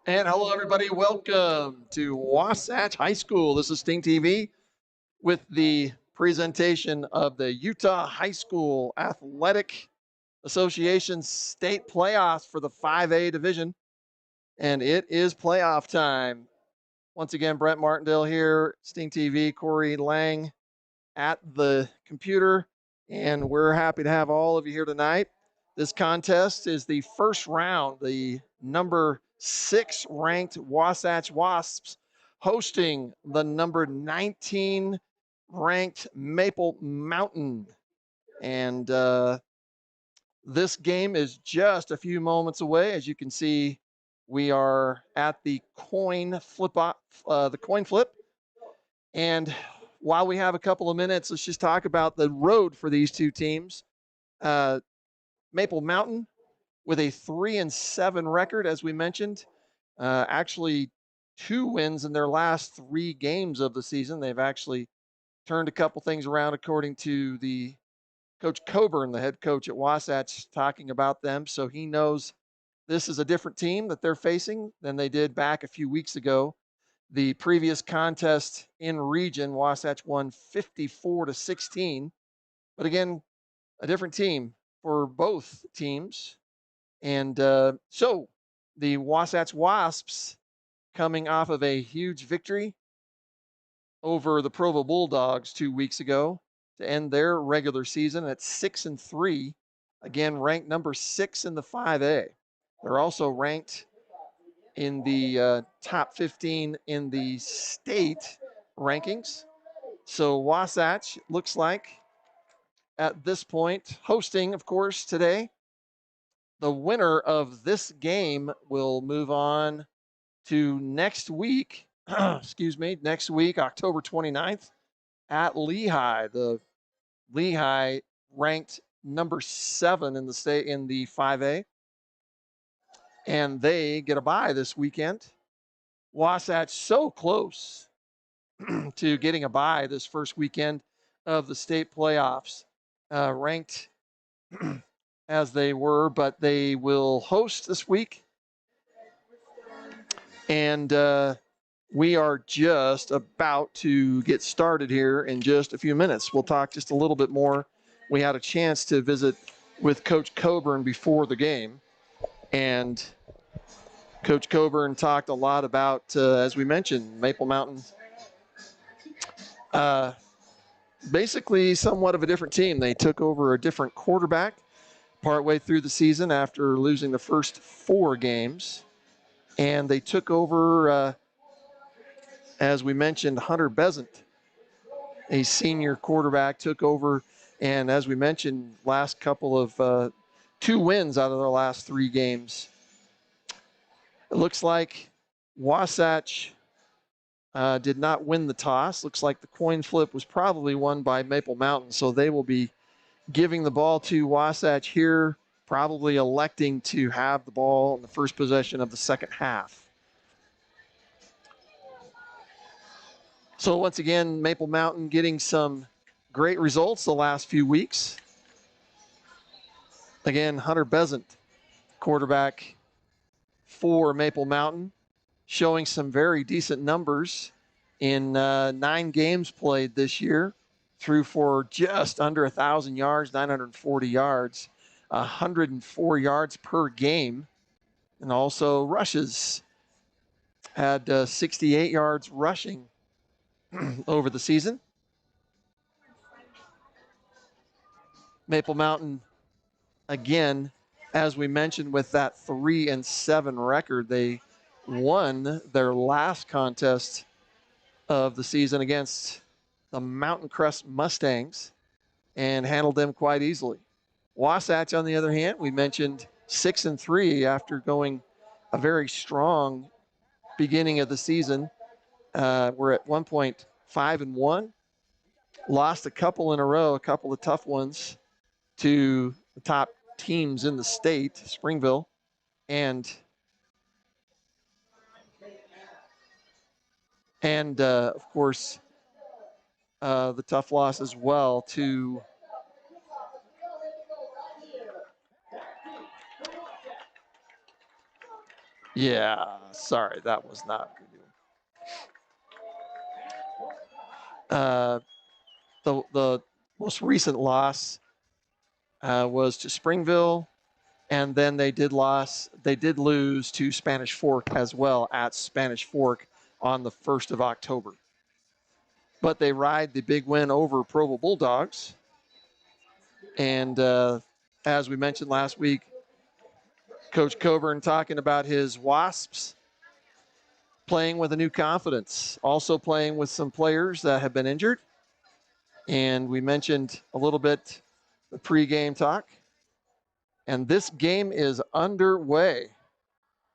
And hello, everybody. Welcome to Wasatch High School. This is Stingtv with the presentation of the Utah High School Athletic Association state playoffs for the 5A division. And it is playoff time. Once again, Brent Martindale here, Stingtv, Corey Lang at the computer. And we're happy to have all of you here tonight. This contest is the first round, the number 6 ranked Wasatch Wasps hosting the number 19 ranked Maple Mountain. And this game is just a few moments away. As you can see, we are at the coin flip. And while we have a couple of minutes, let's just talk about the road for these two teams. Maple Mountain with a 3-7 record, as we mentioned. Actually, 2 wins in their last 3 games of the season. They've actually turned a couple things around, according to the Coach Coburn, the head coach at Wasatch, talking about them. So he knows this is a different team that they're facing than they did back a few weeks ago. The previous contest in region, Wasatch won 54-16. But again, a different team for both teams. And so the Wasatch Wasps coming off of a huge victory over the Provo Bulldogs 2 weeks ago to end their regular season at 6-3. Again, ranked number 6 in the 5A. They're also ranked in the top 15 in the state rankings. So Wasatch looks like at this point hosting, of course, today. The winner of this game will move on to next week, next week, October 29th at Lehigh. The Lehigh ranked number 7 in the state in the 5A. And they get a bye this weekend. Wasatch so close to getting a bye this first weekend of the state playoffs, ranked as they were, but they will host this week. And we are just about to get started here in just a few minutes. We'll talk just a little bit more. We had a chance to visit with Coach Coburn before the game, and Coach Coburn talked a lot about, as we mentioned, Maple Mountain. Basically somewhat of a different team. They took over a different quarterback partway through the season after losing the first 4 games. And they took over, as we mentioned, Hunter Besant, a senior quarterback, took over. And as we mentioned, last couple of 2 wins out of their last 3 games. It looks like Wasatch did not win the toss. Looks like the coin flip was probably won by Maple Mountain. So they will be giving the ball to Wasatch here, probably electing to have the ball in the first possession of the second half. So once again, Maple Mountain getting some great results the last few weeks. Again, Hunter Besant, quarterback for Maple Mountain, showing some very decent numbers in 9 games played this year. Threw for just under 1,000 yards, 940 yards, 104 yards per game, and also rushes. Had 68 yards rushing over the season. Maple Mountain, again, as we mentioned, with that 3-7 record, they won their last contest of the season against the Mountain Crest Mustangs and handled them quite easily. Wasatch, on the other hand, we mentioned 6-3 after going a very strong beginning of the season. We're at one point 5-1. Lost a couple in a row, a couple of tough ones to the top teams in the state, Springville, and of course the tough loss as well to Yeah, sorry, that was not good. The most recent loss was to Springville, and then they did lose to Spanish Fork as well at Spanish Fork on the 1st of October. But they ride the big win over Provo Bulldogs. And as we mentioned last week, Coach Coburn talking about his Wasps playing with a new confidence, also playing with some players that have been injured. And we mentioned a little bit the pregame talk. And this game is underway.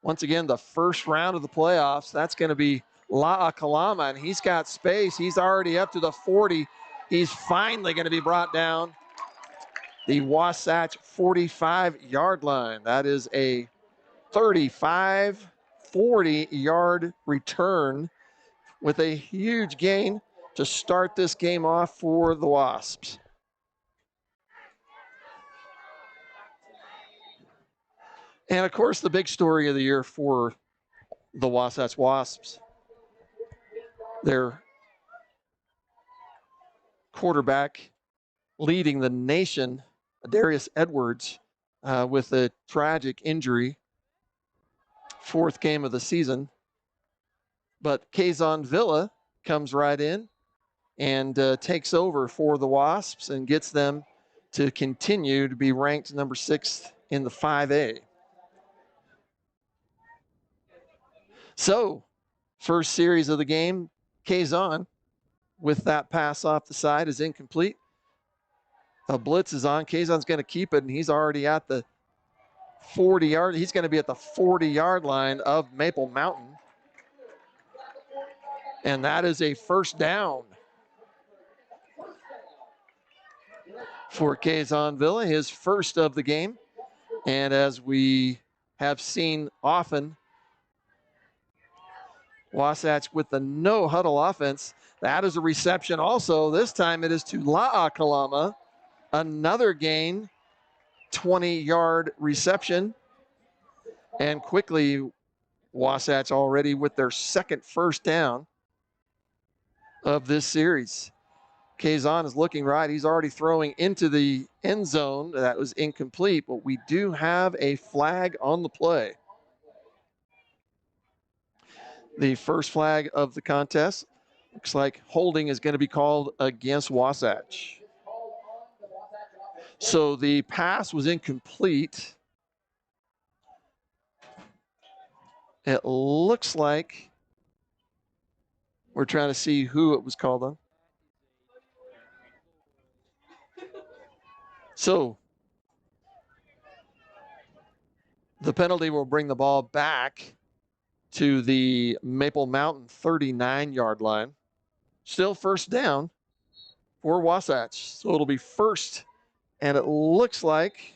Once again, the first round of the playoffs. That's going to be La'akalama, and he's got space. He's already up to the 40. He's finally going to be brought down the Wasatch 45-yard line. That is a 35, 40-yard return with a huge gain to start this game off for the Wasps. And of course, the big story of the year for the Wasatch Wasps, their quarterback leading the nation, Darius Edwards, with a tragic injury, 4th game of the season. But Kazon Villa comes right in and takes over for the Wasps and gets them to continue to be ranked number 6 in the 5A. So, first series of the game, Kazon with that pass off the side is incomplete. A blitz is on. Kazon's going to keep it, and he's already at the 40-yard. He's going to be at the 40-yard line of Maple Mountain. And that is a first down for Kazon Villa, his first of the game. And as we have seen often, Wasatch with the no-huddle offense. That is a reception also. This time it is to La'akalama. Another gain, 20-yard reception. And quickly, Wasatch already with their second first down of this series. Kazon is looking right. He's already throwing into the end zone. That was incomplete, but we do have a flag on the play. The first flag of the contest. Looks like holding is going to be called against Wasatch. So the pass was incomplete. It looks like we're trying to see who it was called on. So the penalty will bring the ball back to the Maple Mountain 39-yard line. Still first down for Wasatch. So it'll be first, and it looks like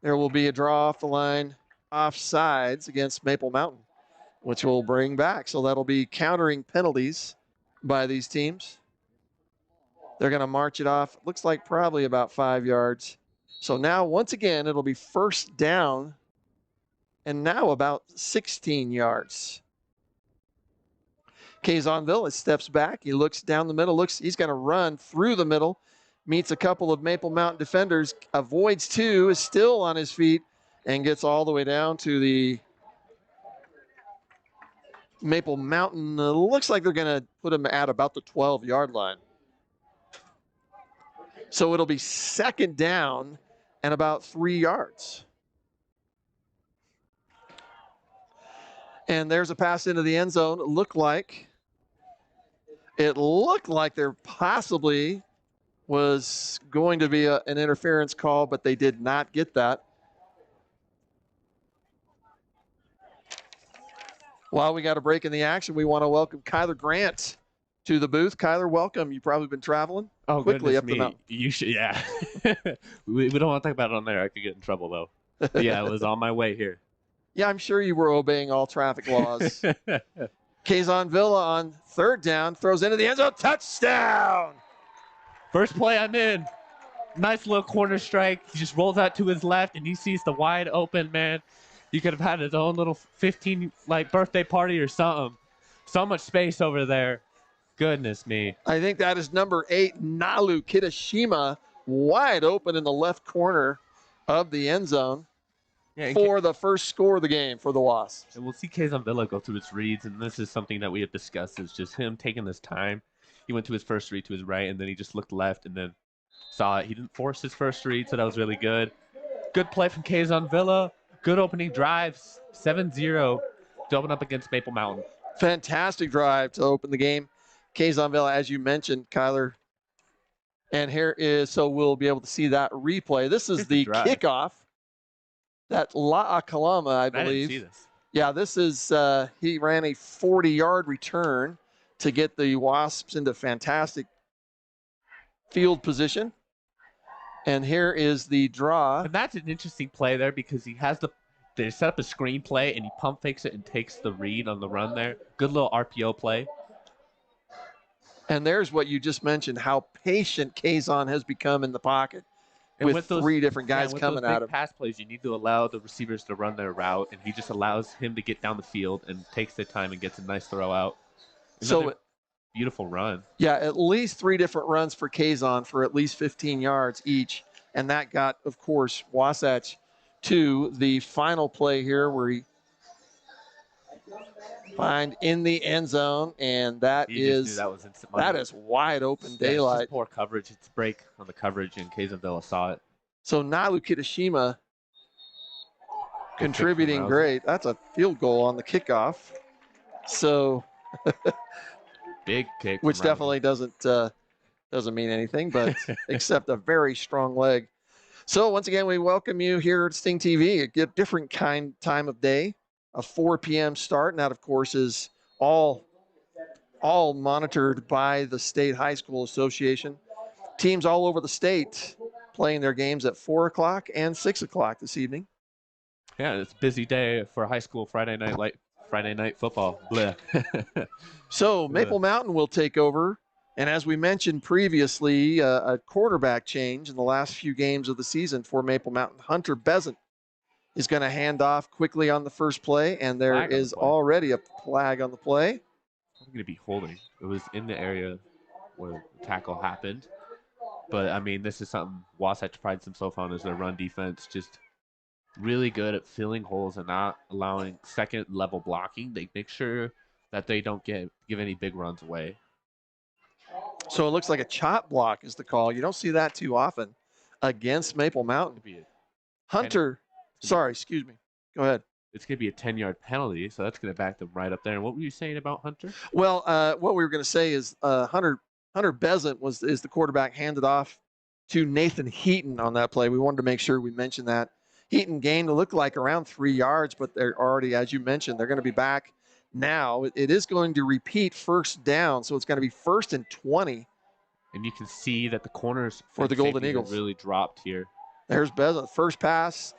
there will be a draw off the line, offsides against Maple Mountain, which will bring back. So that'll be countering penalties by these teams. They're going to march it off. Looks like probably about 5 yards. So now, once again, it'll be first down, and now about 16 yards. Kazon Villa steps back. He looks down the middle. He's going to run through the middle. Meets a couple of Maple Mountain defenders. Avoids 2. Is still on his feet and gets all the way down to the Maple Mountain. Looks like they're going to put him at about the 12-yard line. So it'll be second down and about 3 yards. And there's a pass into the end zone. It looked like there possibly was going to be an interference call, but they did not get that. While we got a break in the action, we want to welcome Kyler Grant to the booth. Kyler, welcome. You've probably been traveling quickly up the mountain. You should, yeah. we don't want to talk about it on there. I could get in trouble, though. But yeah, I was on my way here. Yeah, I'm sure you were obeying all traffic laws. Kazon Villa on third down, throws into the end zone, touchdown! First play I'm in. Nice little corner strike. He just rolls out to his left, and he sees the wide open man. You could have had his own little 15 birthday party or something. So much space over there. Goodness me. I think that is number 8, Nalu Kitashima, wide open in the left corner of the end zone for the first score of the game for the Wasps. And we'll see Kazan Villa go through his reads, and this is something that we have discussed, is just him taking this time. He went to his first read to his right, and then he just looked left and then saw it. He didn't force his first read, so that was really good. Good play from Kazan Villa. Good opening drives, 7-0 to open up against Maple Mountain. Fantastic drive to open the game. Kazan Villa, as you mentioned, Kyler. And here is, so we'll be able to see that replay. This is the kickoff. That La Kalama, I believe. I didn't see this. Yeah, this is, he ran a 40-yard return to get the Wasps into fantastic field position. And here is the draw. And that's an interesting play there because he has they set up a screen play and he pump fakes it and takes the read on the run there. Good little RPO play. And there's what you just mentioned, how patient Kazan has become in the pocket. And with those, 3 different guys coming at him. Pass plays, you need to allow the receivers to run their route, and he just allows him to get down the field and takes the time and gets a nice throw out. Another beautiful run. Yeah, at least 3 different runs for Kazan for at least 15 yards each. And that got, of course, Wasatch to the final play here where he find in the end zone, and that is wide open daylight. It's poor coverage. It's break on the coverage, and Kazan Villa saw it. So Nalu Kitashima contributing great. That's a field goal on the kickoff. So big kick, which definitely doesn't mean anything, but except a very strong leg. So once again, we welcome you here at Stingtv. A different time of day. A 4 p.m. start, and that, of course, is all monitored by the State High School Association. Teams all over the state playing their games at 4 o'clock and 6 o'clock this evening. Yeah, it's a busy day for high school Friday night football. So Maple Mountain will take over, and as we mentioned previously, a quarterback change in the last few games of the season for Maple Mountain. Hunter Bezant is going to hand off quickly on the first play, and there is already a flag on the play. I'm going to be holding. It was in the area where the tackle happened. But, I mean, this is something Wasatch prides themselves on, is their run defense. Just really good at filling holes and not allowing second-level blocking. They make sure that they don't give any big runs away. So it looks like a chop block is the call. You don't see that too often against Maple Mountain. Hunter... Sorry, excuse me. Go ahead. It's going to be a 10-yard penalty, so that's going to back them right up there. And what were you saying about Hunter? Well, what we were going to say is Hunter Bezant is the quarterback, handed off to Nathan Heaton on that play. We wanted to make sure we mentioned that. Heaton gained to look like around 3 yards, but they're already, as you mentioned, they're going to be back now. It is going to repeat first down, so it's going to be 1st and 20. And you can see that the corners for the Golden Eagles really dropped here. There's Bezant, first pass.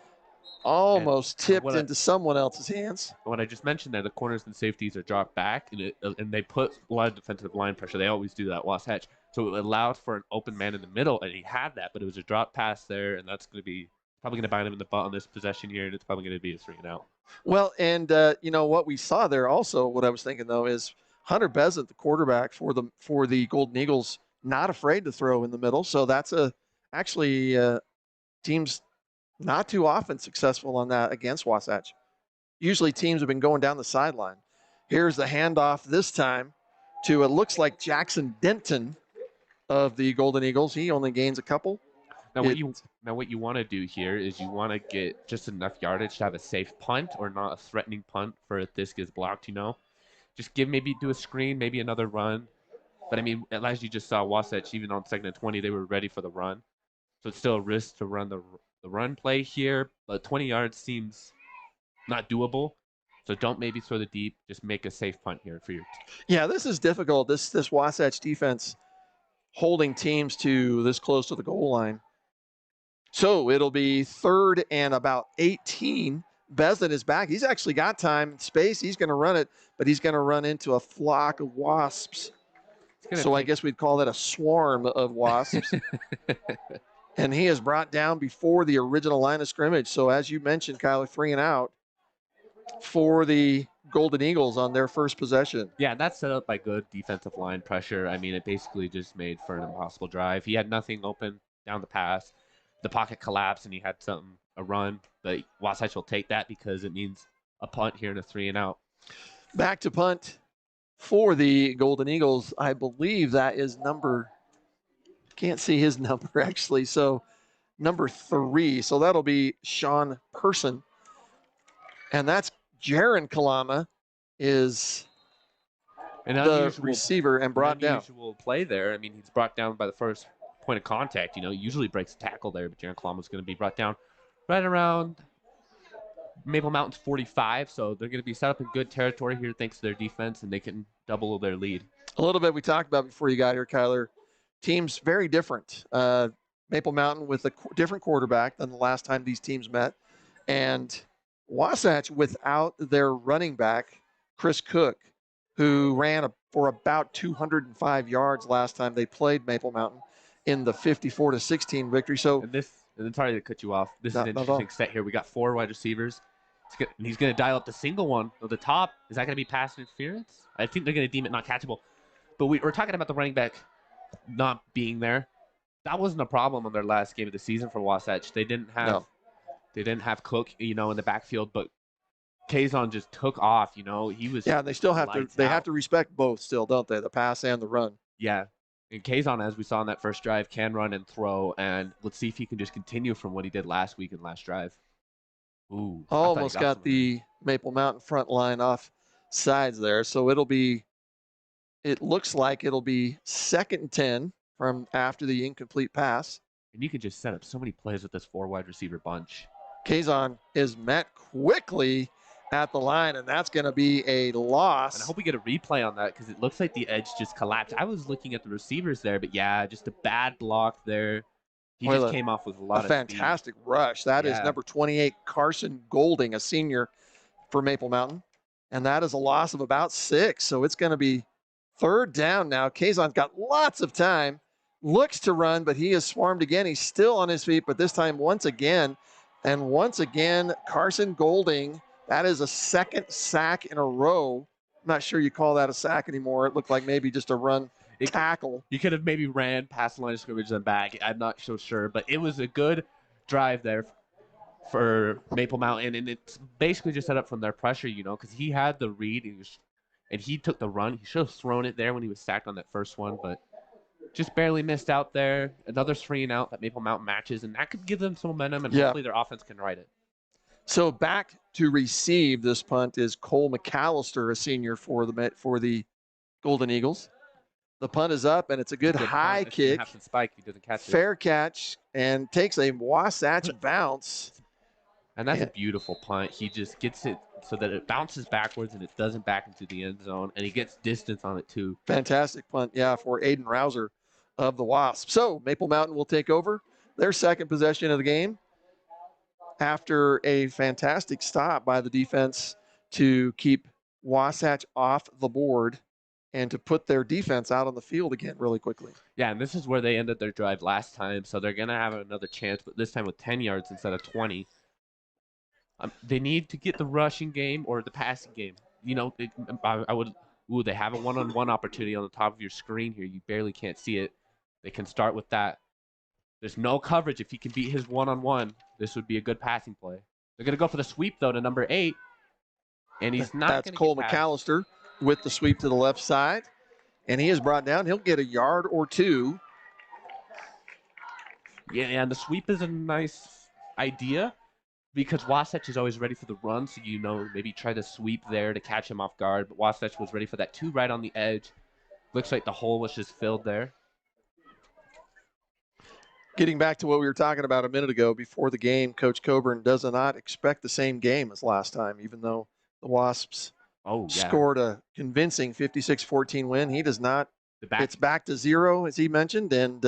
Almost tipped into someone else's hands. What I just mentioned there, the corners and safeties are dropped back, and they put a lot of defensive line pressure. They always do that, Wasatch. So it allowed for an open man in the middle, and he had that, but it was a drop pass there, and that's going to be probably going to bite him in the butt on this possession here, and it's probably going to be a 3-and-out. Well, and what we saw there also, what I was thinking though, is Hunter Bezant, the quarterback for the Golden Eagles, not afraid to throw in the middle. So that's actually teams not too often successful on that against Wasatch. Usually teams have been going down the sideline. Here's the handoff this time to, it looks like Jackson Denton of the Golden Eagles. He only gains a couple. Now what you want to do here is you want to get just enough yardage to have a safe punt or not a threatening punt for if this gets blocked, Just maybe do a screen, maybe another run. But, I mean, as you just saw, Wasatch, even on 2nd and 20, they were ready for the run. So it's still a risk to run the run play here, but 20 yards seems not doable. So don't maybe throw the deep. Just make a safe punt here for your team. Yeah, this is difficult. This Wasatch defense holding teams to this close to the goal line. So it'll be 3rd and about 18. Bezant is back. He's actually got time and space. He's going to run it, but he's going to run into a flock of wasps. So I guess we'd call that a swarm of wasps. And he is brought down before the original line of scrimmage. So as you mentioned, Kyler, 3 and out. for the Golden Eagles on their first possession. Yeah, that's set up by good defensive line pressure. I mean, it basically just made for an impossible drive. He had nothing open down the pass. The pocket collapsed, and he had a run. But Wasatch will take that because it means a punt here and a 3-and-out. Back to punt for the Golden Eagles. I believe that is can't see his number actually. So number 3. So that'll be Sean Person. And that's Jaron Kalama is the receiver and brought down. Unusual play there. I mean, he's brought down by the first point of contact. He usually breaks a tackle there, but Jaron Kalama is going to be brought down right around Maple Mountain's 45. So they're going to be set up in good territory here thanks to their defense, and they can double their lead. A little bit we talked about before you got here, Kyler. Teams very different. Maple Mountain with a different quarterback than the last time these teams met. And Wasatch without their running back, Chris Cook, who ran for about 205 yards last time they played Maple Mountain in the 54-16 victory. So, and sorry to cut you off. This is an interesting set here. We got 4 wide receivers. He's going to dial up the single one at the top. Is that going to be pass interference? I think they're going to deem it not catchable. But we're talking about the running back not being there. That wasn't a problem on their last game of the season for Wasatch. They didn't have Cook, in the backfield, but Kazon just took off. He was they still have to. They have to respect both still, don't they? The pass and the run. Yeah, and Kazon, as we saw in that first drive, can run and throw, and let's see if he can just continue from what he did last week and last drive. Ooh, almost got the Maple Mountain front line off sides there, so it looks like it'll be 2nd and 10 from after the incomplete pass. And you can just set up so many plays with this 4 wide receiver bunch. Kazon is met quickly at the line, and that's going to be a loss. And I hope we get a replay on that because it looks like the edge just collapsed. I was looking at the receivers there, but yeah, just a bad block there. He just came off with a lot of fantastic rush. That is number 28, Carson Golding, a senior for Maple Mountain. And that is a loss of about 6. So it's going to be 3rd down now. Kazon's got lots of time. Looks to run, but he is swarmed again. He's still on his feet, but this time once again, Carson Golding, that is a 2nd sack in a row. I'm not sure you call that a sack anymore. It looked like maybe just a run tackle. You could have maybe ran past the line of scrimmage and back. I'm not so sure, but it was a good drive there for Maple Mountain, and it's basically just set up from their pressure, because he had the read and he took the run. He should have thrown it there when he was sacked on that first one, but just barely missed out there. Another 3-and-out that Maple Mountain matches, and that could give them some momentum, and hopefully their offense can ride it. So back to receive this punt is Cole McAllister, a senior for the Golden Eagles. The punt is up, and it's a good high kick. Spike. He doesn't catch Fair catch, and takes a Wasatch bounce. And that's a beautiful punt. He just gets it so that it bounces backwards and it doesn't back into the end zone, and he gets distance on it too. Fantastic punt, for Aiden Rouser of the Wasps. So Maple Mountain will take over their 2nd possession of the game after a fantastic stop by the defense to keep Wasatch off the board and to put their defense out on the field again really quickly. Yeah, and this is where they ended their drive last time, so they're going to have another chance, but this time with 10 yards instead of 20. They need to get the rushing game or the passing game. They have a one-on-one opportunity on the top of your screen here. You barely can't see it. They can start with that. There's no coverage. If he can beat his one-on-one, this would be a good passing play. They're going to go for the sweep, though, to number 8. And he's not. That's Cole McAllister with the sweep to the left side. And he is brought down. He'll get a yard or 2. Yeah, and the sweep is a nice idea because Wasatch is always ready for the run. So, maybe try to sweep there to catch him off guard. But Wasatch was ready for that 2 right on the edge. Looks like the hole was just filled there. Getting back to what we were talking about a minute ago before the game, Coach Coburn does not expect the same game as last time, even though the Wasps scored a convincing 56-14 win. He does not. It's back to 0, as he mentioned, and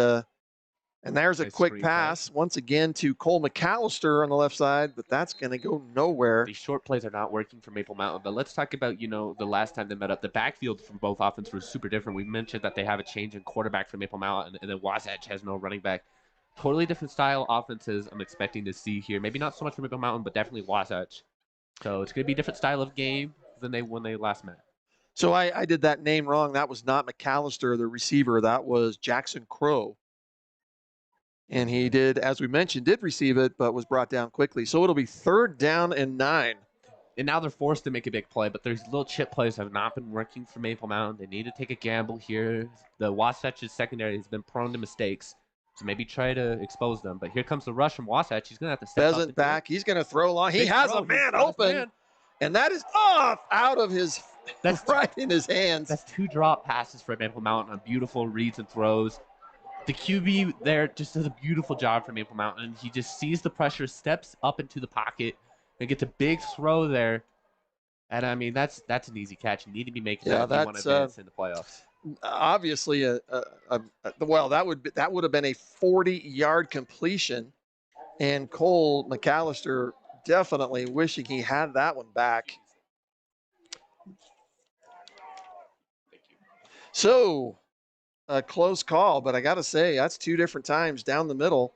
there's a quick pass once again to Cole McAllister on the left side, but that's going to go nowhere. These short plays are not working for Maple Mountain, but let's talk about, the last time they met up. The backfield from both offenses was super different. We mentioned that they have a change in quarterback for Maple Mountain, and then Wasatch has no running back. Totally different style offenses I'm expecting to see here. Maybe not so much for Maple Mountain, but definitely Wasatch. So it's going to be a different style of game than when they last met. So I did that name wrong. That was not McAllister, the receiver. That was Jackson Crow. And he did, as we mentioned, did receive it, but was brought down quickly. So it'll be 3rd down and 9. And now they're forced to make a big play, but there's little chip plays have not been working for Maple Mountain. They need to take a gamble here. The Wasatch's secondary has been prone to mistakes, so maybe try to expose them. But here comes the rush from Wasatch. He's going to have to step up. Pheasant back. He's going to throw long. He has a man open, and that is off out of his right in his hands. That's 2 drop passes for Maple Mountain on beautiful reads and throws. The QB there just does a beautiful job for Maple Mountain. He just sees the pressure, steps up into the pocket, and gets a big throw there. And I mean, that's an easy catch. You need to be making that if you want to advance in the playoffs. Obviously, well, that would have been a 40-yard completion, and Cole McAllister definitely wishing he had that one back. Thank you. So, a close call, but I got to say, that's 2 different times down the middle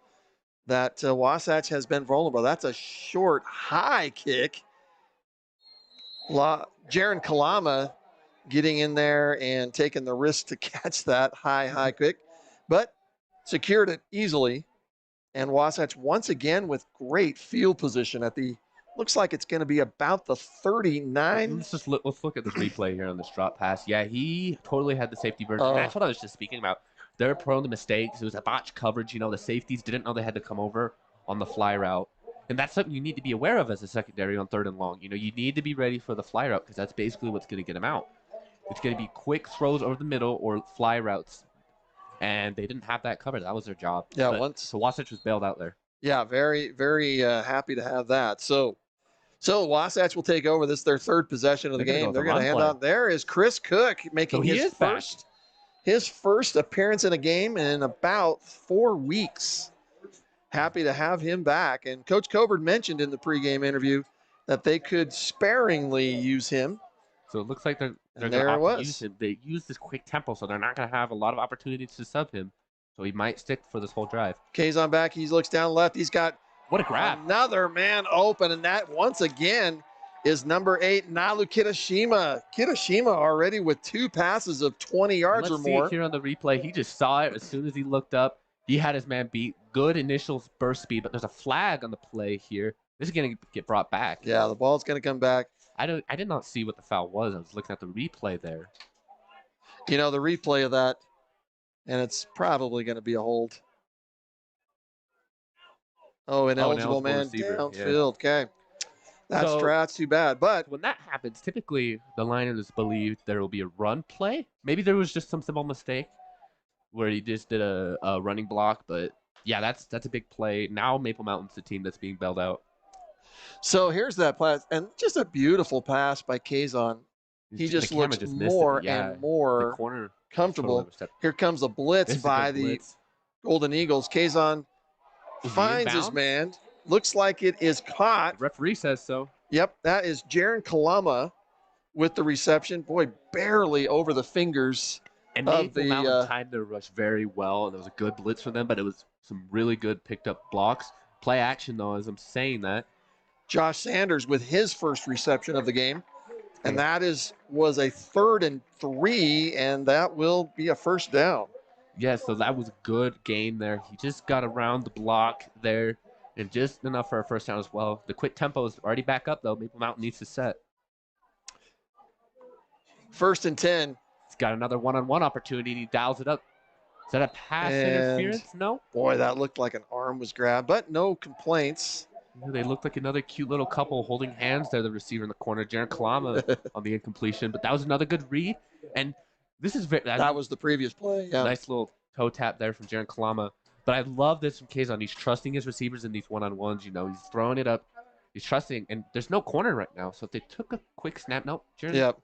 that Wasatch has been vulnerable. That's a short, high kick. Jaron Kalama getting in there and taking the risk to catch that high kick, but secured it easily. And Wasatch once again with great field position at the, looks like it's going to be about the 39. Let's look at this replay here on this drop pass. Yeah, he totally had the safety version. That's what I was just speaking about. They're prone to mistakes. It was a botch coverage. You know, the safeties didn't know they had to come over on the fly route. And that's something you need to be aware of as a secondary on 3rd and long. You know, you need to be ready for the fly route because that's basically what's going to get them out. It's going to be quick throws over the middle or fly routes. And they didn't have that covered. That was their job. Yeah, so Wasatch was bailed out there. Yeah, very, very happy to have that. So Wasatch will take over. This their 3rd possession of the game. They're going to hand out. There is Chris Cook making his first appearance in a game in about 4 weeks. Happy to have him back. And Coach Coburn mentioned in the pregame interview that they could sparingly use him. So it looks like they're going to use him. They use this quick tempo, so they're not going to have a lot of opportunities to sub him. So he might stick for this whole drive. Kay's back. He looks down left. He's got what a grab. Another man open, and that once again is number 8, Nalu Kitashima. Kitashima already with 2 passes of 20 yards or more. Let's see here on the replay. He just saw it as soon as he looked up. He had his man beat. Good initial burst speed, but there's a flag on the play here. This is going to get brought back. Yeah, the ball's going to come back. I did not see what the foul was. I was looking at the replay there. You know, the replay of that, and it's probably going to be a hold. Oh, ineligible man downfield. Yeah. Okay. That's too bad. But when that happens, typically the liners believe there will be a run play. Maybe there was just some simple mistake where he just did a running block. But, yeah, that's a big play. Now Maple Mountain's the team that's being bailed out. So here's that pass, and just a beautiful pass by Kazon. He just looks more and more comfortable. Here comes a blitz by the Golden Eagles. Kazon finds his man. Looks like it is caught. The referee says so. Yep, that is Jaron Kalama with the reception. Boy, barely over the fingers and of the Mountain timed their rush very well, and it was a good blitz for them, but it was some really good picked up blocks. Play action, though, as I'm saying that. Josh Sanders with his first reception of the game. And that was a 3rd and 3, and that will be a 1st down. Yeah, so that was a good gain there. He just got around the block there, and just enough for a 1st down as well. The quick tempo is already back up, though. Maple Mountain needs to set. 1st and 10. He's got another one-on-one opportunity, and he dials it up. Is that a pass interference? No? Boy, that looked like an arm was grabbed, but no complaints. They looked like another cute little couple holding hands there, the receiver in the corner, Jaron Kalama on the incompletion. But that was another good read. And this is that was the previous play. Yeah. Nice little toe tap there from Jaron Kalama. But I love this from Kazon. He's trusting his receivers in these one-on-ones. You know, he's throwing it up. He's trusting. And there's no corner right now. So if they took a quick snap, nope. Jaron. Yep.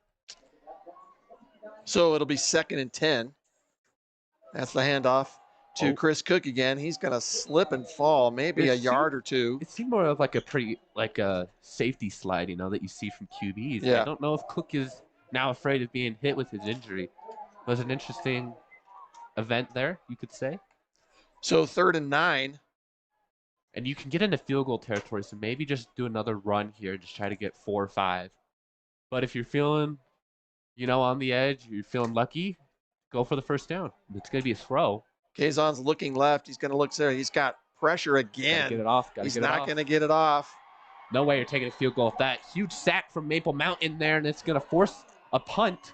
So it'll be 2nd and 10. That's the handoff to Chris Cook again. He's going to slip and fall, maybe a yard or 2. It seemed more of like a safety slide, you know, that you see from QBs. Yeah. I don't know if Cook is now afraid of being hit with his injury. It was an interesting event there, you could say. So 3rd and 9. And you can get into field goal territory, so maybe just do another run here, just try to get 4 or 5. But if you're feeling, on the edge, you're feeling lucky, go for the first down. It's going to be a throw. Kazon's looking left. He's going to look there. He's got pressure again. Gotta get it off. He's not going to get it off. No way you're taking a field goal with that. Huge sack from Maple Mountain there, and it's going to force a punt.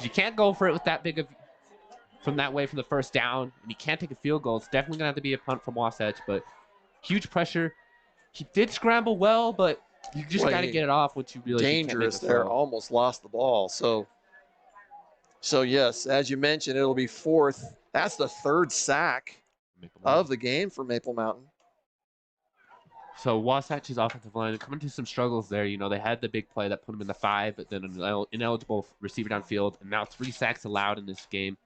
You can't go for it with that big of from that way from the first down, and you can't take a field goal. It's definitely going to have to be a punt from Wasatch, but huge pressure. He did scramble well, but you just got to get it off once you realize dangerous there. Almost lost the ball. So yes, as you mentioned, it'll be 4th. That's the 3rd sack of the game for Maple Mountain. So Wasatch's offensive line coming to some struggles there. They had the big play that put them in the 5, but then an ineligible receiver downfield, and now 3 sacks allowed in this game.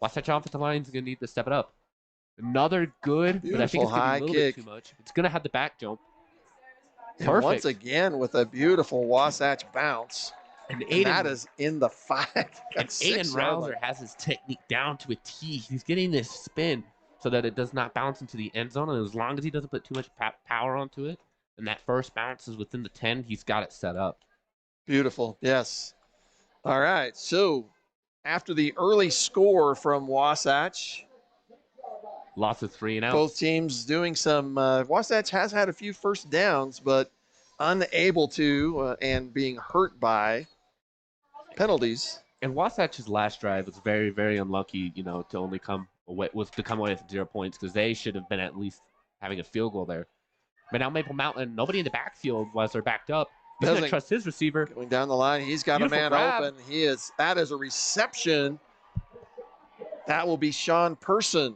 Wasatch offensive line is going to need to step it up. Another good, but I think it's going to be a little bit too much. It's going to have the back jump. Perfect. Once again with a beautiful Wasatch bounce. And that is in the 5. And Aiden Rouser has his technique down to a T. He's getting this spin so that it does not bounce into the end zone. And as long as he doesn't put too much power onto it, and that first bounce is within the 10, he's got it set up. Beautiful. Yes. All right. So after the early score from Wasatch, lots of 3 and outs. Both teams doing some. Wasatch has had a few first downs, but unable to and being hurt by penalties. And Wasatch's last drive was very, very unlucky, to only come away with 0 points because they should have been at least having a field goal there. But now Maple Mountain, nobody in the backfield was they're backed up. He's going to trust his receiver. Going down the line, he's got beautiful a man grab. Open. That is a reception. That will be Sean Person.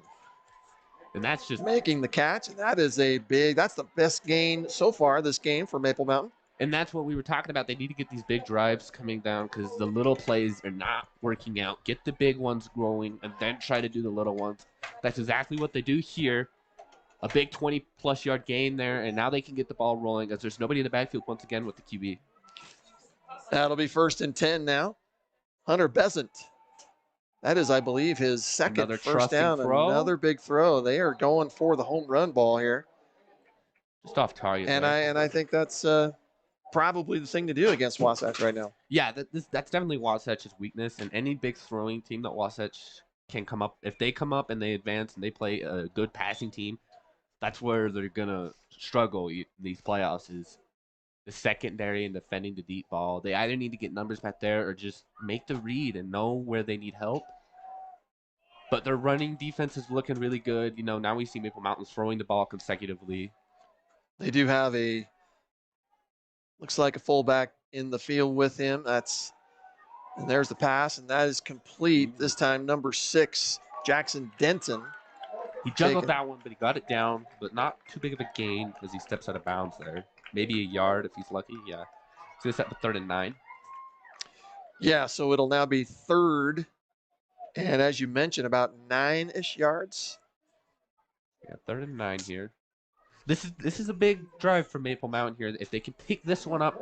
And that's just making the catch. And that's the best gain so far this game for Maple Mountain. And that's what we were talking about. They need to get these big drives coming down because the little plays are not working out. Get the big ones growing and then try to do the little ones. That's exactly what they do here. A big 20-plus yard gain there, and now they can get the ball rolling as there's nobody in the backfield once again with the QB. That'll be 1st and 10 now. Hunter Besant. That is, I believe, his second first down. Another big throw. They are going for the home run ball here. Just off target. And I think that's probably the thing to do against Wasatch right now. Yeah, that's definitely Wasatch's weakness. And any big throwing team that Wasatch can come up, if they come up and they advance and they play a good passing team, that's where they're going to struggle in these playoffs is the secondary and defending the deep ball. They either need to get numbers back there or just make the read and know where they need help. But their running defense is looking really good. Now we see Maple Mountain throwing the ball consecutively. They do have looks like a fullback in the field with him. And there's the pass, and that is complete. This time, number 6, Jackson Denton. He juggled that one, but he got it down, but not too big of a gain as he steps out of bounds there. Maybe a yard if he's lucky. Yeah. So it's at the 3rd and 9. Yeah, so it'll now be 3rd. And as you mentioned, about 9-ish yards. Yeah, 3rd and 9 here. This is a big drive for Maple Mountain here. If they can pick this one up,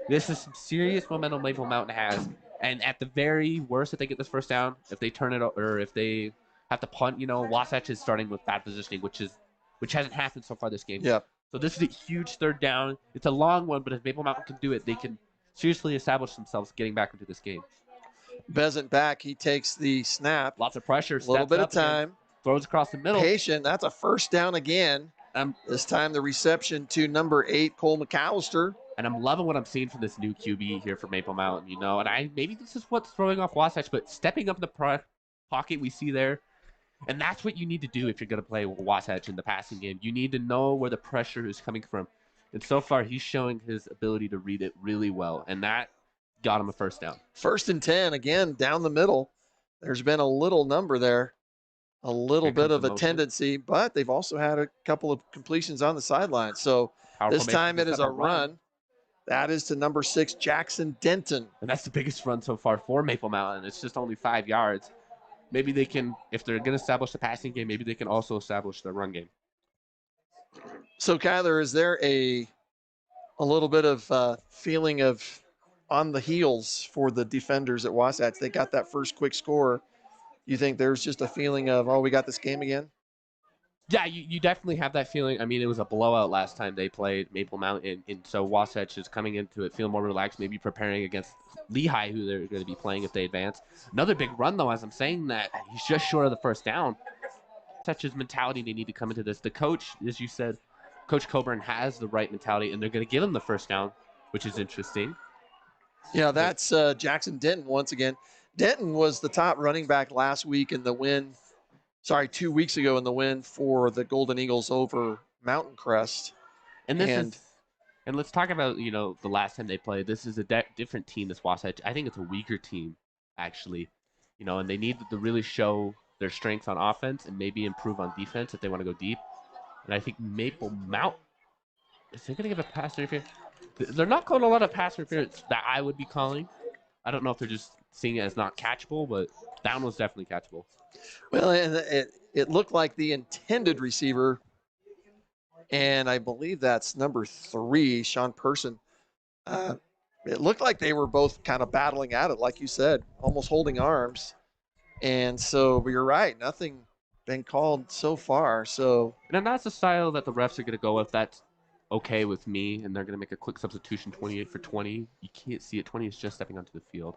this is some serious momentum Maple Mountain has. And at the very worst, if they get this first down, if they turn it or if they have to punt, Wasatch is starting with bad positioning, which hasn't happened so far this game. Yeah. So this is a huge 3rd down. It's a long one, but if Maple Mountain can do it, they can seriously establish themselves getting back into this game. Besant back. He takes the snap. Lots of pressure. A little bit of time. Again, throws across the middle. Patient. That's a first down again. This time the reception to number 8, Cole McAllister. And I'm loving what I'm seeing from this new QB here for Maple Mountain, And maybe this is what's throwing off Wasatch, but stepping up in the pocket we see there. And that's what you need to do if you're going to play Wasatch in the passing game. You need to know where the pressure is coming from. And so far, he's showing his ability to read it really well. And that got him a first down. 1st and 10, again, down the middle. There's been a little number there. A little bit of a tendency, but they've also had a couple of completions on the sideline. So this time it is a run. That is to number 6, Jackson Denton. And that's the biggest run so far for Maple Mountain. It's just only 5 yards. Maybe they can, if they're going to establish the passing game, maybe they can also establish the run game. So, Kyler, is there a little bit of feeling of on the heels for the defenders at Wasatch? They got that first quick score. You think there's just a feeling of, we got this game again? Yeah, you definitely have that feeling. I mean, it was a blowout last time they played Maple Mountain, and so Wasatch is coming into it feeling more relaxed, maybe preparing against Lehigh, who they're going to be playing if they advance. Another big run, though, as I'm saying that, he's just short of the first down. Such as mentality they need to come into this. The coach, as you said, Coach Coburn has the right mentality, and they're going to give him the first down, which is interesting. Yeah, that's Jackson Denton once again. Denton was the top running back last week in the win. Sorry, 2 weeks ago in the win for the Golden Eagles over Mountain Crest. And this is, and let's talk about, the last time they played. This is a different team, this Wasatch. I think it's a weaker team, actually. And they need to really show their strengths on offense and maybe improve on defense if they want to go deep. And I think Maple Mountain, is they going to give a pass interference? They're not calling a lot of pass interference that I would be calling. I don't know if they're just seeing it as not catchable, but that one was definitely catchable. Well, it looked like the intended receiver, and I believe that's number 3, Sean Person. It looked like they were both kind of battling at it, like you said, almost holding arms. And so you're right, nothing been called so far. So, and that's the style that the refs are going to go with. That's okay with me, and they're going to make a quick substitution, 28 for 20. You can't see it. 20 is just stepping onto the field.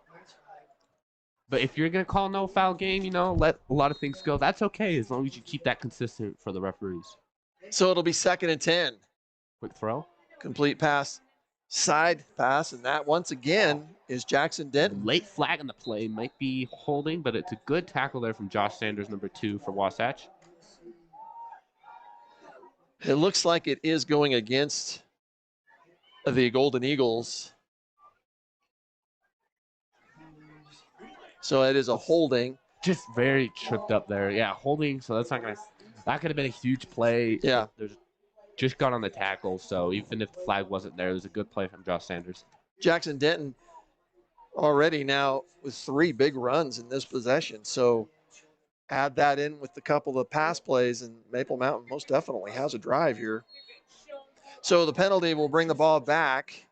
But if you're going to call no foul game, let a lot of things go. That's okay as long as you keep that consistent for the referees. So it'll be 2nd and 10. Quick throw. Complete pass. Side pass, and that once again is Jackson Denton. Late flag on the play, might be holding, but it's a good tackle there from Josh Sanders, number 2 for Wasatch. It looks like it is going against the Golden Eagles. So it is a holding. Just very tripped up there. Yeah, holding, so that's not going to, that could have been a huge play. Yeah. There's just got on the tackle, so even if the flag wasn't there, it was a good play from Josh Sanders. Jackson Denton already now with 3 big runs in this possession. So add that in with a couple of pass plays, and Maple Mountain most definitely has a drive here. So the penalty will bring the ball back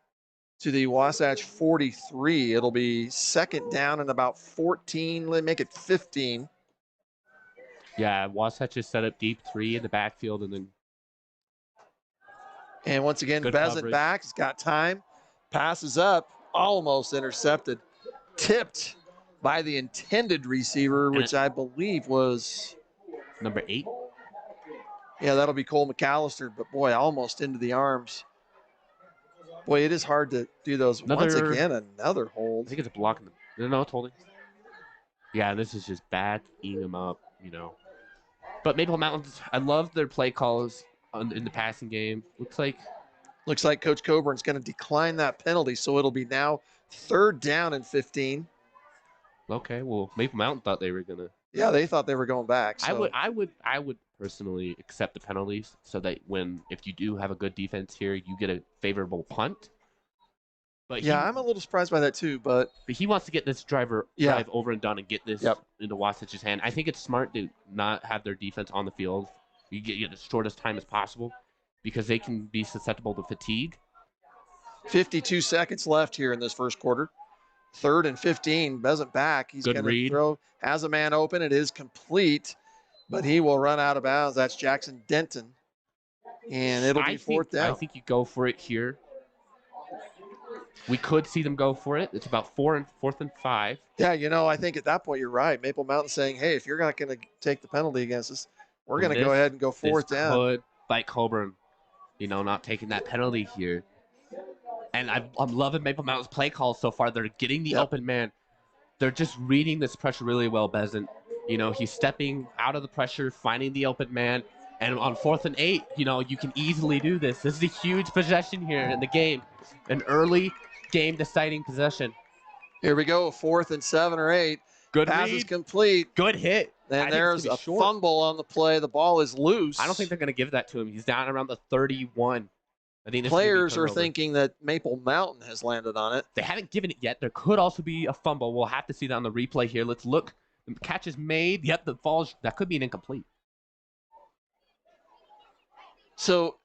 to the Wasatch 43. It'll be 2nd down and about 14. Let me make it 15. Yeah, Wasatch is set up deep 3 in the backfield, and then. And once again, Bezant back. He's got time. Passes up. Almost intercepted. Tipped by the intended receiver, which I believe was number 8. Yeah, that'll be Cole McAllister. But, boy, almost into the arms. Boy, it is hard to do those. Once again, another hold. I think it's a block. No, it's holding. Yeah, this is just backing him up, But Maple Mountains, I love their play calls in the passing game. Looks like Coach Coburn's going to decline that penalty, so it'll be now 3rd down and 15. Okay, well, Maple Mountain thought they were gonna. Yeah, they thought they were going back. So. I would personally accept the penalties so that if you do have a good defense here, you get a favorable punt. But yeah, I'm a little surprised by that too. But he wants to get this drive over and done and get this into Wasatch's hand. I think it's smart to not have their defense on the field. You get as short as time as possible because they can be susceptible to fatigue. 52 seconds left here in this first quarter. 3rd and 15. Bezant back. He's going to throw. Has a man open. It is complete, but he will run out of bounds. That's Jackson Denton, and it'll be 4th down. I think you go for it here. We could see them go for it. It's about 4th and 5. Yeah, I think at that point you're right. Maple Mountain saying, "Hey, if you're not going to take the penalty against us, we're going to go ahead and go 4th down." Could bite Coburn, not taking that penalty here. And I'm loving Maple Mountain's play calls so far. They're getting the open man. They're just reading this pressure really well, Bezant. He's stepping out of the pressure, finding the open man. And on 4th and 8, you can easily do this. This is a huge possession here in the game. An early game deciding possession. Here we go, 4th and 7 or 8. Good pass read. is complete. Good hit. And there's a fumble on the play. The ball is loose. I don't think they're going to give that to him. He's down around the 31. I think players are thinking that Maple Mountain has landed on it. They haven't given it yet. There could also be a fumble. We'll have to see that on the replay here. Let's look. The catch is made. Yep, the falls. That could be an incomplete. So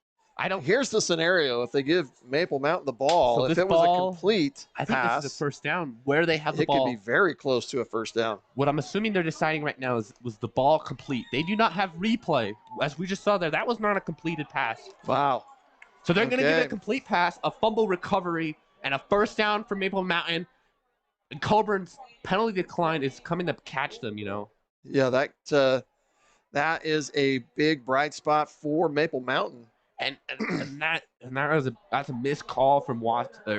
Here's the scenario: if they give Maple Mountain the ball, if it was a complete I think pass, this is a first down where they have the ball. It could be very close to a first down. What I'm assuming they're deciding right now was the ball complete. They do not have replay, as we just saw there. That was not a completed pass. Wow. So they're going to give it a complete pass, a fumble recovery, and a first down for Maple Mountain. And Coburn's penalty decline is coming to catch them, Yeah, that is a big bright spot for Maple Mountain. And that's a missed call from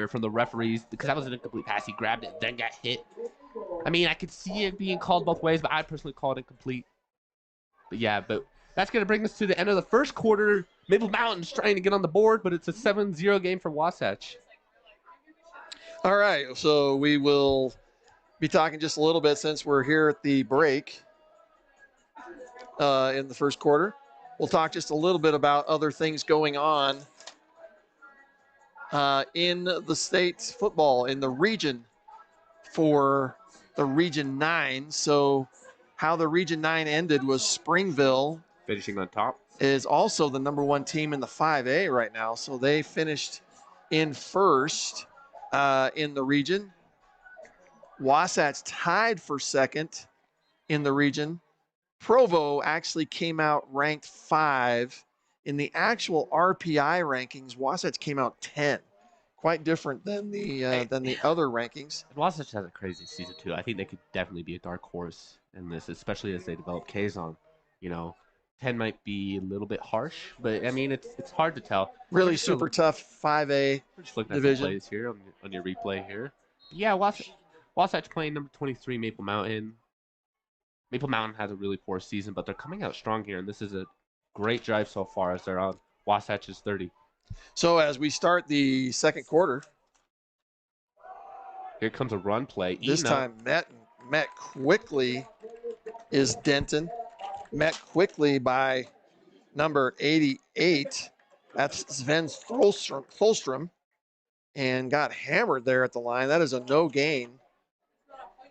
from the referees, because that was an incomplete pass. He grabbed it, then got hit. I mean, I could see it being called both ways, but I personally called it incomplete. But that's going to bring us to the end of the first quarter. Maple Mountain's trying to get on the board, but it's a 7-0 game for Wasatch. All right, so we will be talking just a little bit since we're here at the break in the first quarter. We'll talk just a little bit about other things going on in the state football in the region for the Region 9. So how the Region 9 ended was Springville finishing on top. Is also the number 1 team in the 5A right now. So they finished in first in the region. Wasatch tied for second in the region. Provo actually came out ranked 5. In the actual RPI rankings, Wasatch came out 10. Quite different than the other rankings. And Wasatch has a crazy season too. I think they could definitely be a dark horse in this, especially as they develop Kazon. 10 might be a little bit harsh, but I mean it's hard to tell. Really super tough 5A We're just looking division. At the plays here on your replay here. Yeah, Wasatch playing number 23 Maple Mountain. Maple Mountain has a really poor season, but they're coming out strong here, and this is a great drive so far as they're on Wasatch's 30. So as we start the second quarter, here comes a run play. This time met quickly is Denton. Met quickly by number 88. That's Sven Tholstrom, and got hammered there at the line. That is a no gain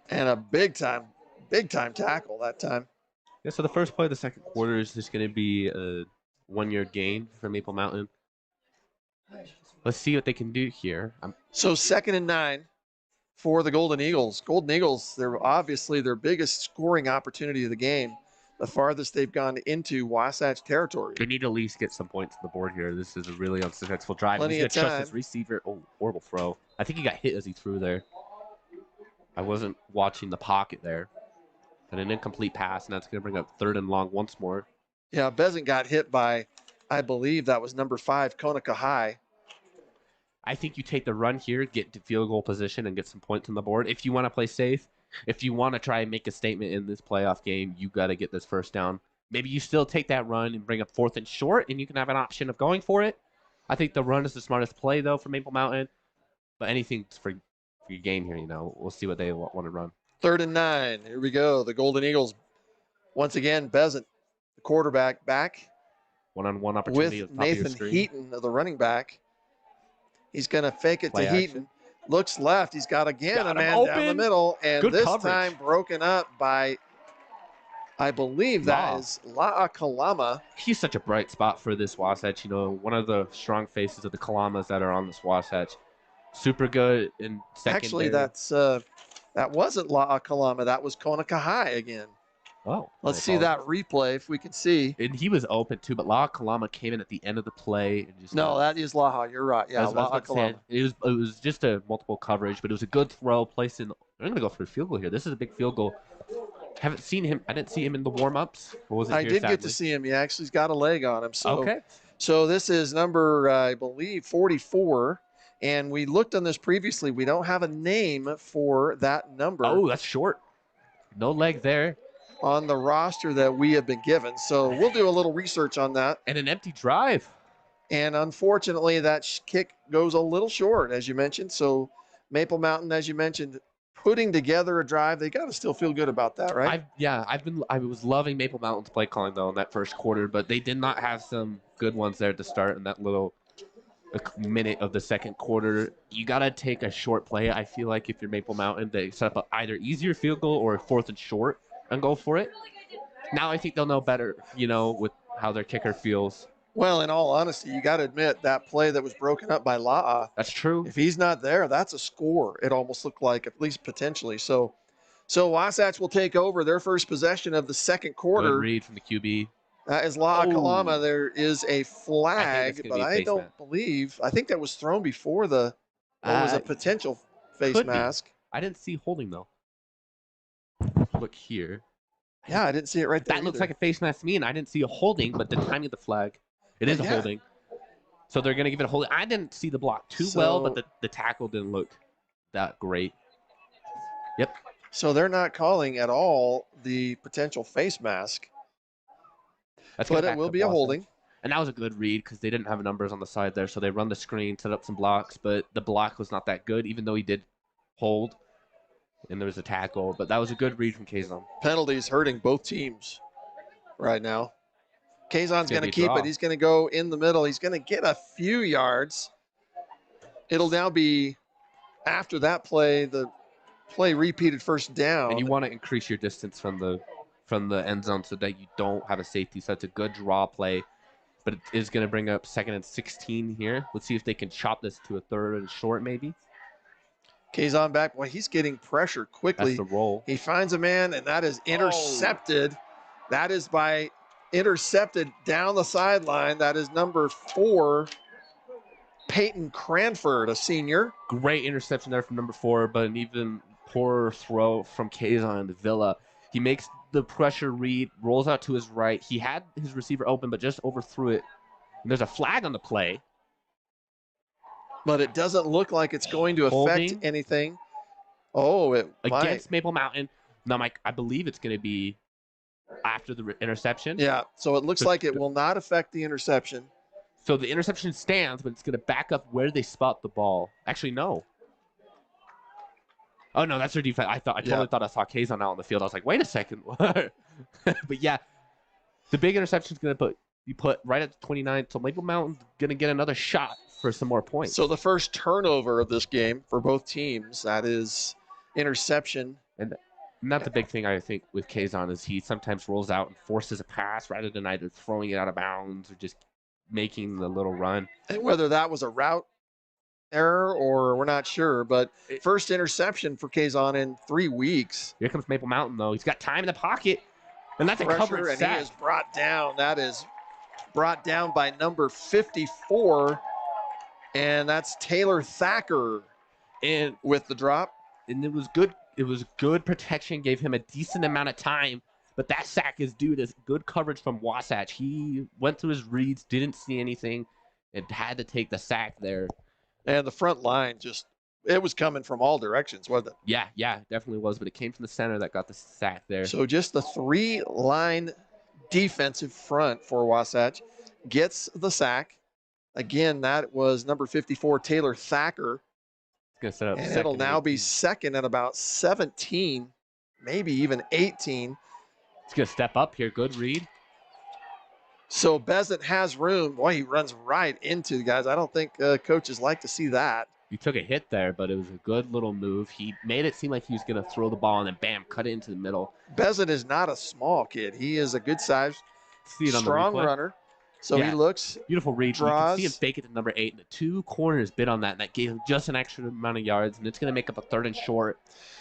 and a big time tackle that time. Yeah, so the first play of the second quarter is just going to be a 1-yard gain for Maple Mountain. Let's see what they can do here. So 2nd and 9 for the Golden Eagles. Golden Eagles, they're obviously their biggest scoring opportunity of the game. The farthest they've gone into Wasatch territory. They need to at least get some points on the board here. This is a really unsuccessful drive. Plenty of time. Trust his receiver. Oh, horrible throw. I think he got hit as he threw there. I wasn't watching the pocket there. And an incomplete pass, and that's going to bring up 3rd and long once more. Yeah, Bezant got hit by, I believe that was number 5, Conica High. I think you take the run here, get to field goal position, and get some points on the board. If you want to play safe, if you want to try and make a statement in this playoff game, you got to get this first down. Maybe you still take that run and bring up 4th and short, and you can have an option of going for it. I think the run is the smartest play, though, for Maple Mountain. But anything for your game here, we'll see what they want to run. 3rd and 9. Here we go. The Golden Eagles, once again, Bezant, the quarterback, back. One-on-one opportunity with Nathan Heaton, the running back. He's going to fake it to Heaton. Looks left. He's got a man down the middle. And Good this coverage. time broken up by, I believe that is La'akalama. He's such a bright spot for this Wasatch. one of the strong faces of the Kalamas that are on this Wasatch. Super good in secondary. Actually, that wasn't La'akalama. That was Conica High again. Oh. Let's see that replay if we can see. And he was open too, but La'akalama came in at the end of the play and just. No, that is Laha. You're right. Yeah, La'akalama. It was just a multiple coverage, but it was a good throw placed in. I'm gonna go for a field goal here. This is a big field goal. Haven't seen him. I didn't see him in the warm-ups. I did get to see him. He actually's got a leg on him. So, okay. So this is number, I believe, 44. And we looked on this previously. We don't have a name for that number. Oh, that's short. No leg there. On the roster that we have been given. So we'll do a little research on that. And an empty drive. And unfortunately, that kick goes a little short, as you mentioned. So Maple Mountain, as you mentioned, putting together a drive, they got to still feel good about that, right? I was loving Maple Mountain's play calling, though, in that first quarter, but they did not have some good ones there to start in that little minute of the second quarter. You got to take a short play. I feel like if you're Maple Mountain, they set up either easier field goal or a 4th and short and go for it. Now I think they'll know better, with how their kicker feels. Well, in all honesty, you got to admit that play that was broken up by La'a, That's true. if he's not there, that's a score. It almost looked like, at least potentially. So Wasatch will take over their first possession of the second Good quarter. read from the QB. As La'a Oh. Kalama, there is a flag, gonna but be a I face don't mask. believe. I think that was thrown before the what was a potential face could be. mask. I didn't see holding though. Look here. Yeah, I didn't see it right there. That looks like a face mask to me, and I didn't see a holding, but the timing of the flag, it is a holding. So they're going to give it a holding. I didn't see the block too well, but the tackle didn't look that great. Yep. So they're not calling at all the potential face mask. But it will be a holding. And that was a good read because they didn't have numbers on the side there, so they run the screen, set up some blocks, but the block was not that good, even though he did hold, and there was a tackle. But that was a good read from Kazan. Penalties hurting both teams right now. Kazan's going to keep it. He's going to go in the middle. He's going to get a few yards. It'll now be, after that play, the play repeated first down. And you want to increase your distance from the end zone so that you don't have a safety. So it's a good draw play, but it is going to bring up 2nd and 16 here. Let's see if they can chop this to a 3rd and short maybe. Kazan back. Well, he's getting pressure quickly. That's the roll. He finds a man, and that is intercepted. That is by intercepted down the sideline. That is number 4, Peyton Cranford, a senior. Great interception there from number 4, but an even poorer throw from Kazan to Villa. He makes the pressure read, rolls out to his right. He had his receiver open, but just overthrew it. And there's a flag on the play. But it doesn't look like it's going to affect anything. Oh, it against might. Maple Mountain. Now, Mike, I believe it's going to be after the interception. Yeah, so it looks like it will not affect the interception. So the interception stands, but it's going to back up where they spot the ball. Actually, no. Oh, no, that's their defense. I totally thought I saw Kazan out on the field. I was like, wait a second. But yeah, the big interception is going to be put right at the 29. So Maple Mountain's going to get another shot for some more points. So the first turnover of this game for both teams, that is interception. And not the big thing, I think, with Kazan is he sometimes rolls out and forces a pass rather than either throwing it out of bounds or just making the little run. And whether that was a route error or we're not sure, but first interception for Kazan in 3 weeks. Here comes Maple Mountain, though. He's got time in the pocket, and that's a covered sack. And he is brought down. That is brought down by number 54, and that's Taylor Thacker and with the drop. And it was good. It was good protection, gave him a decent amount of time, but that sack is due to good coverage from Wasatch. He went through his reads, didn't see anything, and had to take the sack there. And the front line it was coming from all directions, wasn't it? Yeah, definitely was, but it came from the center that got the sack there. So just the 3-line defensive front for Wasatch gets the sack. Again, that was number 54, Taylor Thacker. It's gonna set up and it'll now be 2nd and about 17, maybe even 18. It's going to step up here. Good read. So Bezant has room. Boy, he runs right into the guys. I don't think coaches like to see that. He took a hit there, but it was a good little move. He made it seem like he was going to throw the ball, and then bam, cut it into the middle. Bezant is not a small kid. He is a good size, strong runner. So he looks, beautiful read. Draws. You can see him fake it to number 8, and the 2 corners bid on that, and that gave him just an extra amount of yards, and it's going to make up a 3rd and short.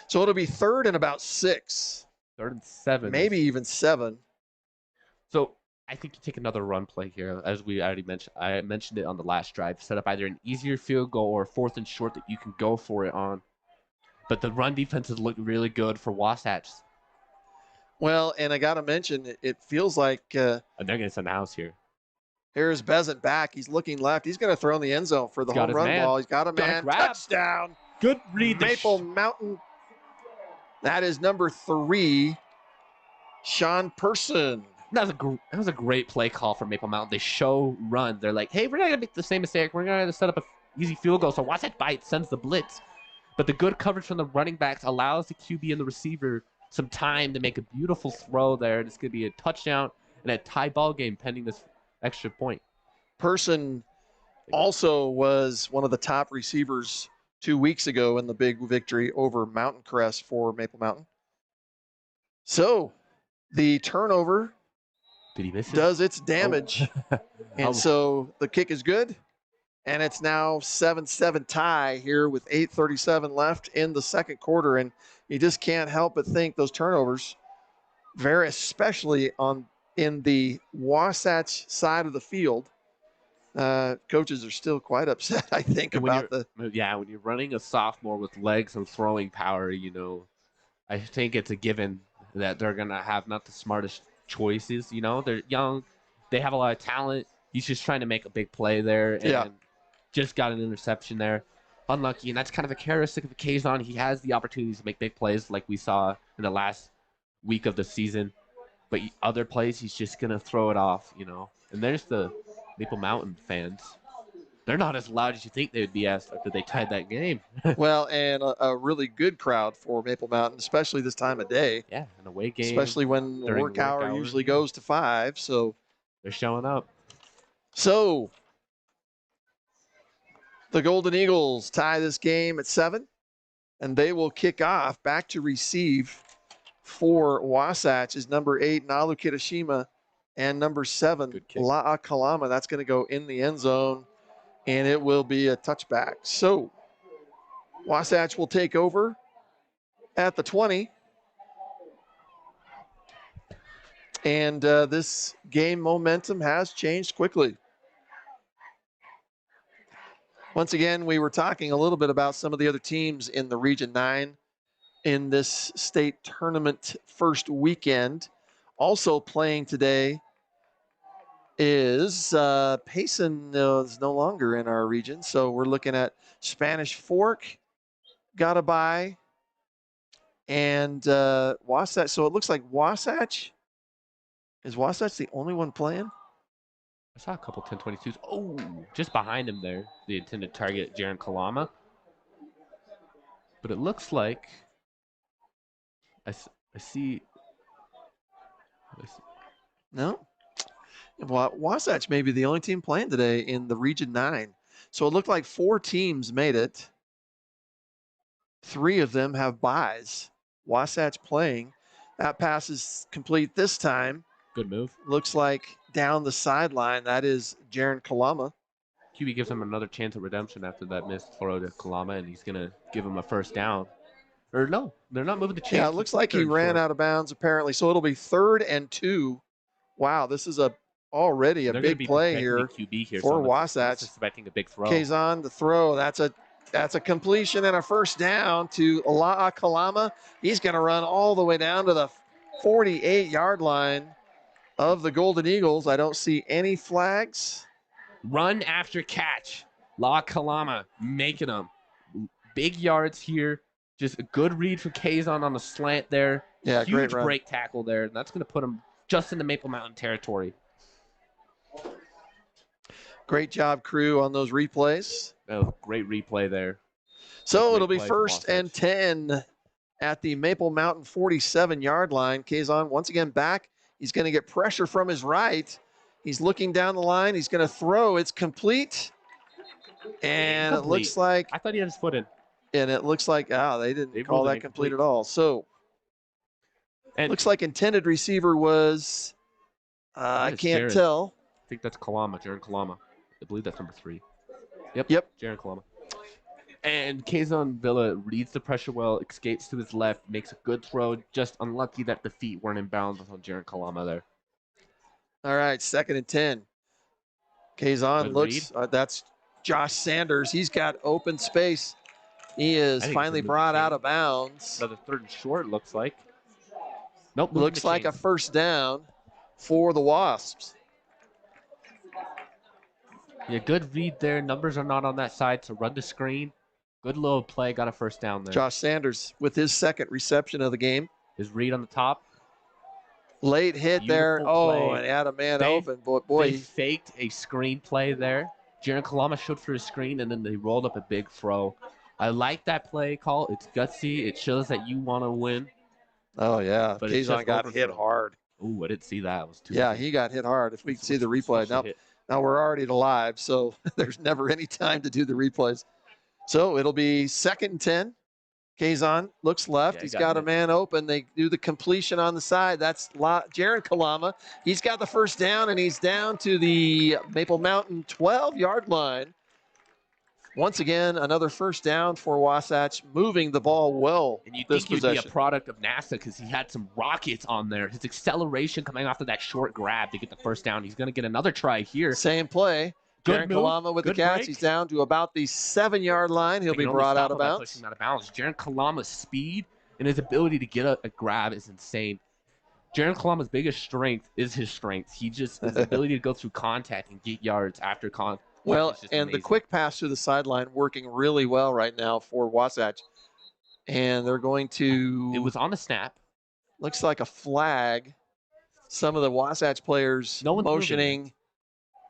So it'll be 3rd and about 6. 3rd and 7. Maybe even 7. So I think you take another run play here, as we already mentioned. I mentioned it on the last drive. Set up either an easier field goal or 4th and short that you can go for it on. But the run defenses look really good for Wasatch. Well, and I got to mention, it feels like and they're going to send the house here. Here's Bezant back. He's looking left. He's going to throw in the end zone for the home run ball. He's got a man. Touchdown. Good read. Maple Mountain. That is number 3, Sean Person. That was a great play call from Maple Mountain. They show run. They're like, hey, we're not going to make the same mistake. We're going to set up an easy field goal. So Wasatch bites, sends the blitz. But the good coverage from the running backs allows the QB and the receiver some time to make a beautiful throw there. It's going to be a touchdown and a tie ball game pending this extra point. Person also was one of the top receivers 2 weeks ago in the big victory over Mountain Crest for Maple Mountain. So the turnover Did he miss it? does its damage. And so the kick is good. And it's now 7-7 tie here with 8:37 left in the second quarter. And you just can't help but think those turnovers, very especially in the Wasatch side of the field. Coaches are still quite upset, I think, And about when you're running a sophomore with legs and throwing power, I think it's a given that they're gonna have not the smartest choices. They're young, they have a lot of talent. He's just trying to make a big play there, and just got an interception there. Unlucky, and that's kind of a characteristic of Kazon. He has the opportunities to make big plays, like we saw in the last week of the season. But other plays, he's just gonna throw it off. And there's the Maple Mountain fans. They're not as loud as you think they would be after they tied that game. Well, and a really good crowd for Maple Mountain, especially this time of day. Yeah, an away game. Especially when the work hour usually goes to 5. So they're showing up. So the Golden Eagles tie this game at 7, and they will kick off. Back to receive for Wasatch is number 8, Nalu Kitashima, and number 7, La'a Kalama. That's going to go in the end zone, and it will be a touchback. So Wasatch will take over at the 20. And this game momentum has changed quickly. Once again, we were talking a little bit about some of the other teams in the Region 9 in this state tournament first weekend. Also playing today is Payson is no longer in our region. So we're looking at Spanish Fork, got a bye, and Wasatch. So it looks like Wasatch. Is Wasatch the only one playing? I saw a couple 10-22s. Oh, just behind him there, the intended target, Jaron Kalama. But it looks like I see. No. Well, Wasatch may be the only team playing today in the Region 9. So it looked like 4 teams made it. 3 of them have byes. Wasatch playing. That pass is complete this time. Good move. Looks like down the sideline. That is Jaron Kalama. QB gives him another chance at redemption after that missed throw to Kalama, and he's going to give him a first down. Or no, they're not moving the chains. Yeah, it looks like he ran out of bounds apparently. So it'll be 3rd and 2. Wow, this is already a big play here for Wasatch. Expecting a big throw. Kazon, the throw. That's a completion and a first down to La'a Kalama. He's going to run all the way down to the 48-yard line of the Golden Eagles. I don't see any flags. Run after catch. La'a Kalama making them. Big yards here. Just a good read from Kazon on the slant there. Yeah, huge great run. Break tackle there. And that's going to put him just in the Maple Mountain territory. Great job, crew, on those replays. Oh, great replay there. So it'll be 1st and 10 at the Maple Mountain 47-yard line. Kazon once again back. He's going to get pressure from his right. He's looking down the line. He's going to throw. It's complete. And it looks like... I thought he had his foot in. And it looks like, they didn't call that complete at all. So it looks like intended receiver was, I can't tell. I think that's Kalama, Jaron Kalama. I believe that's number 3. Yep. Jaron Kalama. And Kazon Villa reads the pressure well, escapes to his left, makes a good throw. Just unlucky that the feet weren't in bounds on Jaron Kalama there. All right, 2nd and 10. Kazon looks, that's Josh Sanders. He's got open space. He is finally brought out of bounds. Another 3rd and short, looks like. Nope. Looks like a first down for the Wasps. Yeah, good read there. Numbers are not on that side, so run the screen. Good little play, got a first down there. Josh Sanders with his 2nd reception of the game. His read on the top. Late hit there. Oh, and had a man open. Boy, they faked a screen play there. Jaron Kalama showed for a screen, and then they rolled up a big throw. I like that play call. It's gutsy. It shows that you want to win. Oh, yeah. But Kazon got hit hard. Ooh, I didn't see that. It was too Yeah, he got hit hard. If we can see the replay. Now we're already live, so there's never any time to do the replays. So it'll be 2nd and 10. Kazan looks left. Yeah, He's got a man open. They do the completion on the side. That's Jaron Kalama. He's got the first down, and he's down to the Maple Mountain 12-yard line. Once again, another first down for Wasatch, moving the ball well. And you'd this think he'd possession. be a product of NASA because he had some rockets on there. His acceleration coming off of that short grab to get the first down. He's going to get another try here. Same play. Jaron Kalama with the catch. Break. He's down to about the 7-yard line. He'll be brought out of bounds. Pushing out of bounds. Jaron Kalama's speed and his ability to get a grab is insane. Jaron Kalama's biggest strength is his strength. His ability to go through contact and get yards after contact. Well, and amazing. The quick pass to the sideline working really well right now for Wasatch. And they're going to... It was on the snap. Looks like a flag. Some of the Wasatch players motioning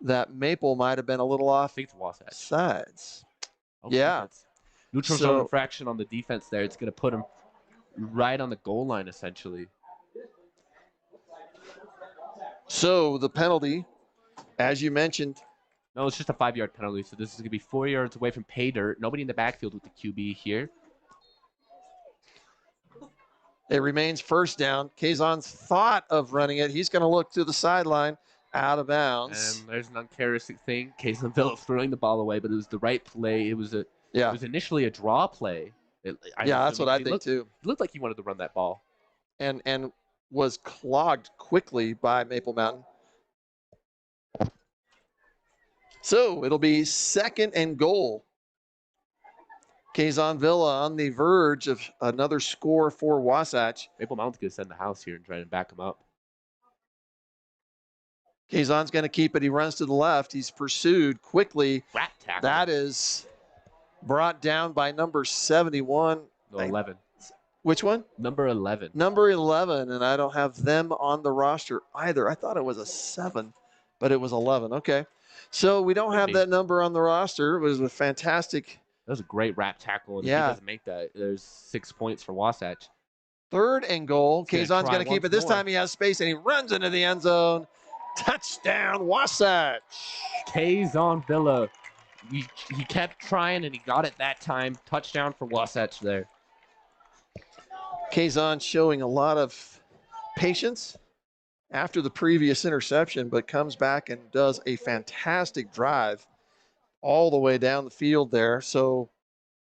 that Maple might have been a little off sides. Oh, yeah. Neutral zone infraction on the defense there. It's going to put him right on the goal line, essentially. So the penalty, as you mentioned. No, it's just a 5-yard penalty. So this is going to be 4 yards away from pay dirt. Nobody in the backfield with the QB here. It remains first down. Kazan's thought of running it. He's going to look to the sideline. Out of bounds. And there's an uncharacteristic thing. Kazan Phillips throwing the ball away, but it was the right play. It was initially a draw play. That's what I think too. It looked like he wanted to run that ball. And was clogged quickly by Maple Mountain. So it'll be 2nd and goal. Kazan Villa on the verge of another score for Wasatch. Maple Mountain's going to send the house here and try to back him up. Kazan's going to keep it. He runs to the left. He's pursued quickly. Rat tackle. That is brought down by number 71. No, 11. Which one? Number 11. Number 11, and I don't have them on the roster either. I thought it was a 7, but it was 11. Okay. So we don't have that number on the roster. It was a fantastic. That was a great rat tackle. And if he doesn't make that, there's 6 points for Wasatch. 3rd and goal. Kazan's going to keep it. This time he has space, and he runs into the end zone. Touchdown, Wasatch. Kazan Villa. He kept trying, and he got it that time. Touchdown for Wasatch there. Kazan showing a lot of patience after the previous interception, but comes back and does a fantastic drive all the way down the field there. So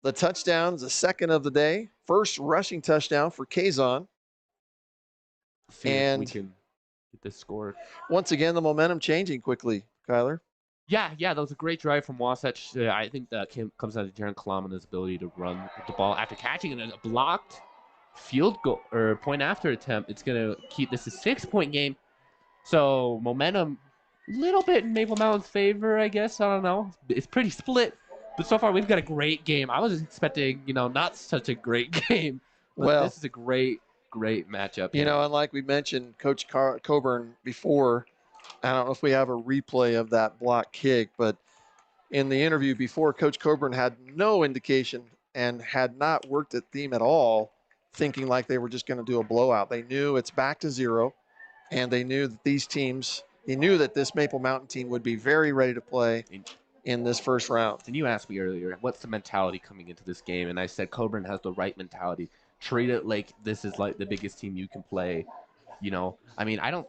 the touchdown is the 2nd of the day. First rushing touchdown for Kazan. And we can get this score. Once again, the momentum changing quickly, Kyler. Yeah, that was a great drive from Wasatch. I think that comes out of Jaron Kalama and his ability to run the ball after catching it. And a blocked field goal or point after attempt. It's going to keep this a 6-point game. So momentum a little bit in Maple Mountain's favor, I guess. I don't know. It's pretty split. But so far, we've got a great game. I was expecting, not such a great game. But this is a great matchup. And like we mentioned, Coach Coburn before, I don't know if we have a replay of that block kick, but in the interview before, Coach Coburn had no indication and had not worked at theme at all, thinking like they were just going to do a blowout. They knew it's back to 0, and they knew that he knew that this Maple Mountain team would be very ready to play in this first round. And you asked me earlier, what's the mentality coming into this game? And I said Coburn has the right mentality. Treat it like this is like the biggest team you can play. I mean, I don't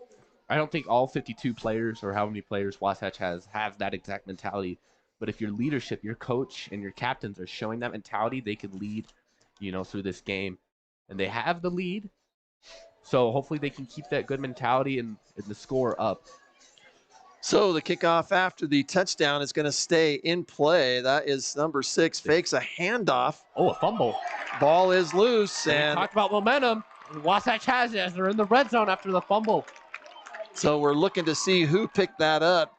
think all 52 players or how many players Wasatch have that exact mentality. But if your leadership, your coach, and your captains are showing that mentality, they could lead, through this game. And they have the lead. So hopefully they can keep that good mentality and the score up. So the kickoff after the touchdown is going to stay in play. That is number 6, fakes a handoff. Oh, a fumble. Ball is loose. And talk about momentum. Wasatch has it as they're in the red zone after the fumble. So we're looking to see who picked that up.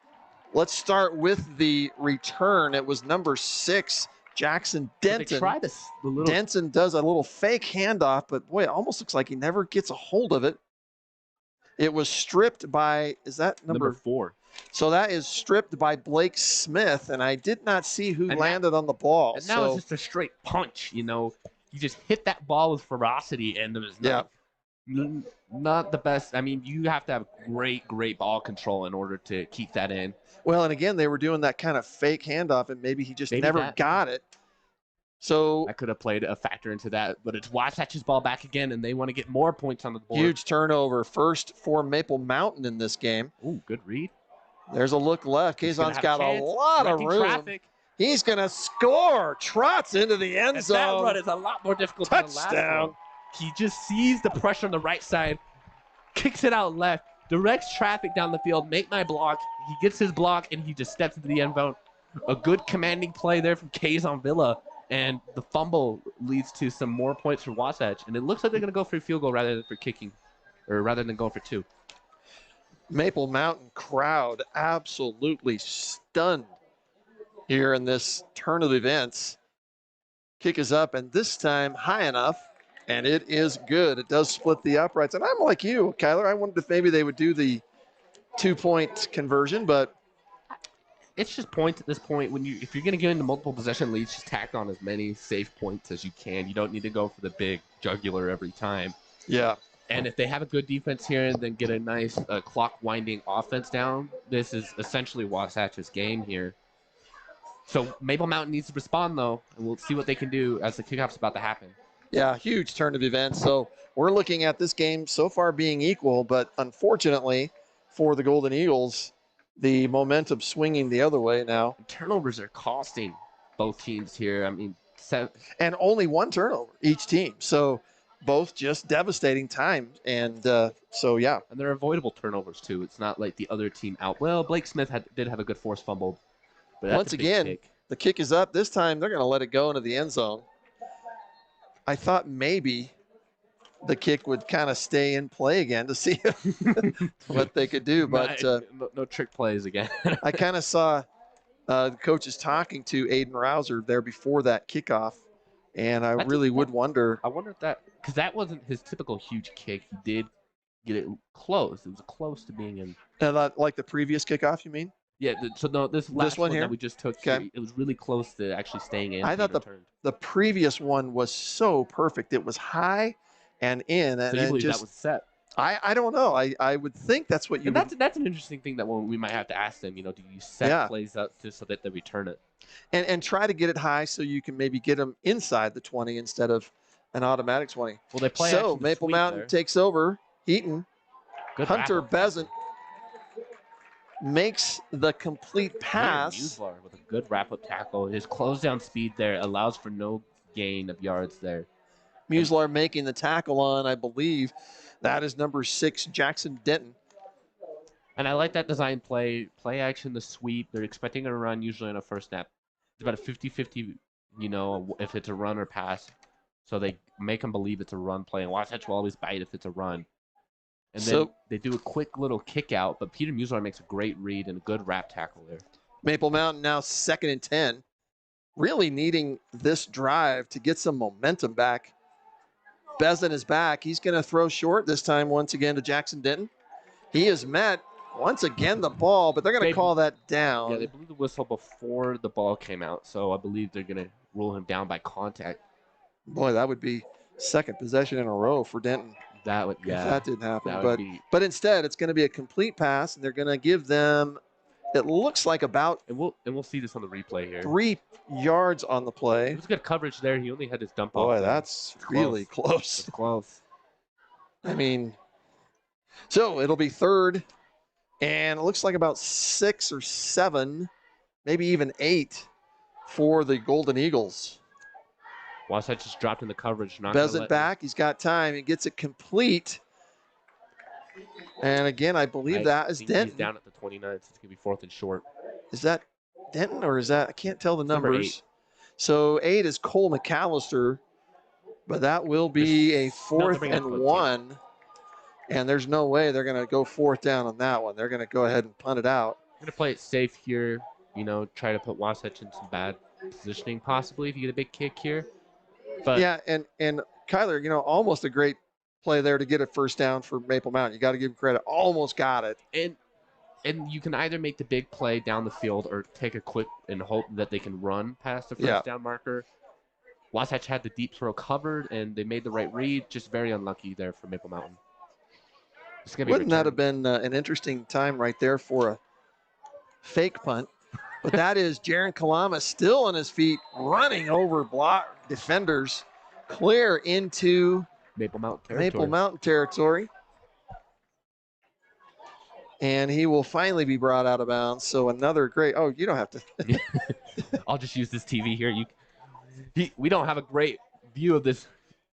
Let's start with the return. It was number 6, Jackson Denton. Denton does a little fake handoff, but boy, it almost looks like he never gets a hold of it. It was stripped by, is that number 4? So that is stripped by Blake Smith, and I did not see who landed on the ball. And now it's just a straight punch, You just hit that ball with ferocity, and there was not the best. I mean, you have to have great ball control in order to keep that in. Well, and again, they were doing that kind of fake handoff, and maybe he just never got it. So That could have played a factor into that, but it's Wasatch's ball back again, and they want to get more points on the board. huge turnover. First for Maple Mountain in this game. Ooh, good read. There's a look left. He's gonna Kazan's have got a chance, lot of directing room. traffic. He's going to score. Trots into the end And zone. that run is a lot more difficult than the last Touchdown. one. He just sees the pressure on the right side, kicks it out left, directs traffic down the field, make my block. He gets his block, and he just steps into the end zone. A good commanding play there from Kazan Villa, and the fumble leads to some more points for Wasatch. And it looks like they're going to go for a field goal rather than for kicking, or rather than going for 2. Maple Mountain crowd absolutely stunned here in this turn of events. Kick is up, and this time high enough, and it is good. It does split the uprights. And I'm like you, Kyler. I wondered if maybe they would do the 2-point conversion, but It's just points at this point. If you're going to get into multiple possession leads, just tack on as many safe points as you can. You don't need to go for the big jugular every time. yeah. And if they have a good defense here and then get a nice clock winding offense down, this is essentially Wasatch's game here. So Maple Mountain needs to respond, though, and we'll see what they can do as the kickoff's about to happen. Yeah, huge turn of events. So we're looking at this game so far being equal, but unfortunately for the Golden Eagles, the momentum swinging the other way now. And turnovers are costing both teams here. I mean, and only 1 turnover each team. So both just devastating times. And so, yeah. And they're avoidable turnovers, too. It's not like the other team out. Well, Blake Smith did have a good forced fumble. But once again, the kick is up. This time they're going to let it go into the end zone. I thought maybe the kick would kind of stay in play again to see what they could do. But no trick plays again. I kind of saw the coaches talking to Aiden Rouser there before that kickoff, and I really would wonder. I wonder if because that wasn't his typical huge kick. He did get it close. It was close to being in. Like the previous kickoff, you mean? Yeah, so no, this last one one here that we just took, okay. It was really close to actually staying in. I thought the previous one was so perfect. It was high and in, and so you believe just that was set. I don't know. I would think that's what you. And that's an interesting thing that we might have to ask them. You know, do you set plays up just so that they return it, and try to get it high so you can maybe get them inside the 20 instead of an automatic 20. Well, they play. So Maple Mountain takes over. Eaton, good Hunter Bezant makes the complete pass. Muslar with a good wrap-up tackle. His close-down speed there allows for no gain of yards there. Muslar making the tackle on, I believe, that is number 6, Jackson Denton. And I like that design play action, the sweep. They're expecting a run usually on a first snap. It's about a 50-50, you know, if it's a run or pass. So they make them believe it's a run play. And Wasatch will always bite if it's a run. And then they do a quick little kick out, but Peter Muslar makes a great read and a good wrap tackle there. Maple Mountain now 2nd and 10. Really needing this drive to get some momentum back. Bezant is back. He's going to throw short this time once again to Jackson Denton. He is met once again the ball, but they're going to call that down. Yeah, they blew the whistle before the ball came out, so I believe they're going to rule him down by contact. Boy, that would be 2nd possession in a row for Denton. That would, yeah. If that didn't happen, but instead it's going to be a complete pass, and they're going to give them. It looks like about. And we'll see this on the replay here. 3 yards on the play. It was good coverage there. He only had his dump off. Boy, that's really close. It's close. I mean, so it'll be 3rd, and it looks like about 6 or 7, maybe even 8 for the Golden Eagles. Wasatch just dropped in the coverage. Bezant back. He's got time. He gets it complete. And again, I believe that is Denton. He's down at the 29, so it's going to be 4th and short. Is that Denton or is that? I can't tell the numbers. Number 8. So 8 is Cole McAllister, but that will be a 4th and 1. And there's no way they're going to go 4th down on that one. They're going to go ahead and punt it out. I'm going to play it safe here. You know, try to put Wasatch in some bad positioning possibly if you get a big kick here. But yeah, and Kyler, you know, almost a great play there to get a 1st down for Maple Mountain. You got to give him credit. Almost got it. And you can either make the big play down the field or take a quick and hope that they can run past the 1st down marker. Wasatch had the deep throw covered, and they made the right read. Just very unlucky there for Maple Mountain. Wouldn't that have been an interesting time right there for a fake punt? But that is Jaron Kalama still on his feet, running over block defenders, clear into Maple Mountain territory. Maple Mountain territory. And he will finally be brought out of bounds. So another great, oh, you don't have to. I'll just use this TV here. We don't have a great view of this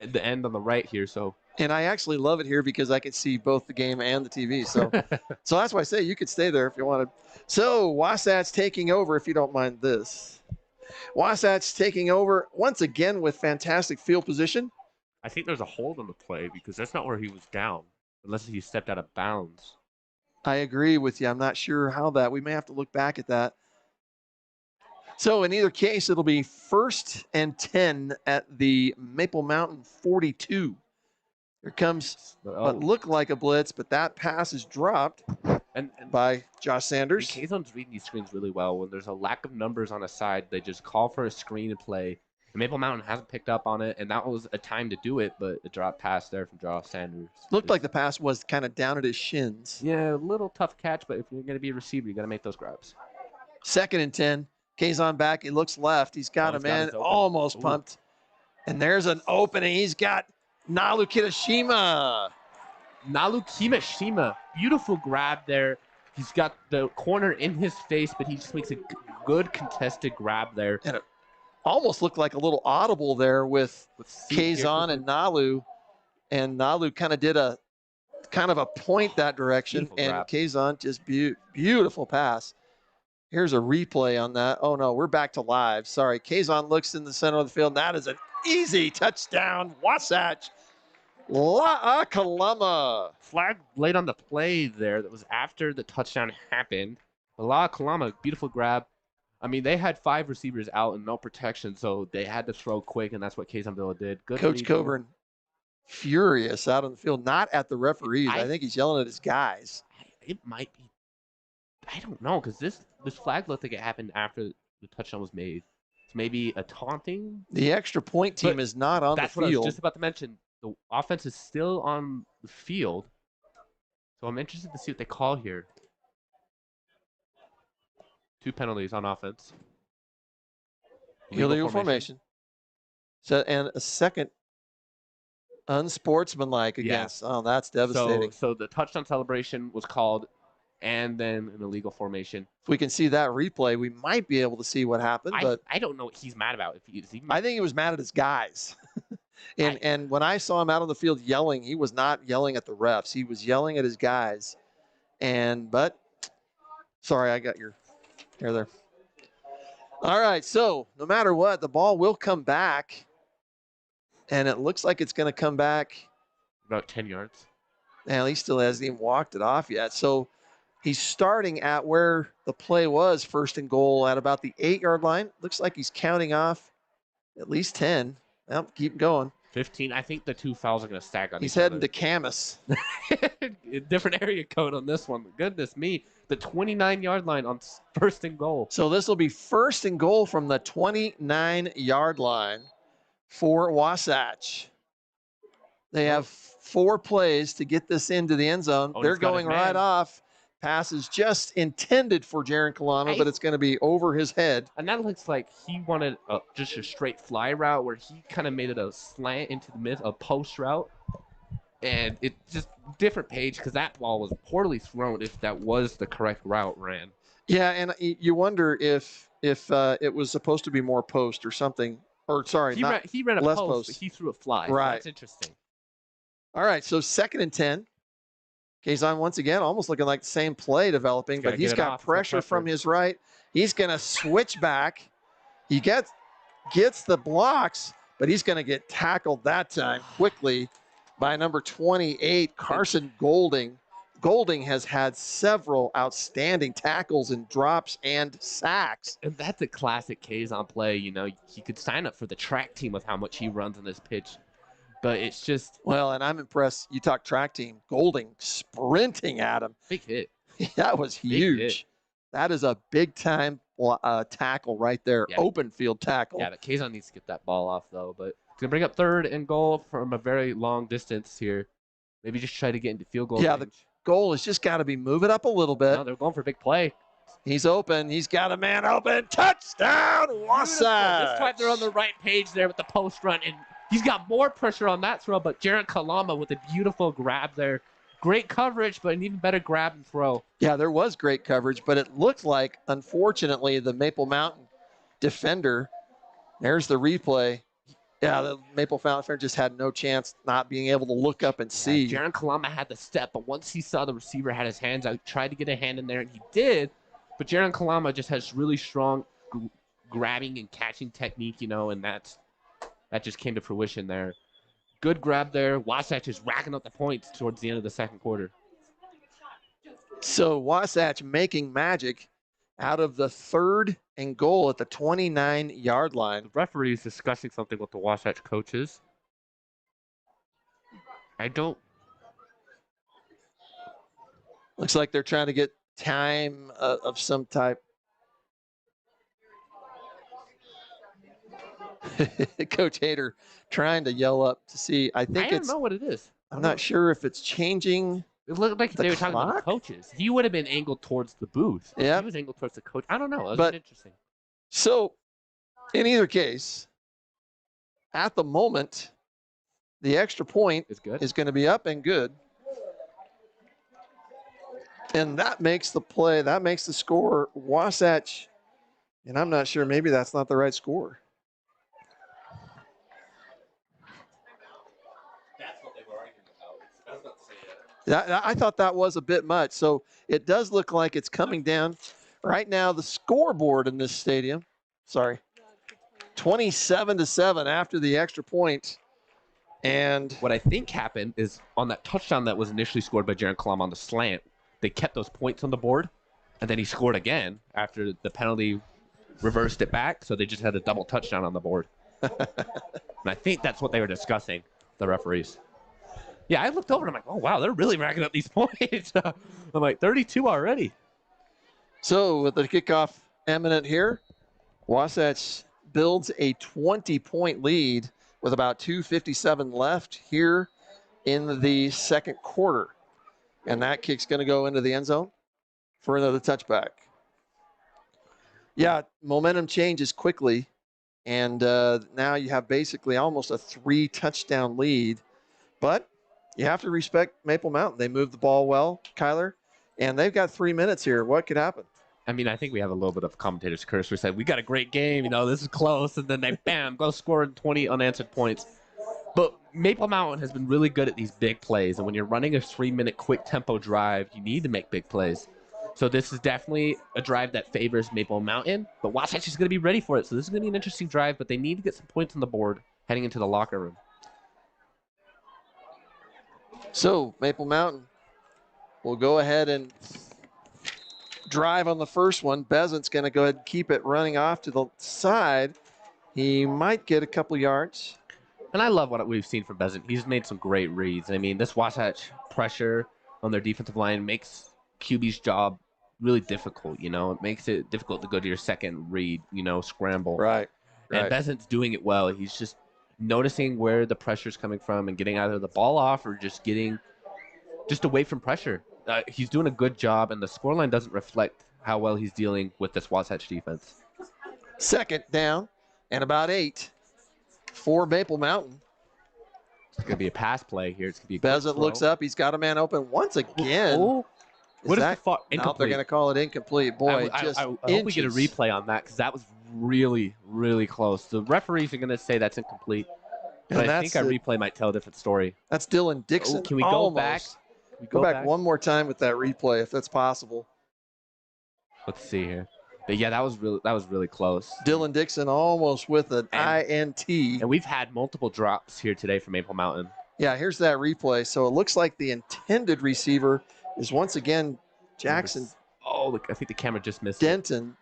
at the end on the right here, so. And I actually love it here because I can see both the game and the TV. So, so that's why I say you could stay there if you wanted. So Wasatch taking over, if you don't mind this. Wasatch taking over once again with fantastic field position. I think there's a hold on the play because that's not where he was down, unless he stepped out of bounds. I agree with you. I'm not sure how that. We may have to look back at that. So in either case, it'll be 1st and 10 at the Maple Mountain 42. Here comes what looked like a blitz, but that pass is dropped by Josh Sanders. Kazon's reading these screens really well. When there's a lack of numbers on a side, they just call for a screen and play. And Maple Mountain hasn't picked up on it, and that was a time to do it, but a drop pass there from Josh Sanders. Looked like the pass was kind of down at his shins. Yeah, a little tough catch, but if you're going to be a receiver, you got to make those grabs. 2nd and 10. Kazon back. He looks left. He's got a man almost pumped. And there's an opening. He's got Nalu Kitashima. Beautiful grab there. He's got the corner in his face, but he just makes a good contested grab there. And it almost looked like a little audible there with Kazon and Nalu. And Nalu kind of did a point that direction. Beautiful and grab. Kazon just beautiful pass. Here's a replay on that. Oh, no, we're back to live. Sorry. Kazon looks in the center of the field. And that is an easy touchdown. Wasatch. Kalama. Flag laid on the play there. That was after the touchdown happened. Kalama, beautiful grab. I mean, they had 5 receivers out and no protection, so they had to throw quick, and that's what Kazonville did. Good. Coach Coburn furious out on the field, not at the referees. I think he's yelling at his guys. It might be. I don't know, because this flag looked like it happened after the touchdown was made. So maybe a taunting. The extra point team is not on the field. That's what I was just about to mention. The offense is still on the field. So I'm interested to see what they call here. 2 penalties on offense. Illegal formation. So, and a second unsportsmanlike against. Yeah. Oh, that's devastating. So the touchdown celebration was called, and then an illegal formation. If we can see that replay, we might be able to see what happened. But I don't know what he's mad about. I think he was mad at his guys. And when I saw him out on the field yelling, he was not yelling at the refs. He was yelling at his guys. But sorry, I got your hair there. All right, so no matter what, the ball will come back. And it looks like it's going to come back about 10 yards. And he still hasn't even walked it off yet. So he's starting at where the play was, 1st and goal at about the 8-yard line. Looks like he's counting off at least 10. Well, keep going. 15. I think the 2 fouls are going to stack on He's heading to Camas. Different area code on this one. Goodness me. The 29-yard line on 1st and goal. So this will be 1st and goal from the 29-yard line for Wasatch. They have 4 plays to get this into the end zone. They're going right off. Pass is just intended for Jaron Kalama, but it's going to be over his head. And that looks like he wanted just a straight fly route where he kind of made it a slant into the mid, a post route. And it's just different page because that ball was poorly thrown if that was the correct route ran. Yeah, and you wonder if it was supposed to be more post or something. Or sorry, he ran a post, but he threw a fly. Right. That's interesting. All right, so 2nd and 10. Kazon once again almost looking like the same play developing, but he's got pressure from his right. He's going to switch back. He gets the blocks, but he's going to get tackled that time quickly by number 28, Carson Golding. Golding has had several outstanding tackles and drops and sacks. And that's a classic Kazon play. You know, he could sign up for the track team with how much he runs on this pitch. But it's just... Well, and I'm impressed. You talk track team. Golding sprinting at him. Big hit. That was huge. That is a big-time tackle right there. Yeah. Open field tackle. Yeah, but Kazon needs to get that ball off, though. But it's going to bring up 3rd and goal from a very long distance here. Maybe just try to get into field goal range. The goal has just got to be moving up a little bit. No, they're going for a big play. He's open. He's got a man open. Touchdown, Wasatch. This time they're on the right page there with the post run, and he's got more pressure on that throw, but Jaron Kalama with a beautiful grab there. Great coverage, but an even better grab and throw. Yeah, there was great coverage, but it looked like, unfortunately, the Maple Mountain defender, there's the replay. Yeah, the Maple Mountain defender just had no chance not being able to look up and see. Yeah, Jaron Kalama had the step, but once he saw the receiver had his hands out, he tried to get a hand in there, and he did. But Jaron Kalama just has really strong grabbing and catching technique, and that just came to fruition there. Good grab there. Wasatch is racking up the points towards the end of the second quarter. So Wasatch making magic out of the 3rd and goal at the 29-yard line. The referee is discussing something with the Wasatch coaches. Looks like they're trying to get time of some type. Coach Hader trying to yell up to see. I don't know what it is. I'm not sure if it's changing. It looked like they were talking about the coaches. He would have been angled towards the booth. Yeah. He was angled towards the coach. I don't know. It was interesting. So, in either case, at the moment, the extra point is going to be up and good. And that makes the play, that makes the score Wasatch. And I'm not sure, maybe that's not the right score. That's what they were arguing about. I was about to say that. I thought that was a bit much. So it does look like it's coming down. Right now, the scoreboard in this stadium, 27-7 after the extra point. And what I think happened is on that touchdown that was initially scored by Jaron Kalama on the slant, they kept those points on the board, and then he scored again after the penalty reversed it back, so they just had a double touchdown on the board. And I think that's what they were discussing, the referees. Yeah, I looked over and I'm like, oh, wow, they're really racking up these points. I'm like, 32 already. So with the kickoff imminent here, Wasatch builds a 20-point lead with about 2:57 left here in the second quarter. And that kick's going to go into the end zone for another touchback. Yeah, momentum changes quickly. And now you have basically almost a 3-touchdown lead. But you have to respect Maple Mountain. They moved the ball well, Kyler. And they've got 3 minutes here. What could happen? I mean, I think we have a little bit of commentator's curse. We said, we got a great game. This is close. And then they, bam, go score 20 unanswered points. But Maple Mountain has been really good at these big plays. And when you're running a 3-minute quick tempo drive, you need to make big plays. So this is definitely a drive that favors Maple Mountain. But Wasatch is going to be ready for it. So this is going to be an interesting drive. But they need to get some points on the board heading into the locker room. So Maple Mountain will go ahead and drive on the first one. Bezant's going to go ahead and keep it running off to the side. He might get a couple yards. And I love what we've seen from Bezant. He's made some great reads. I mean, this Wasatch pressure on their defensive line makes QB's job really difficult, It makes it difficult to go to your second read, scramble. Right. And Bezant's doing it well. He's just noticing where the pressure's coming from and getting either the ball off or just getting away from pressure. He's doing a good job, and the scoreline doesn't reflect how well he's dealing with this Wasatch defense. Second down and about 8 for Maple Mountain. It's going to be a pass play here. It's going to be a Bezant looks up. He's got a man open once again. Oh. What is that? No, they're going to call it incomplete. Boy, I hope we get a replay on that because that was really, really close. The referees are going to say that's incomplete. But I think our replay might tell a different story. That's Dylan Dixon. Can we go back? Go back one more time with that replay if that's possible. Let's see here. But yeah, that was really close. Dylan Dixon almost with an INT. And we've had multiple drops here today from Maple Mountain. Yeah, here's that replay. So it looks like the intended receiver is once again Jackson. Oh, I think the camera just missed Denton.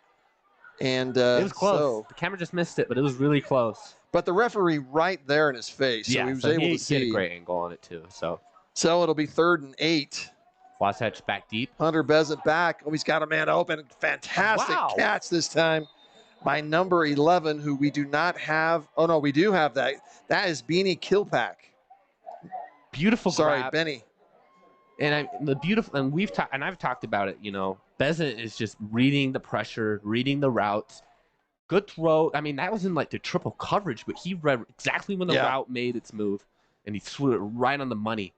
And it was close. So, the camera just missed it, but it was really close. But the referee right there in his face. So he was able to see. He had a great angle on it too. So it'll be 3rd and 8. Wasatch back deep. Hunter Bezant back. Oh, he's got a man open. Fantastic catch this time by number 11, who we do not have. Oh, no, we do have that. That is Beanie Kilpack. Beautiful grab. Sorry, Benny. And I've talked about it, Bezant is just reading the pressure, reading the routes. Good throw. I mean, that was in like the triple coverage, but he read exactly when the route made its move, and he threw it right on the money.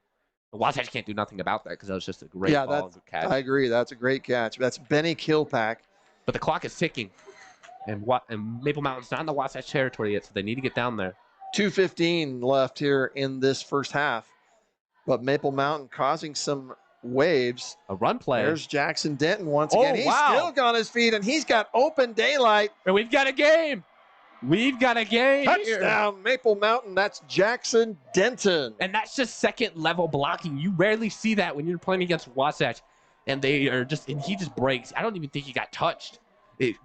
The Wasatch can't do nothing about that because that was just a great ball and good catch. I agree. That's a great catch. That's Benny Kilpack. But the clock is ticking, and Maple Mountain's not in the Wasatch territory yet, so they need to get down there. 2:15 left here in this first half, but Maple Mountain causing some waves. A run play. There's Jackson Denton once again. He's still on his feet, and he's got open daylight. And we've got a game. We've got a game. Touchdown, here. Maple Mountain. That's Jackson Denton. And that's just second-level blocking. You rarely see that when you're playing against Wasatch. And they are and he just breaks. I don't even think he got touched.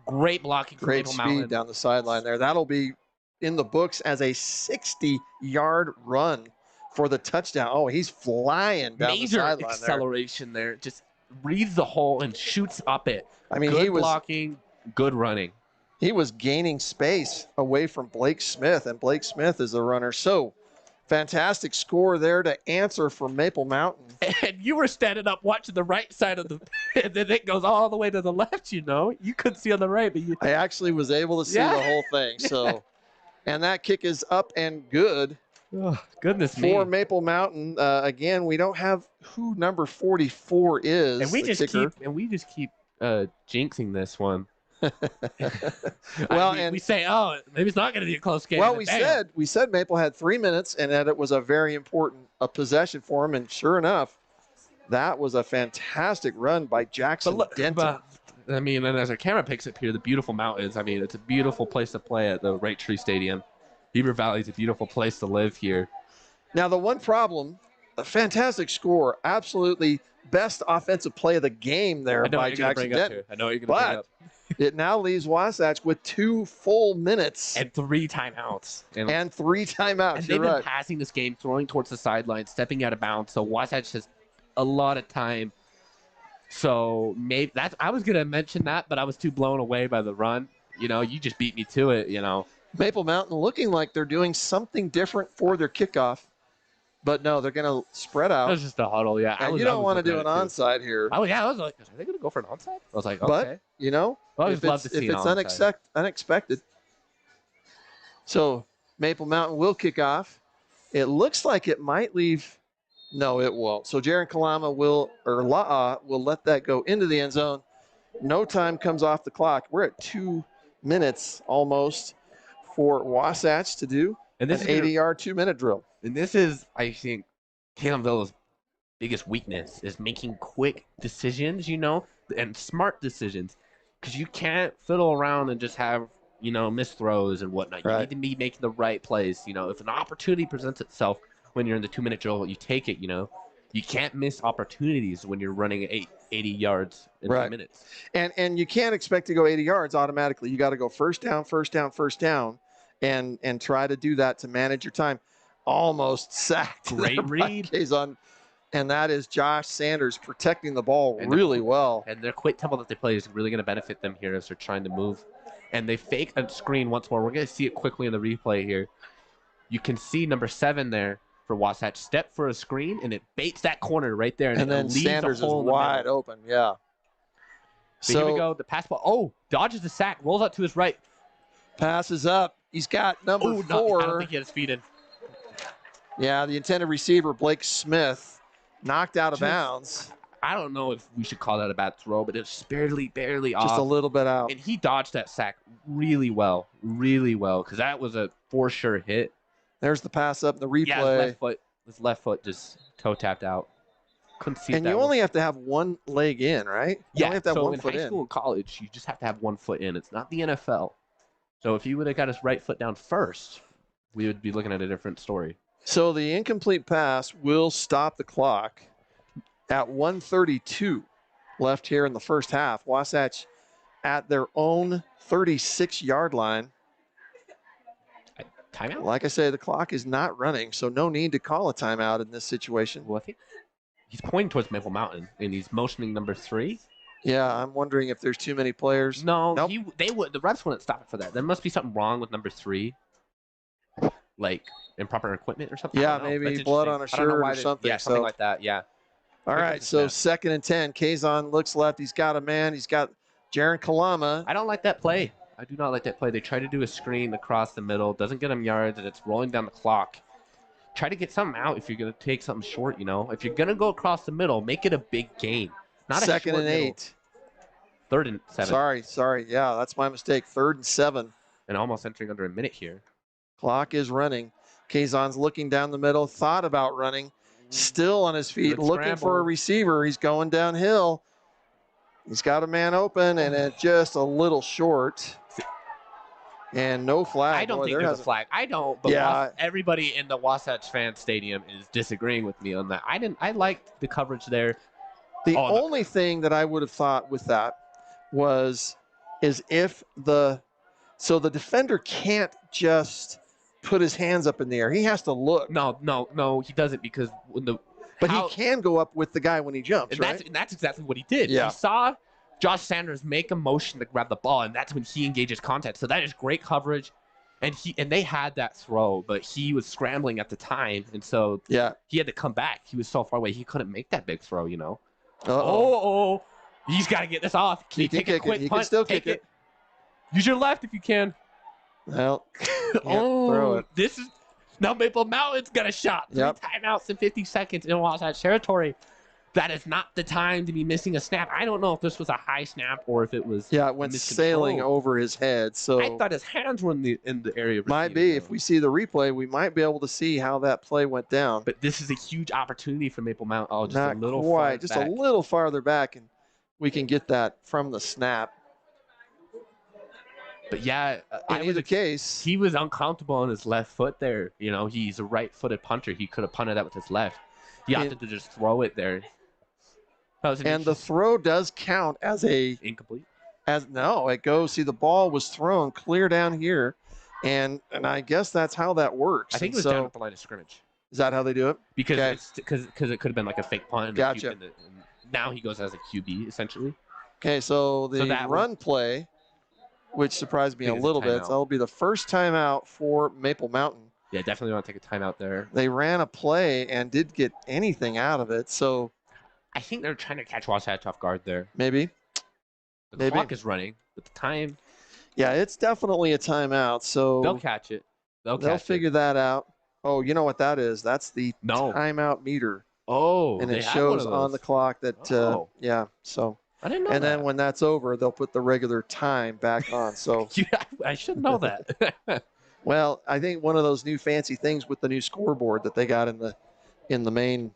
Great blocking for Maple Mountain. Great speed down the sideline there. That'll be in the books as a 60-yard run for the touchdown. Oh, he's flying down the sideline there. Major acceleration there. Just reads the hole and shoots up it. I mean, good blocking, good running. He was gaining space away from Blake Smith, and Blake Smith is the runner. So, fantastic score there to answer for Maple Mountain. And you were standing up watching the right side of the and then it goes all the way to the left, you know. You couldn't see on the right, but I actually was able to see the whole thing. So, and that kick is up and good. Oh, goodness me. For Maple Mountain. Again, we don't have who number 44 is. And we just keep jinxing this one. Well, we say, oh, maybe it's not going to be a close game. Well, we said Maple had 3 minutes and that it was a very important possession for him, and sure enough, that was a fantastic run by Jackson Denton. I mean, and as our camera picks up here, the beautiful mountains. I mean, it's a beautiful place to play at the Right Tree Stadium. Heber Valley is a beautiful place to live here. Now, the one problem, a fantastic score, absolutely best offensive play of the game there by Jackson Denton. I know what you're going to bring up. It now leaves Wasatch with 2 full minutes. And 3 timeouts. And 3 timeouts. And they've been passing this game, throwing towards the sideline, stepping out of bounds. So Wasatch has a lot of time. So maybe I was going to mention that, but I was too blown away by the run. You know, you just beat me to it, you know. Maple Mountain looking like they're doing something different for their kickoff. But no, they're going to spread out. That was just a huddle, yeah. And you don't want to do an onside here. Oh, yeah. I was like, are they going to go for an onside? I was like, okay. But, you know, if it's unexpected. So Maple Mountain will kick off. It looks like it might leave. No, it won't. So Jaron Kalama will let that go into the end zone. No time comes off the clock. We're at 2 minutes almost for Wasatch to do an 80-yard 2-minute drill. And this is, I think, Taylorville's biggest weakness is making quick decisions, you know, and smart decisions. Because you can't fiddle around and just have, you know, missed throws and whatnot. You need to be making the right plays. You know, if an opportunity presents itself when you're in the 2-minute drill, you take it, you know. You can't miss opportunities when you're running 80 yards in 2 minutes. And you can't expect to go 80 yards automatically. You got to go first down, and try to do that to manage your time. Almost sacked. Great read. And that is Josh Sanders protecting the ball really well. And their quick tempo that they play is really going to benefit them here as they're trying to move. And they fake a screen once more. We're going to see it quickly in the replay here. You can see number 7 there for Wasatch step for a screen, and it baits that corner right there. And then Sanders is wide open, So here we go. The pass ball. Oh, dodges the sack, rolls out to his right. Passes up. He's got number 4. I don't think he had his feet in. Yeah, the intended receiver, Blake Smith, knocked out of bounds. I don't know if we should call that a bad throw, but it's barely off. Just a little bit out. And he dodged that sack really well, because that was a for sure hit. There's the pass up, the replay. Yeah, his left foot just toe tapped out. Couldn't see it. And you only have to have one leg in, right? You only have to have one foot in. High school and college, you just have to have one foot in. It's not the NFL. So if he would have got his right foot down first, we would be looking at a different story. So the incomplete pass will stop the clock at 1:32 left here in the first half. Wasatch at their own 36-yard line. Timeout? Like I say, the clock is not running, so no need to call a timeout in this situation. Well, I think he's pointing towards Maple Mountain, and he's motioning number 3. Yeah, I'm wondering if there's too many players. No, nope. The refs wouldn't stop it for that. There must be something wrong with number 3. Like improper equipment or something. Yeah, maybe blood on a shirt or something. Yeah, something like that. Yeah. All right, so 2nd and 10. Kazan looks left. He's got a man. He's got Jaron Kalama. I don't like that play. I do not like that play. They try to do a screen across the middle. Doesn't get them yards, and it's rolling down the clock. Try to get something out if you're going to take something short, you know. If you're going to go across the middle, make it a big gain. Not a 2nd and 8. 3rd and 7. Sorry. Yeah, that's my mistake. 3rd and 7. And almost entering under a minute here. Clock is running. Kazan's looking down the middle, thought about running. Still on his feet, looking for a receiver. He's going downhill. He's got a man open, and it's just a little short. And no flag. I don't think there's a flag. I don't, but yeah. Everybody in the Wasatch fan stadium is disagreeing with me on that. I liked the coverage there. The only thing that I would have thought with that is if the defender can't just put his hands up in the air. He has to look. No, he doesn't, because he can go up with the guy when he jumps, right? And that's exactly what he did. Yeah. He saw Josh Sanders make a motion to grab the ball, and that's when he engages contact. So that is great coverage. And they had that throw, but he was scrambling at the time, and so he had to come back. He was so far away, he couldn't make that big throw, you know. Oh, he's got to get this off. Can you take a quick punt? He can still kick it. Use your left if you can. Well, throw it. This is now Maple Mountain's got a shot. 3 timeouts in 50 seconds in Wasatch territory. That is not the time to be missing a snap. I don't know if this was a high snap or if it was. Yeah, it went sailing over his head. So I thought his hands were in the area. Of might be. If we see the replay, we might be able to see how that play went down. But this is a huge opportunity for Maple Mountain. Oh, just not a little quite, just a little farther back, and we can get that from the snap. But yeah, in either case, he was uncomfortable on his left foot there. You know, he's a right-footed punter. He could have punted that with his left. He opted to just throw it there. And the throw does count as a incomplete. It goes. See, the ball was thrown clear down here, and I guess that's how that works. I think it was down at the line of scrimmage. Is that how they do it? Because it could have been like a fake punt. Gotcha. And now he goes as a QB essentially. Okay, so the run play, which surprised me a little bit, so that'll be the first timeout for Maple Mountain. Yeah, definitely want to take a timeout there. They ran a play and did get anything out of it, so. I think they're trying to catch Wasatch off guard there. Maybe. The clock is running, but the time. Yeah, it's definitely a timeout, so. They'll catch it. They'll figure that out. Oh, you know what that is? That's the timeout meter. Oh, and it shows on the clock that, so. I didn't know and then when that's over, they'll put the regular time back on. So I should know that. Well, I think one of those new fancy things with the new scoreboard that they got in the main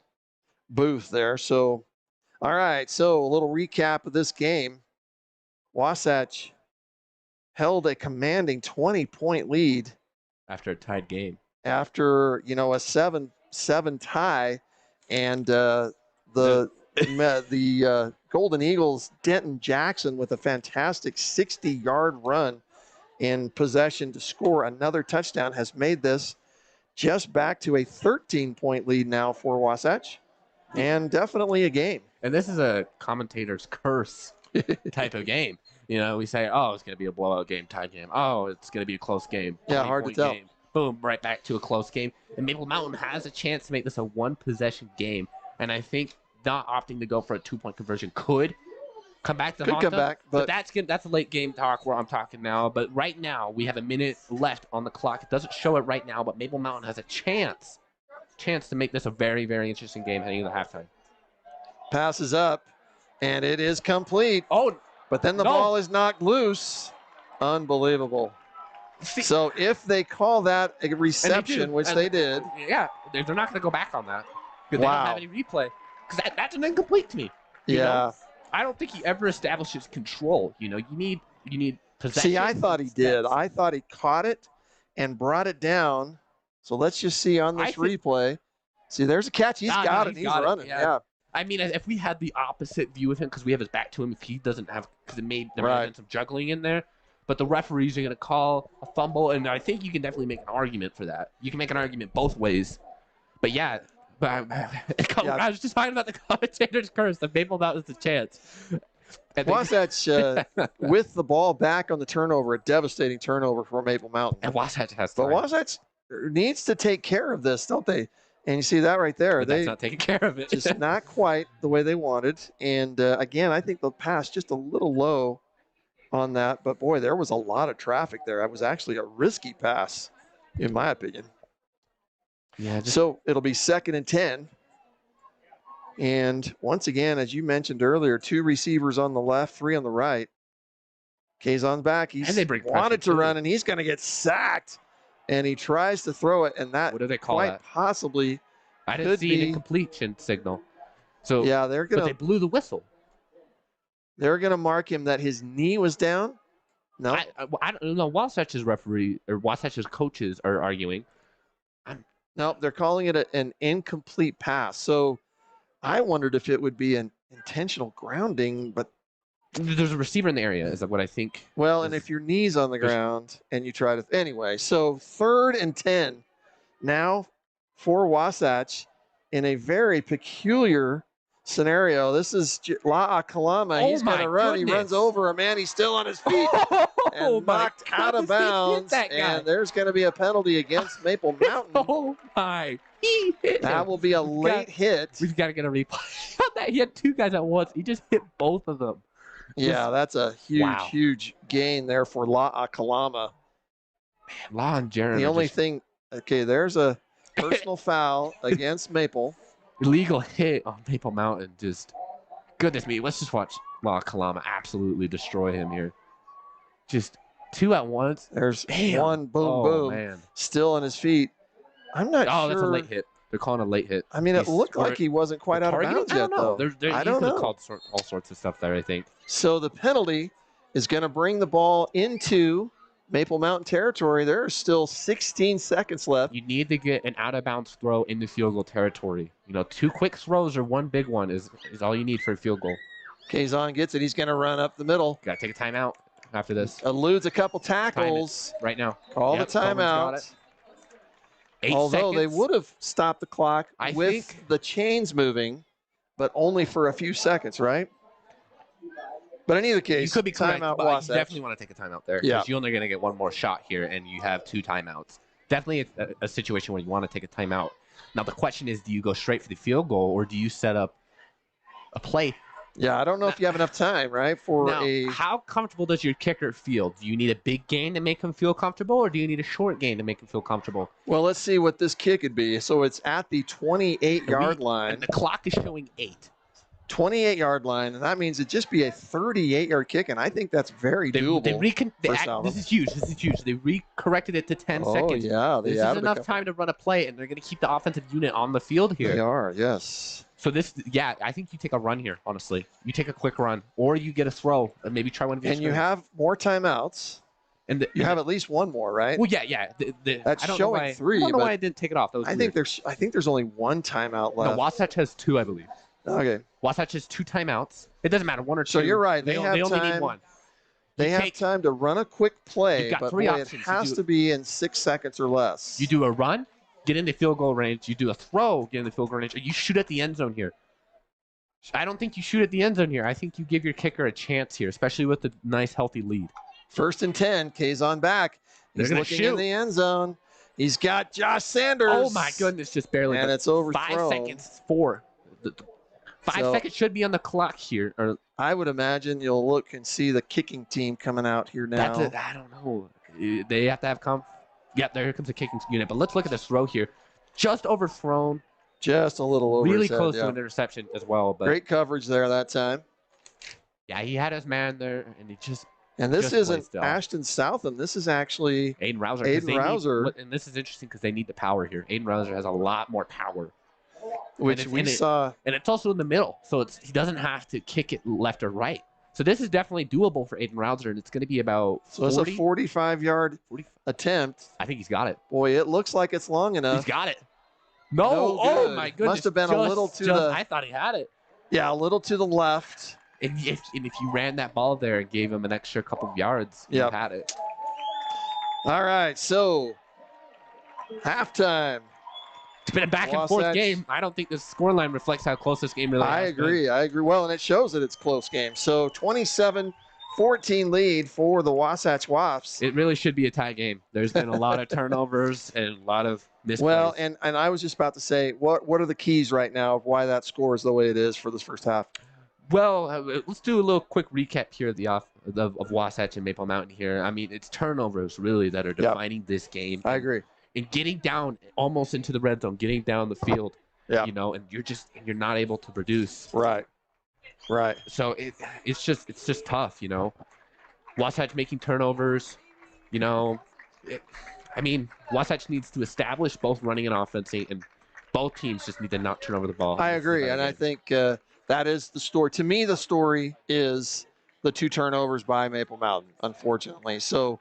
booth there. So, all right. So a little recap of this game. Wasatch held a commanding 20-point lead after a tied game. After a 7-7 tie, and the Golden Eagles, Denton Jackson, with a fantastic 60-yard run in possession to score another touchdown, has made this just back to a 13-point lead now for Wasatch, and definitely a game. And this is a commentator's curse type of game. You know, we say, oh, it's going to be a blowout game, tie game. Oh, it's going to be a close game. Yeah, hard to tell. Game. Boom, right back to a close game. And Maple Mountain has a chance to make this a one-possession game. And I think not opting to go for a 2-point conversion could come back to haunt them. But that's a late game talk where I'm talking now. But right now, we have a minute left on the clock. It doesn't show it right now, but Maple Mountain has a chance to make this a very, very interesting game heading into halftime. Passes up, and it is complete. Oh, but then the ball is knocked loose. Unbelievable. So if they call that a reception, which they did. Yeah, they're not going to go back on that. Because they don't have any replay. Because that's an incomplete to me. You know? I don't think he ever establishes control. You know, you need possession. See, I thought he did. I thought he caught it and brought it down. So let's just see on this replay. See, there's a catch. He's got it. He's running. Yeah. I mean, if we had the opposite view of him, because we have his back to him, if he doesn't have, because there may have been some juggling in there, but the referees are going to call a fumble, and I think you can definitely make an argument for that. You can make an argument both ways. But yeah, I was just talking about the commentator's curse. The Maple Mountain is the chance. Wasatch with the ball back on the turnover, a devastating turnover for Maple Mountain. And Wasatch has time. But Wasatch needs to take care of this, don't they? And you see that right there. But that's not taking care of it. Just not quite the way they wanted. And again, I think the pass just a little low on that. But boy, there was a lot of traffic there. It was actually a risky pass, in my opinion. Yeah. So it'll be 2nd and 10. And once again, as you mentioned earlier, 2 receivers on the left, 3 on the right. Kazon's back. He's wanted to run, and he's going to get sacked. And he tries to throw it, and that what do they call quite that? Possibly I didn't see an incompletion signal. So yeah, they're going to. But they blew the whistle. They're going to mark him that his knee was down. No, I don't know. Wasatch's referee or Wasatch's coaches are arguing. No, they're calling it an incomplete pass. So I wondered if it would be an intentional grounding, but there's a receiver in the area, is what I think. Well, and if your knee's on the ground and you try to anyway, so 3rd and 10 now for Wasatch in a very peculiar scenario. This is La Kalama. He's going to run. Goodness. He runs over a man. He's still on his feet and knocked out of bounds. And there's going to be a penalty against Maple Mountain. Oh, my. He hit that him. Will be a late hit. We've got to get a replay. He had 2 guys at once. He just hit both of them. Yeah, that's a huge, huge gain there for La Kalama. Man, La and Jaron. The only thing, okay, there's a personal foul against Maple. Illegal hit on Maple Mountain. Just, goodness me. Let's just watch La Kalama absolutely destroy him here. Just 2 at once. There's one, boom, boom. Man. Still on his feet. I'm not sure. Oh, that's a late hit. They're calling a late hit. I mean, it looked like he wasn't quite out of bounds yet, though. I don't know. Called all sorts of stuff there, I think. So the penalty is going to bring the ball into Maple Mountain territory. There are still 16 seconds left. You need to get an out-of-bounds throw into field goal territory. 2 quick throws or 1 big one is all you need for a field goal. Kazon gets it. He's going to run up the middle. Got to take a timeout after this. Eludes a couple tackles. Right now. Call the timeout. 8 Although seconds. they would have stopped the clock with the chains moving, but only for a few seconds, right? But in either case, you could be correct, timeout but Wasatch. You definitely want to take a timeout there. Yeah. You're only going to get 1 more shot here, and you have 2 timeouts. Definitely a situation where you want to take a timeout. Now, the question is, do you go straight for the field goal, or do you set up a play? Yeah, I don't know if you have enough time, right? How comfortable does your kicker feel? Do you need a big gain to make him feel comfortable, or do you need a short gain to make him feel comfortable? Well, let's see what this kick would be. So it's at the 28-yard line. And the clock is showing 8. 28-yard line, and that means it'd just be a 38-yard kick, and I think that's very doable. This is huge. This is huge. They recorrected it to 10 seconds. Yeah, this is enough time to run a play, and they're going to keep the offensive unit on the field here. They are, yes. So I think you take a run here, honestly. You take a quick run, or you get a throw, and maybe try one of these. And you have more timeouts. And you have at least 1 more, right? Well, yeah. That's showing 3. I don't know why I didn't take it off. That was I think there's only 1 timeout left. No, Wasatch has 2, I believe. Okay. Wasatch has 2 timeouts. It doesn't matter, 1 or 2. So you're right. They only need 1. They have time to run a quick play, You've got but 3 boy, options. It has to be in 6 seconds or less. You do a run, get into field goal range. You do a throw, get into field goal range. Or you shoot at the end zone here. I don't think you shoot at the end zone here. I think you give your kicker a chance here, especially with the nice, healthy lead. 1st and 10. Kazon back. He's looking in the end zone. He's got Josh Sanders. Oh, my goodness. Just barely. And it's overthrown. 5 seconds. 4. 5 seconds should be on the clock here. Or I would imagine you'll look and see the kicking team coming out here now. I don't know. They have to have Yeah, there comes the kicking unit. But let's look at this throw here. Just overthrown. Just a little over. Really close to an interception as well. But great coverage there that time. Yeah, he had his man there, and he just. And this isn't Ashton Southam. This is actually Aiden Rouser. And this is interesting because they need the power here. Aiden Rouser has a lot more power. Which we saw. And it's also in the middle, so he doesn't have to kick it left or right. So this is definitely doable for Aiden Rouser, and it's going to be about 40. So it's a 45-yard attempt. I think he's got it. Boy, it looks like it's long enough. He's got it. No, oh my goodness. Must have been a little to the. I thought he had it. Yeah, a little to the left. And if you ran that ball there and gave him an extra couple of yards, you had it. All right, so halftime. It's been a back-and-forth game. I don't think the scoreline reflects how close this game really is. I agree. Well, and it shows that it's a close game. So 27-14 14 lead for the Wasatch Wasps. It really should be a tie game. There's been a lot of turnovers and a lot of misplays. Well, and I was just about to say, what are the keys right now of why that score is the way it is for this first half? Well, let's do a little quick recap here of Wasatch and Maple Mountain here. I mean, it's turnovers really that are defining this game. I agree. And getting down almost into the red zone, getting down the field, Yeah. and you're not able to produce. Right. So it's just tough, Wasatch making turnovers, Wasatch needs to establish both running and offensing, and both teams just need to not turn over the ball. I agree, and I think that is the story. To me, the story is the 2 turnovers by Maple Mountain, unfortunately. So,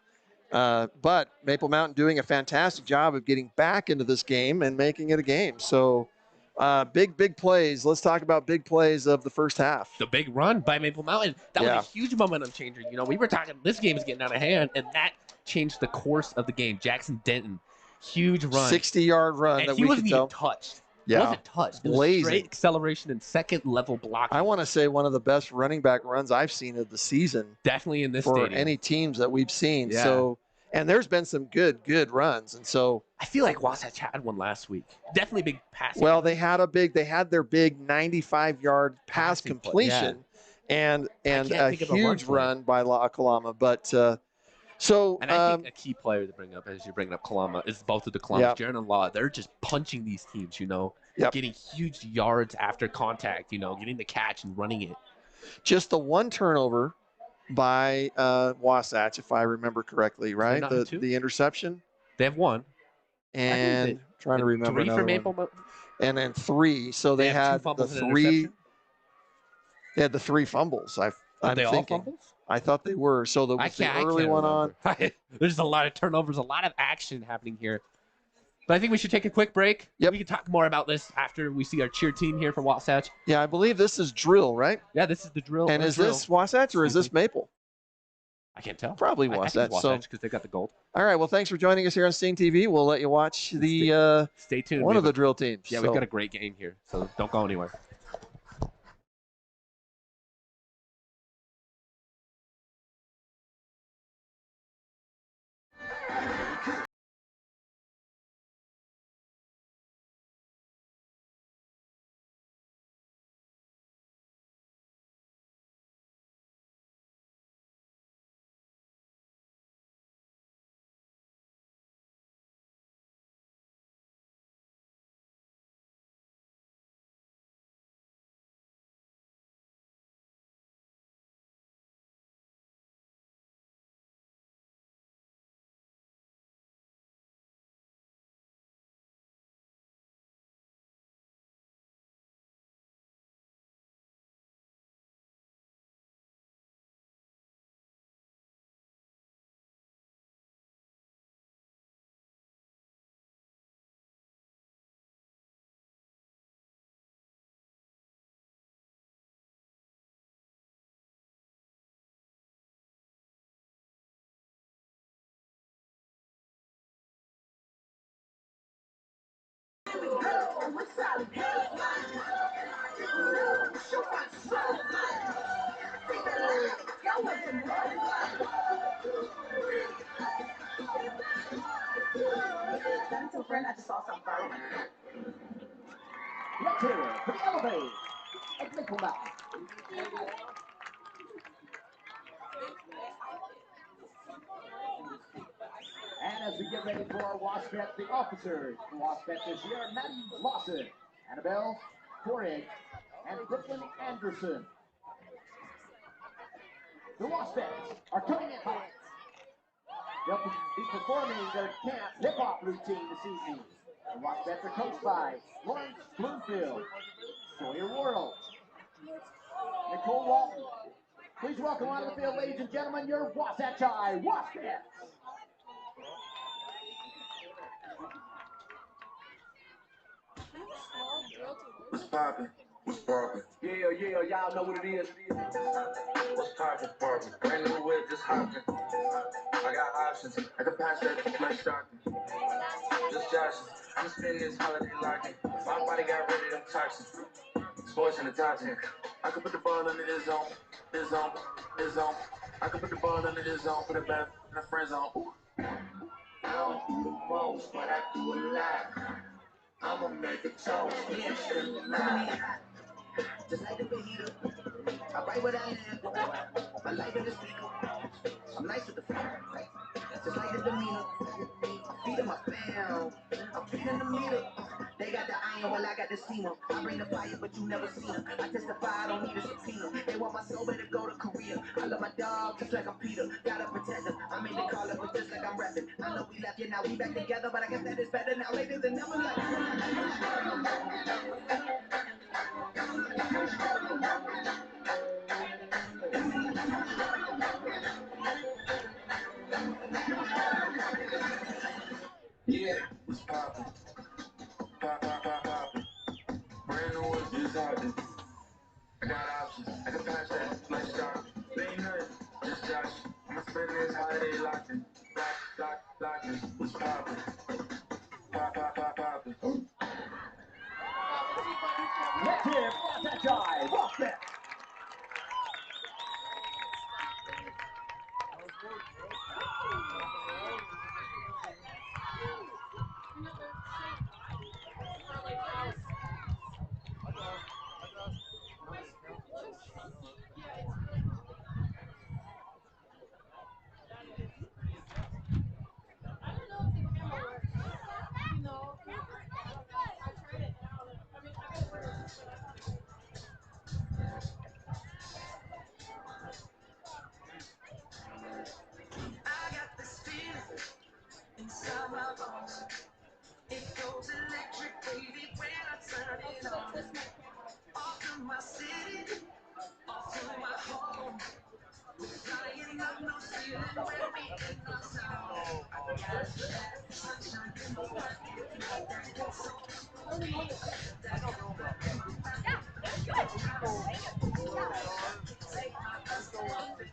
but Maple Mountain doing a fantastic job of getting back into this game and making it a game. So, big plays. Let's talk about big plays of the first half. The big run by Maple Mountain. That was a huge momentum changer. We were talking this game is getting out of hand, and that changed the course of the game. Jackson Denton, huge run. 60-yard run and that he we wasn't could even tell. touched. Yeah. Wasn't touched. It was straight acceleration and second-level blocking. I want to say one of the best running back runs I've seen of the season. Definitely in this for stadium. any teams that we've seen. Yeah. So, and there's been some good runs, and so I feel like Wasatch had one last week. Definitely big pass. Well, they had their big 95-yard pass completion, and a huge run by La Kalama. But and I think a key player to bring up as you're bringing up Kalama is both of the Kalamas, Jaron and Law. They're just punching these teams, getting huge yards after contact, getting the catch and running it. Just the one turnover by Wasatch, if I remember correctly, right? The interception. They have one. And trying to remember 3 for Maple Mountain. And then 3. So they had the 3. They had the 3 fumbles. Are they all fumbles? I thought they were. So the early one on. There's a lot of turnovers, a lot of action happening here. But I think we should take a quick break. Yep. We can talk more about this after we see our cheer team here from Wasatch. Yeah, I believe this is drill, right? Yeah, this is the drill. And is this Wasatch or is this Maple? I can't tell. Probably Wasatch. Because they got the gold. All right. Well, thanks for joining us here on Stingtv. We'll let you watch the stay tuned. One of the drill teams. Yeah, we've got a great game here, so don't go anywhere. I just saw something. Let's hear it for the Elevate of Maple Mountain. And as we get ready for our Wasatch, the officers for Wasatch this year are Maddie Lawson, Annabelle Corrig, and Brooklyn Anderson. The Wasatch are coming in hot. They'll be performing their camp hip-hop routine this evening. The Wasatch are coached by Lawrence Bloomfield, Sawyer Worrell, Nicole Walton. Please welcome on the field, ladies and gentlemen, your Wasatch Wasatch. What's poppin'? What's poppin'? Yeah, y'all know what it is. What's poppin'? Brand new whip, just hoppin'. I got options. I can pass that like Stockton. Just joshing. I'm spending this holiday locking. My body got rid of them toxins. Sports in the top 10. I can put the ball under his zone. I can put the ball in the zone, put it back in the friend zone. Ooh. I don't do the most, but I do a lot. I'ma make a toast, yeah, shit, nah. Just like the fajita, I write what I live. My life in the speaker. I'm nice with the flow. Just like the demeanor. I'm feeding my fam. I'm feeding the meter. They got the iron, well I got the steamer. I bring the fire, but you never seen them. I testify, I don't need a subpoena. They want my soul, better go to Korea. I love my dog, just like I'm Peter. Gotta protect them. I made the call up, but just like I'm rapping. I know we left you, now we back together, but I guess that is better now. Later than never, like. Yeah, it's poppin'. Pop, pop, pop, poppin'. Brand new whip just hoppin'. I got options. I can pass that like stock. Ain't nothing, just Josh. I'ma spend this holiday locked in. Locked in. What's poppin'? Pop, pop, pop, poppin'. Let's hear Wasatch Wasatch. I got this feeling inside my bones. It goes electric, baby, when I turn it on. Off to my city, off to my home. We're flying up no ceiling when we in our zone. I got that sunshine in my pocket, that good soul. That comfort in my pocket. Take my eyes off it,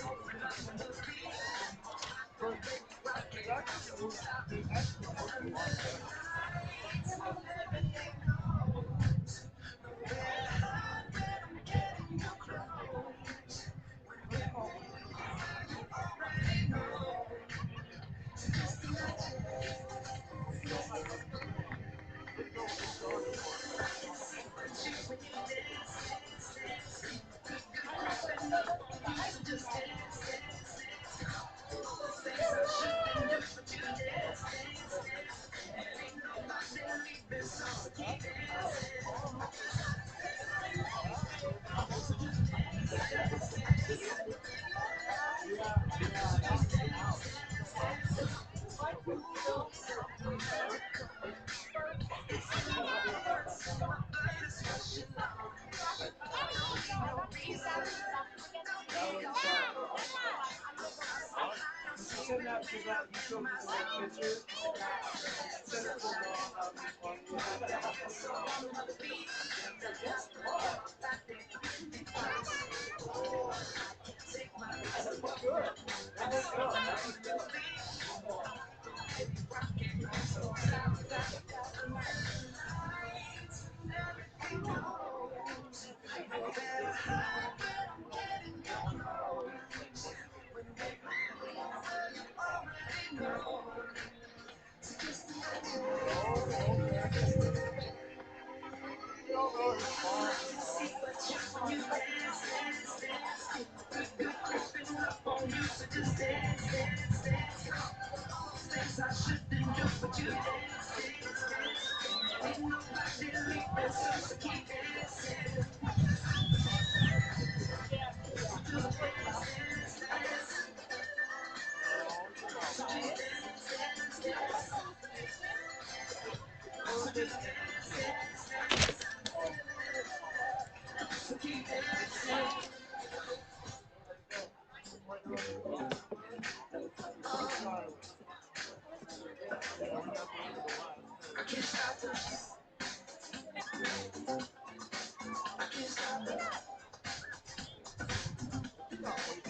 open up the beat. Rock it, don't stop it. Under the lights, everything goes. No matter how bad I'm getting you close. When we're moving, you already know. So just imagine. I can see what you when you dance, dance, dance. Good, good, creeping up on you, so just dance, dance, dance. All those things I shouldn't do, but you dance, dance, dance. And ain't nobody leaving, so keep dancing. So just dance, dance, dance. So just dance, dance, dance. It's in my heart, so my blood is rushing on. Don't need no reason, don't need control. I don't see it in myself. So on my feet, take my eyes off it. Everything goes. No matter how bad I'm getting, you close. When they move, you already know. So just imagine. See what you when you dance, dance, dance. Good, good creeping up on you, so just dance, dance, dance. All those things I shouldn't do, but you dance, dance, dance. Ain't nobody leaving, so keep dancing. Just dance, dance, dance. So just dance, dance, dance. So just dance, dance, dance. So keep dancing. I can't stop the, I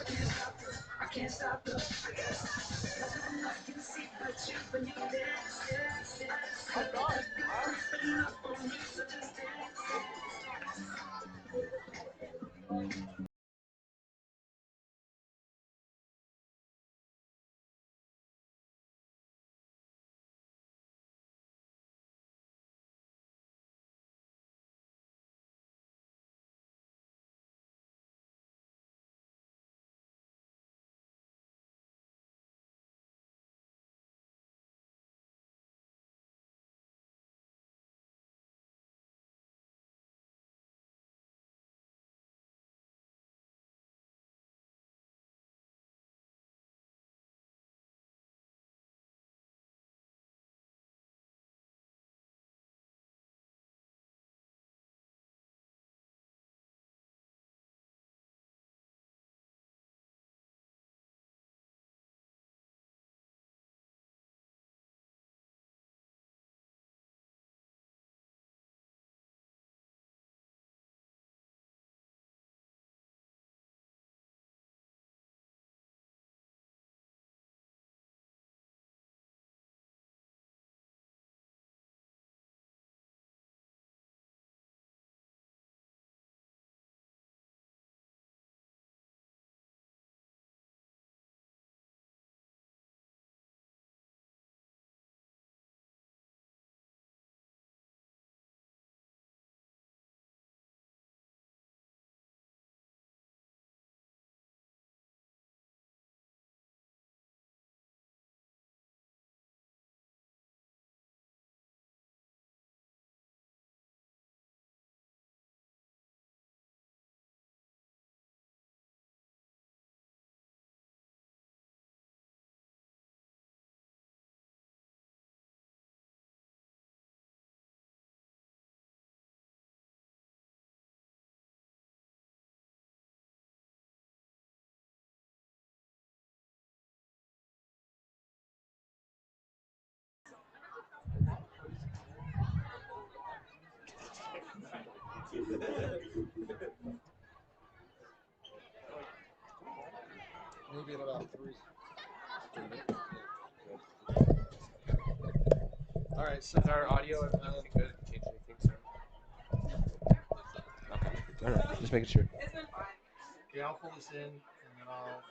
can't stop the, I can't stop the, I can see but you when you dance, dance, dance. Creeping up on you, so just dance, dance. Maybe in about 3. All right, so Is our audio and everything good? Change anything, sir? Okay. All right. Just making sure. okay, I'll pull this in and then I'll.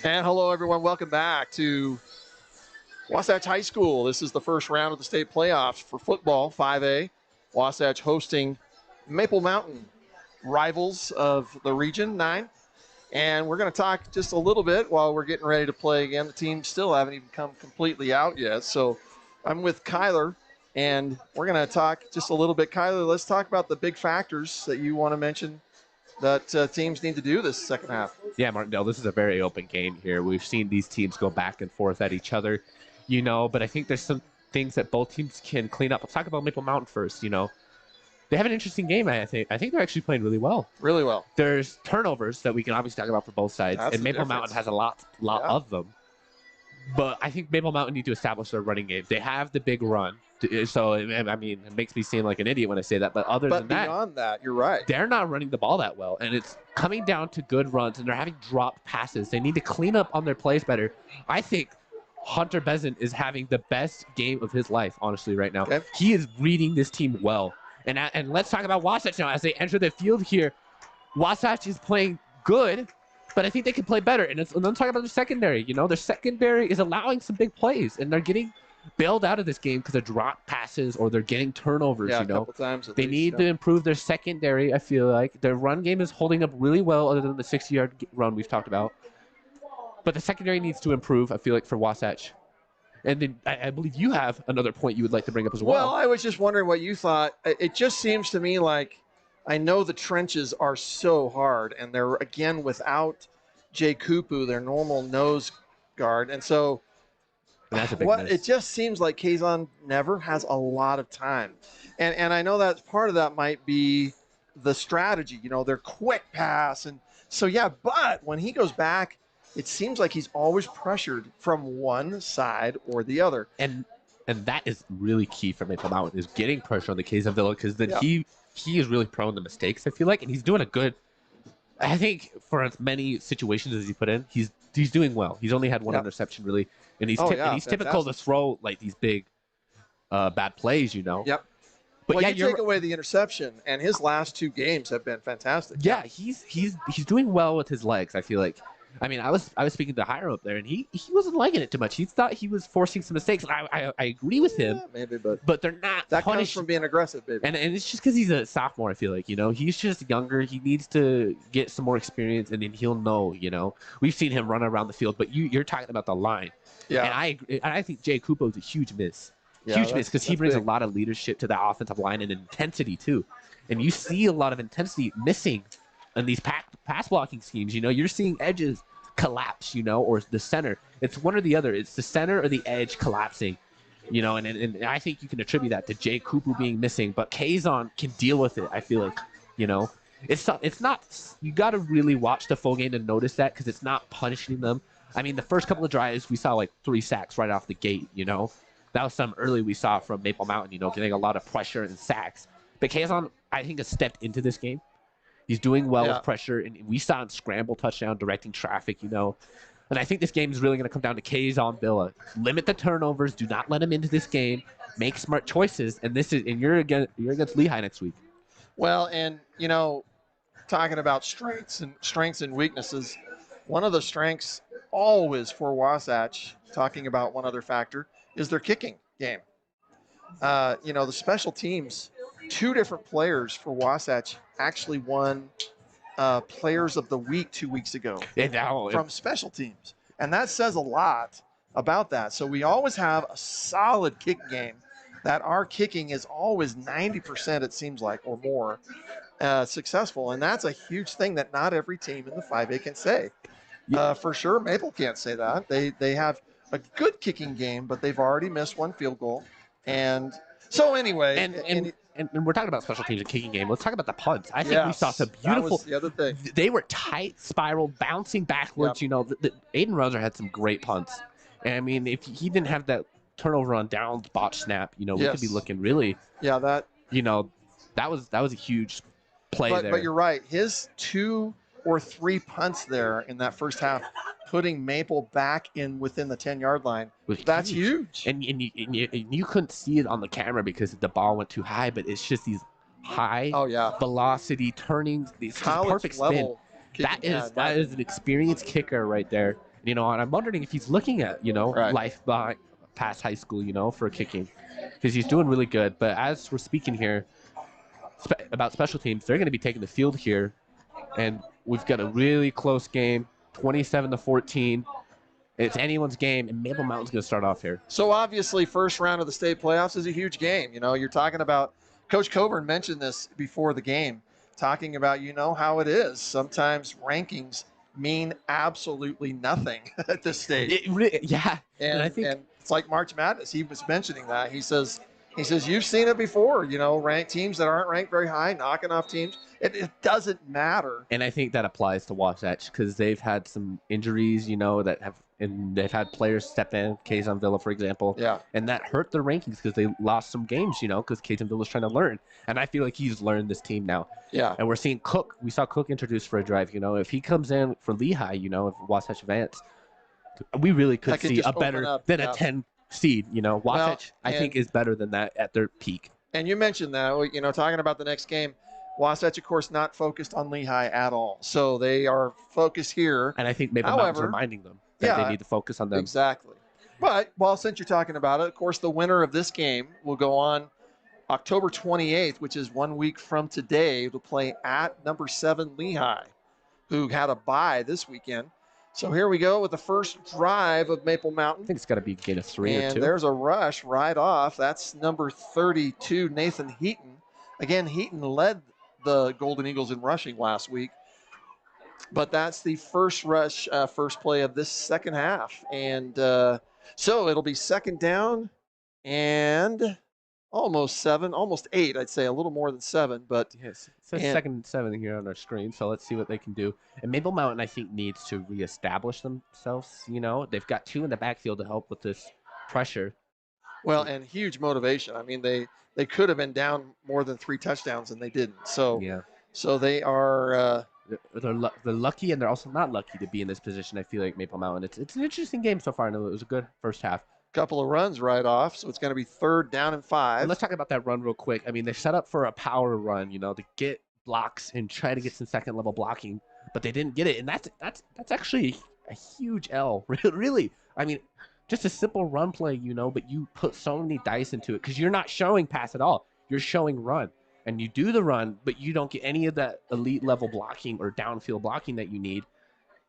And hello, everyone. Welcome back to Wasatch High School. This is the first round of the state playoffs for football, 5A. Wasatch hosting Maple Mountain, rivals of the region, 9. And we're going to talk just a little bit while we're getting ready to play again. The teams still haven't even come completely out yet. So I'm with Kyler, and we're going to talk just a little bit. Kyler, let's talk about the big factors that you want to mention that teams need to do this second half. Yeah, Martindale, this is a very open game here. We've seen these teams go back and forth at each other, you know, but I think there's some things that both teams can clean up. Let's talk about Maple Mountain first, you know. They have an interesting game, I think. I think they're actually playing really well. Really well. There's turnovers that we can obviously talk about for both sides, That's and the Maple difference. Mountain has a lot of them. But I think Maple Mountain need to establish their running game. They have the big run, so I mean, it makes me seem like an idiot when I say that. But other than that, beyond that, you're right. they're not running the ball that well, and it's coming down to good runs, and they're having dropped passes. They need to clean up on their plays better. I think Hunter Bezin is having the best game of his life, honestly, right now. Okay. He is reading this team well. And let's talk about Wasatch now. As they enter the field here, Wasatch is playing good, but I think they can play better. And let's talk about the secondary. You know, their secondary is allowing some big plays, and they're getting bailed out of this game because of drop passes or they're getting turnovers. Yeah, you know, a couple times they need to improve their secondary. I feel like their run game is holding up really well, other than the 60-yard run we've talked about. But the secondary needs to improve, I feel like, for Wasatch. And then I believe you have another point you would like to bring up as well. Well, I was just wondering what you thought. It just seems to me like I know the trenches are so hard, and they're, again, without Jay Kupu, their normal nose guard. And so And that's a big miss. it just seems like Kazan never has a lot of time. And I know that part of that might be the strategy, you know, their quick pass. And so, yeah, but when he goes back, it seems like he's always pressured from one side or the other. And that is really key for Maple Mountain, is getting pressure on the Kazan Villa, because then he is really prone to mistakes, I feel like, and he's doing a good. I think for as many situations as he put in, he's doing well. He's only had one interception really, and he's typical to throw like these big bad plays, you know. Yep. But well, yeah, you take away the interception, and his last 2 games have been fantastic. Yeah, he's doing well with his legs, I feel like. I mean, I was speaking to Hiram up there, and he wasn't liking it too much. He thought he was forcing some mistakes. I agree with him. Yeah, maybe, but they're not. That comes from being aggressive, baby. And it's just because he's a sophomore, I feel like, you know. He's just younger. He needs to get some more experience, and then he'll know, you know. We've seen him run around the field, but you're talking about the line. Yeah. And I think Jay Kupo is a huge miss. Yeah, huge miss, because he brings big. a lot of leadership to the offensive line and intensity, too. And you see a lot of intensity missing in these pass blocking schemes. You know, you're seeing edges collapse, you know, or the center. It's one or the other. It's the center or the edge collapsing, you know, and I think you can attribute that to Jay Kupu being missing, but Kazan can deal with it, I feel like, you know. It's not you got to really watch the full game to notice that, because it's not punishing them. I mean, the first couple of drives, we saw like 3 sacks right off the gate, you know. That was some early we saw from Maple Mountain, you know, getting a lot of pressure and sacks. But Kazan, I think, has stepped into this game. He's doing well Yeah. with pressure, and we saw him scramble touchdown, directing traffic, you know. And I think this game is really going to come down to K's on Villa. Limit the turnovers. Do not let him into this game. Make smart choices. And you're against Lehigh next week. Well, and you know, talking about strengths and weaknesses, one of the strengths always for Wasatch, talking about one other factor, is their kicking game. You know, the special teams, 2 different players for Wasatch actually won Players of the Week 2 weeks ago from special teams. And that says a lot about that. So we always have a solid kick game, that our kicking is always 90%, it seems like, or more successful. And that's a huge thing that not every team in the 5A can say. For sure, Maple can't say that. They have a good kicking game, but they've already missed 1 field goal. And so anyway, and we're talking about special teams and kicking game. Let's talk about the punts. I think we saw some beautiful. That was the other thing. They were tight, spiral, bouncing backwards. Yep. You know, Aiden Roser had some great punts. And I mean, if he didn't have that turnover on down botch snap, you know, we could be looking really. Yeah, that. You know, that was a huge play there. But you're right. His 2 or 3 punts there in that first half, putting Maple back in within the 10-yard line. That's huge. And you couldn't see it on the camera because the ball went too high, but it's just these high velocity turnings, these perfect spin. That is an experienced kicker right there. You know, and I'm wondering if he's looking at, you know, life past high school, you know, for kicking, because he's doing really good. But as we're speaking here about special teams, they're going to be taking the field here, and we've got a really close game. 27-14. It's anyone's game, and Maple Mountain's going to start off here. So obviously, first round of the state playoffs is a huge game. You know, you're talking about, Coach Coburn mentioned this before the game, talking about, you know, how it is. Sometimes rankings mean absolutely nothing at this stage. And I think it's like March Madness. He was mentioning that. He says, you've seen it before, you know, ranked teams that aren't ranked very high, knocking off teams. It doesn't matter. And I think that applies to Wasatch because they've had some injuries, you know, and they've had players step in, Kazan Villa, for example. Yeah. And that hurt their rankings because they lost some games, you know, because Kazan Villa's trying to learn. And I feel like he's learned this team now. Yeah. And we're seeing Cook. We saw Cook introduced for a drive, you know. If he comes in for Lehigh, you know, if Wasatch advance, we really could see a better than a 10 seed, you know. Wasatch, I think, is better than that at their peak. And you mentioned that, you know, talking about the next game, Wasatch, of course, not focused on Lehigh at all. So they are focused here. And I think Maple Mountain's reminding them that they need to focus on them. Exactly. But, well, since you're talking about it, of course, the winner of this game will go on October 28th, which is 1 week from today, to play at number 7 Lehigh, who had a bye this weekend. So here we go with the first drive of Maple Mountain. I think it's got to be gain of 3 or 2. And there's a rush right off. That's number 32, Nathan Heaton. Again, Heaton led the Golden Eagles in rushing last week. But that's the first rush, first play of this second half. And so it'll be second down and almost 8, I'd say, a little more than 7. But yes, it says second and 7 here on our screen, so let's see what they can do. And Maple Mountain, I think, needs to reestablish themselves. You know, they've got 2 in the backfield to help with this pressure. Well, and huge motivation. I mean, they could have been down more than 3 touchdowns, and they didn't. So yeah. So they are. They're lucky, and they're also not lucky to be in this position. I feel like Maple Mountain. It's an interesting game so far. I know it was a good first half. Couple of runs right off, so it's going to be 3rd down and 5. And let's talk about that run real quick. I mean, they set up for a power run, you know, to get blocks and try to get some second level blocking, but they didn't get it, and that's actually a huge L. Really, I mean, just a simple run play, you know, but you put so many dice into it because you're not showing pass at all. You're showing run, and you do the run, but you don't get any of that elite level blocking or downfield blocking that you need.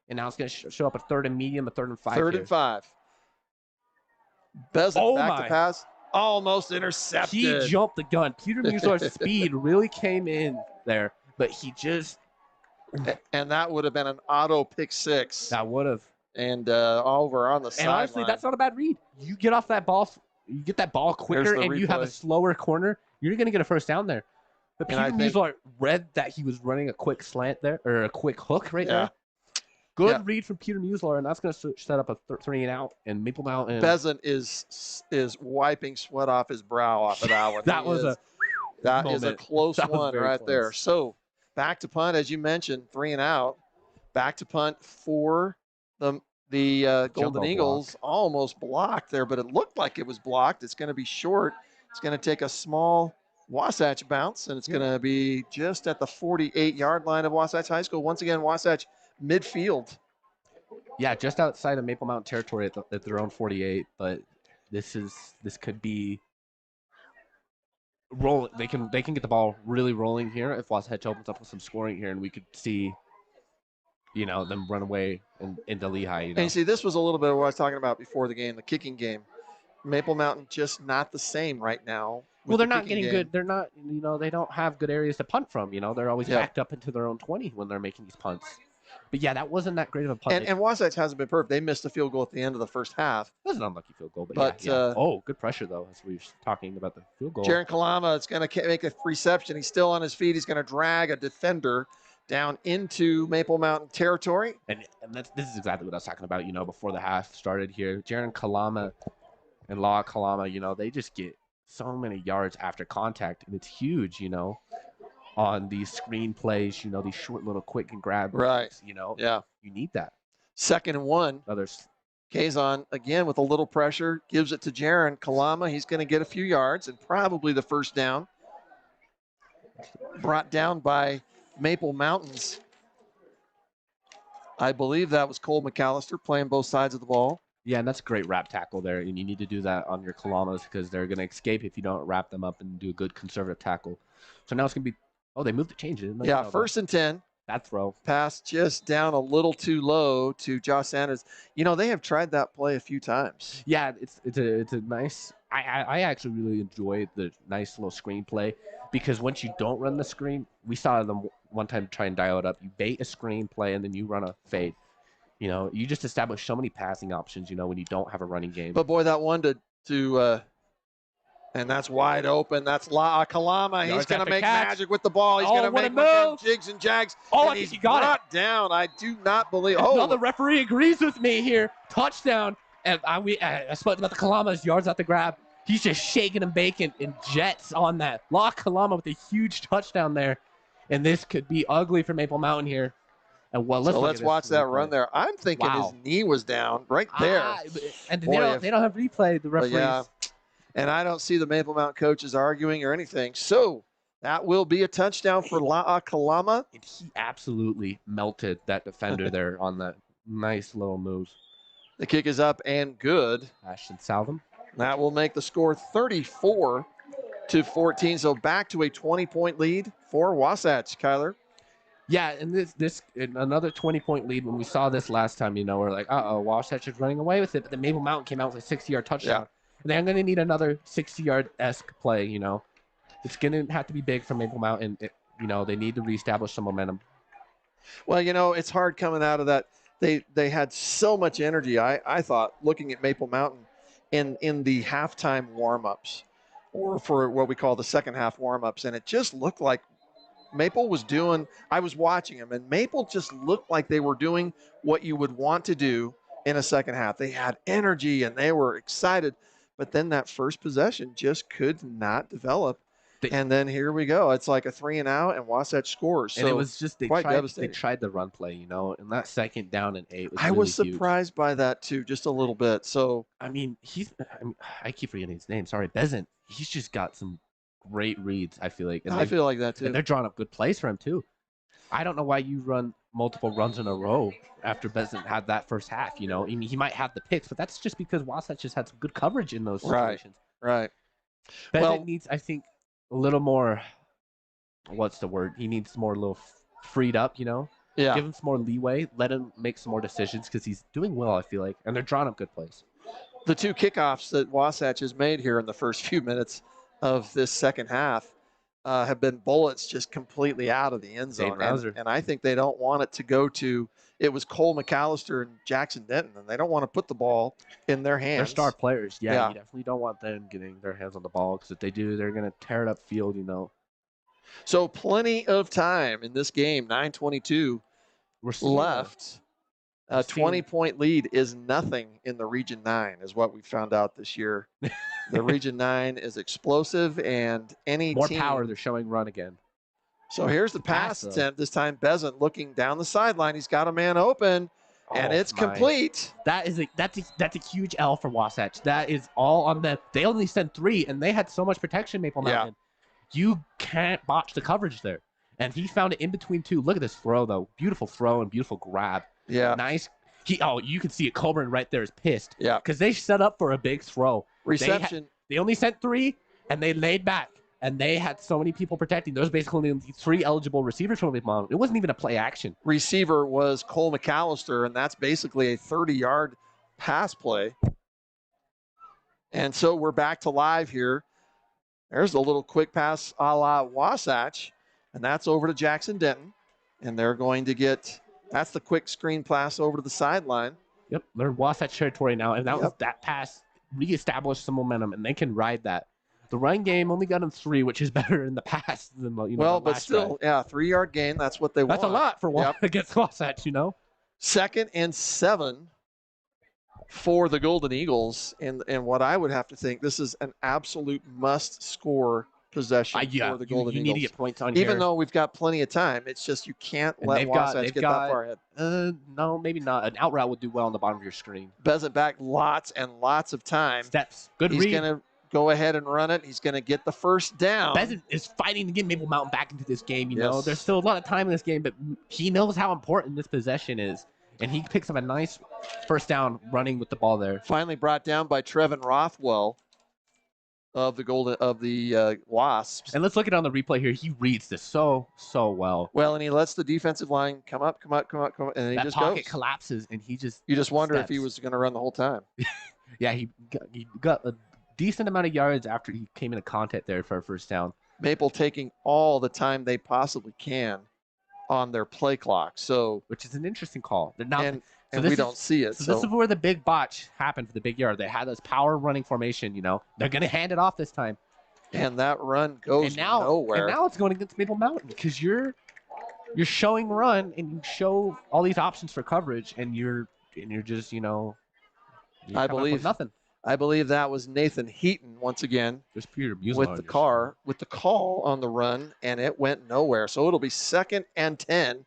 And now it's going to show up a 3rd and medium, a 3rd and 5. 3rd and 5. Bezel back to pass. Almost intercepted. He jumped the gun. Peter Muslar's speed really came in there, but he just. And that would have been an auto pick 6. That would have. And over on the sideline. And honestly, that's not a bad read. You get off that ball, you get that ball quicker, and you have a slower corner. You're going to get a first down there. But Peter Muslar read that he was running a quick slant there, or a quick hook there. Good read from Peter Muslar, and that's going to set up a 3 and out. And Maple Mountain. Bezant is wiping sweat off his brow off of that one. That is a close one right there. So back to punt, as you mentioned, 3 and out. Back to punt for the Golden Jumbo Eagles. Almost blocked there, but it looked like it was blocked. It's going to be short. It's going to take a small Wasatch bounce, and it's going to be just at the 48-yard line of Wasatch High School. Once again, Wasatch midfield. Yeah, just outside of Maple Mountain territory at their own 48, but this could be roll. They can get the ball really rolling here if Wasatch opens up with some scoring here, and we could see, them run away into Lehigh. And you see, this was a little bit of what I was talking about before the game, the kicking game. Maple Mountain just not the same right now. Well, they're not getting good. They're not, they don't have good areas to punt from. They're always backed up into their own 20 when they're making these punts. But yeah, that wasn't that great of a punt. And Wasatch hasn't been perfect. They missed a field goal at the end of the first half. It was an unlucky field goal, but yeah. Good pressure though, as we were talking about the field goal. Jaron Kalama is going to make a reception. He's still on his feet. He's going to drag a defender down into Maple Mountain territory. And this is exactly what I was talking about, before the half started here. Jaron Kalama and Law Kalama, they just get so many yards after contact, and it's huge, on these screen plays, these short little quick and grab. Right. Yeah. You need that. 2nd and 1. Kazon, again, with a little pressure, gives it to Jaron Kalama. He's going to get a few yards and probably the first down. Brought down by Maple Mountains. I believe that was Cole McAllister playing both sides of the ball. Yeah, and that's a great wrap tackle there, and you need to do that on your Kalamas because they're going to escape if you don't wrap them up and do a good conservative tackle. So now it's going to be they moved the change, didn't they? Yeah, 1st and 10. That throw. Pass just down a little too low to Josh Sanders. They have tried that play a few times. Yeah, it's a nice – I actually really enjoy the nice little screen play because once you don't run the screen, we saw them one time try and dial it up. You bait a screen play and then you run a fade. You just establish so many passing options, when you don't have a running game. But, boy, that one to and that's wide open. That's La Kalama. He's going to make magic with the ball. He's going to make one jigs and jags. Oh, and he's he got brought down. I do not believe. No, the referee agrees with me here. Touchdown. And I spoke about the Kalama's yards at the grab. He's just shaking and baking and jets on that. La Kalama with a huge touchdown there. And this could be ugly for Maple Mountain here. And let's watch that run there. I'm thinking his knee was down right there. And they don't have replay, the referees. Yeah. And I don't see the Maple Mountain coaches arguing or anything. So that will be a touchdown for La'a Kalama. And he absolutely melted that defender there on that nice little move. The kick is up and good. Ashton Salvin. That will make the score 34-14. So back to a 20-point lead for Wasatch, Kyler. Yeah, and this another 20-point lead. When we saw this last time, we're like, Wasatch is running away with it. But the Maple Mountain came out with a 60-yard touchdown. Yeah. And they're going to need another 60-yard-esque play, It's going to have to be big for Maple Mountain. They need to reestablish some momentum. Well, it's hard coming out of that. They had so much energy, I thought, looking at Maple Mountain in the halftime warm-ups or for what we call the second half warm-ups. And it just looked like Maple was doing – I was watching them, and Maple just looked like they were doing what you would want to do in a second half. They had energy, and they were excited. But then that first possession just could not develop. And then here we go. It's like a 3 and out, and Wasatch scores. So and it was just they devastating. tried the run play, and that 2nd down and 8 was I was surprised by that too, just a little bit. So I keep forgetting his name. Sorry, Bezant. He's just got some great reads, I feel like. I feel like that too. And they're drawing up good plays for him too. I don't know why you run multiple runs in a row after Bezant had that first half, I mean, he might have the picks, but that's just because Wasatch just had some good coverage in those situations. Right. Bezant needs, I think, a little more, what's the word? He needs more a little freed up, Yeah. Give him some more leeway. Let him make some more decisions because he's doing well, I feel like, and they're drawing up good plays. The 2 kickoffs that Wasatch has made here in the first few minutes of this second half have been bullets just completely out of the end zone. And I think they don't want it to go to – it was Cole McAllister and Jackson Denton, and they don't want to put the ball in their hands. They're star players. Yeah, you definitely don't want them getting their hands on the ball because if they do, they're going to tear it up field, So plenty of time in this game, 9:22 left. A 20-point lead is nothing in the Region 9 is what we found out this year. The Region 9 is explosive, and any more team, power. They're showing run again. So here's the pass though. attempt. This time Bezant looking down the sideline. He's got a man open, and it's complete. That's a huge L for Wasatch. That is all on them. They only sent 3, and they had so much protection, Maple Mountain. You can't botch the coverage there. And he found it in between 2. Look at this throw, though. Beautiful throw and beautiful grab. Yeah. Nice. You can see it. Coburn right there is pissed. Yeah. Because they set up for a big throw. Reception. They only sent 3, and they laid back. And they had so many people protecting. There was basically only 3 eligible receivers from Maple Mountain. It wasn't even a play action. Receiver was Cole McAllister, and that's basically a 30-yard pass play. And so we're back to live here. There's a little quick pass a la Wasatch, and that's over to Jackson Denton. And they're going to get, that's the quick screen pass over to the sideline. Yep, they're Wasatch territory now, and that pass reestablished some momentum, and they can ride that. The run game only got them 3, which is better in the past than well, but still, 3-yard gain. That's what they want. That's a lot for against Wasatch, 2nd and 7 for the Golden Eagles, and what I would have to think, this is an absolute must-score possession for the Golden Eagles. You need to get points on Even though we've got plenty of time, it's just you can't let Wasatch get that far ahead. No, maybe not. An out route would do well on the bottom of your screen. Bezant back lots and lots of time. Steps. Good read. He's going to go ahead and run it. He's going to get the first down. Bezant is fighting to get Maple Mountain back into this game. There's still a lot of time in this game, but he knows how important this possession is. And he picks up a nice first down running with the ball there. Finally brought down by Trevin Rothwell of the Wasps. And let's look at it on the replay here. He reads this so well. Well, and he lets the defensive line come up, and he just goes. That pocket collapses, and he just You just wonder steps. if he was going to run the whole time. Yeah, he got a decent amount of yards after he came into contact there for a first down. Maple taking all the time they possibly can on their play clock. Which is an interesting call. And we don't see it. So this is where the big botch happened for the big yard. They had this power running formation, They're going to hand it off this time. And that run goes nowhere. And now it's going against Maple Mountain because you're showing run and you show all these options for coverage and you're just, I believe nothing. I believe that was Nathan Heaton once again Just pure with the call on the run, and it went nowhere. So it'll be 2nd and 10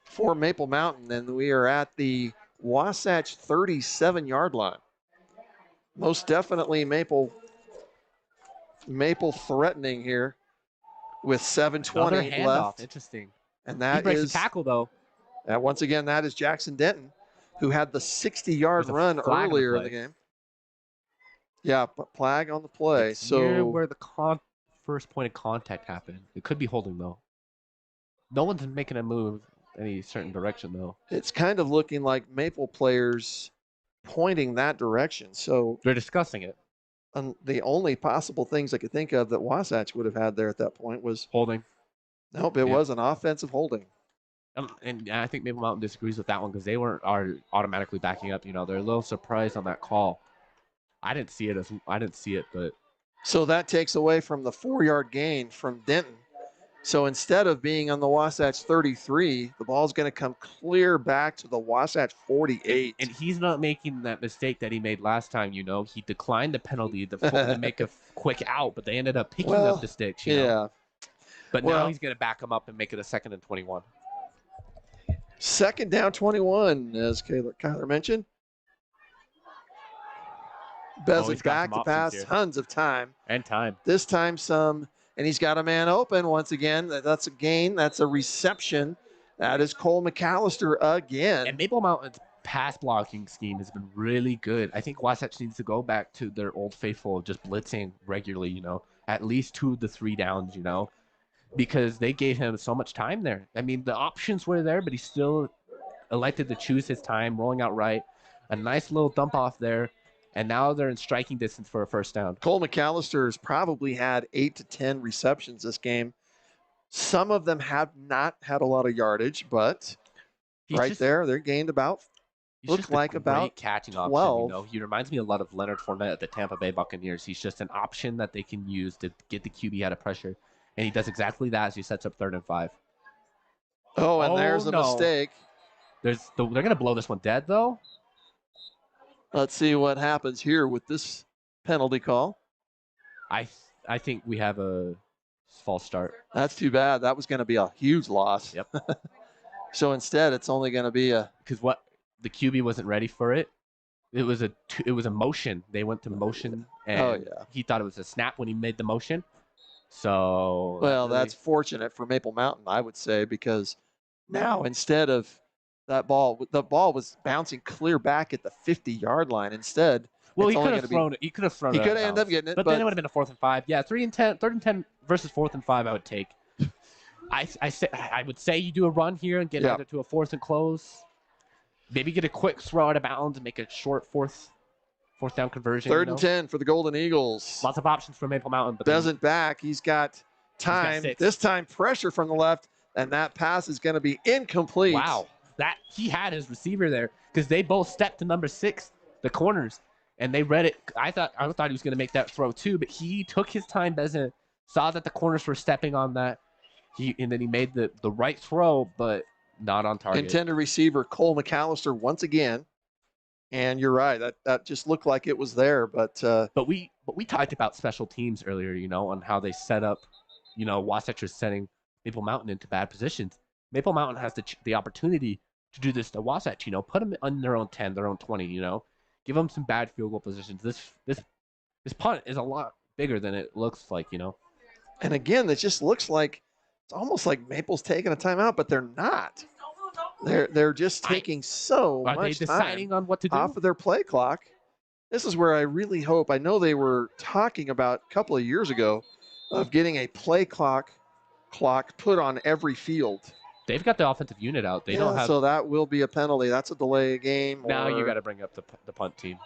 for Maple Mountain, and we are at the Wasatch 37-yard line. Most definitely Maple threatening here with 7:20 left. Interesting. And that he breaks is the tackle though. Once again, that is Jackson Denton, who had the 60-yard run earlier in the game. Yeah, flag on the play. It's near where the first point of contact happened. It could be holding though. No one's making a move any certain direction though. It's kind of looking like Maple players pointing that direction. So they're discussing it. The only possible things I could think of that Wasatch would have had there at that point was holding. Nope, it was an offensive holding. And I think Maple Mountain disagrees with that one because they are automatically backing up. They're a little surprised on that call. I didn't see it, but so that takes away from the 4-yard gain from Denton. So instead of being on the Wasatch 33, the ball's going to come clear back to the Wasatch 48. And he's not making that mistake that he made last time. He declined the penalty to make a quick out, but they ended up picking up the sticks. But now he's going to back him up and make it a 2nd and 21. 2nd down 21, as Kyler mentioned. Bezant back to pass, tons of time. And time. This time some, and he's got a man open once again. That's a gain. That's a reception. That is Cole McAllister again. And Maple Mountain's pass blocking scheme has been really good. I think Wasatch needs to go back to their old faithful of just blitzing regularly, at least 2 to 3 downs, because they gave him so much time there. I mean, the options were there, but he still elected to choose his time, rolling out right. A nice little dump off there, and now they're in striking distance for a first down. Cole McAllister has probably had 8 to 10 receptions this game. Some of them have not had a lot of yardage, but they gained about, looked like about catching 12. Option, He reminds me a lot of Leonard Fournette at the Tampa Bay Buccaneers. He's just an option that they can use to get the QB out of pressure. And he does exactly that as he sets up 3rd and 5. And there's a mistake. They're going to blow this one dead, though. Let's see what happens here with this penalty call. I think we have a false start. That's too bad. That was going to be a huge loss. Yep. So instead, it's only going to be a. Because what the QB wasn't ready for it. It was a motion. They went to motion, and he thought it was a snap when he made the motion. So Well, that's fortunate for Maple Mountain, I would say, because now instead of that ball, the ball was bouncing clear back at the 50-yard line. Instead, well, it's he only could gonna have thrown it. He could have thrown He it. could have ended up getting it, but then it would have been a 4th and 5. Yeah, 3 and 10, 3rd and 10 versus 4th and 5. I would take. I would say you do a run here and get either to a 4th and close. Maybe get a quick throw out of bounds and make a short fourth down conversion. 3rd and 10 for the Golden Eagles. Lots of options for Maple Mountain. But Doesn't back. He's got time. This time pressure from the left, and that pass is going to be incomplete. Wow. That he had his receiver there because they both stepped to number 6, the corners, and they read it. I thought he was going to make that throw too, but he took his time. Bezin saw that the corners were stepping on that. And then he made the right throw, but not on target. Intended receiver Cole McAllister once again. And you're right. That just looked like it was there, but we talked about special teams earlier, on how they set up, Wasatch was setting Maple Mountain into bad positions. Maple Mountain has the opportunity to do this to Wasatch, put them on their own 10, their own 20, give them some bad field goal positions. This punt is a lot bigger than it looks like, And again, it just looks like it's almost like Maple's taking a timeout, but they're not. They're just taking so much time. Are they deciding on what to do? Off of their play clock. This is where I really hope. I know they were talking about a couple of years ago of getting a play clock put on every field. They've got the offensive unit out. They don't have. So that will be a penalty. That's a delay game. Now you got to bring up the punt team.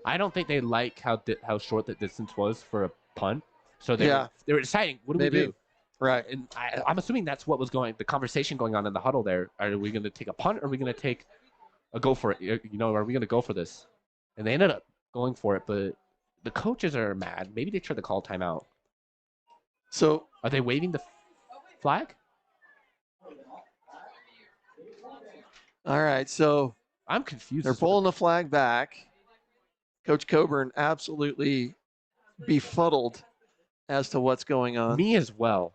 I don't think they like how short that distance was for a punt. So they were deciding, what do we do? Right. And I'm assuming that's what was the conversation going on in the huddle there. Are we going to take a punt or are we going to take a go for it? Are we going to go for this? And they ended up going for it, but the coaches are mad. Maybe they tried to call timeout. So are they waving the flag? All right. So I'm confused. They're pulling the flag back. Coach Coburn absolutely befuddled as to what's going on. Me as well.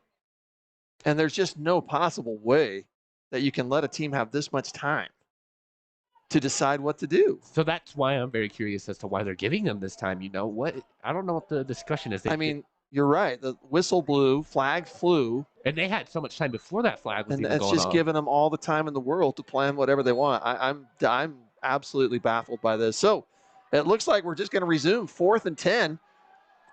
And there's just no possible way that you can let a team have this much time to decide what to do. So that's why I'm very curious as to why they're giving them this time. What? I don't know what the discussion is. You're right. The whistle blew, flag flew. And they had so much time before that flag was and even that's going just on. Giving them all the time in the world to plan whatever they want. I'm absolutely baffled by this. So it looks like we're just going to resume 4th and 10.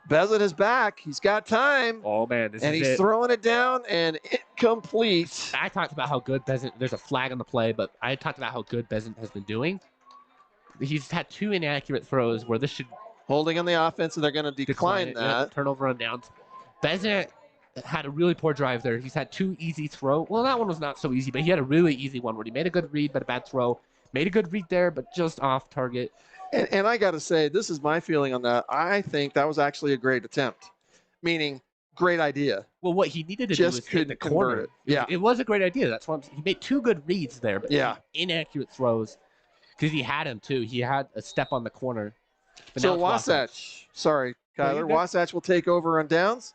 Bezin is back. He's got time. Oh, man. He's throwing it down and incomplete. I talked about how good Bezin, there's a flag on the play, but I talked about how good Bezin has been doing. He's had 2 inaccurate throws where this should. Holding on the offense, and they're going to decline that. Yeah, turnover on downs. Bezin had a really poor drive there. He's had 2 easy throws. Well, that one was not so easy, but he had a really easy one where he made a good read, but a bad throw. Made a good read there, but just off target. And I got to say, this is my feeling on that. I think that was actually a great attempt, meaning great idea. Well, what he needed to do was hit the corner. Yeah. It was a great idea. That's why he made 2 good reads there, but inaccurate throws because he had him too. He had a step on the corner. So Wasatch, sorry, Kyler, Wasatch will take over on downs.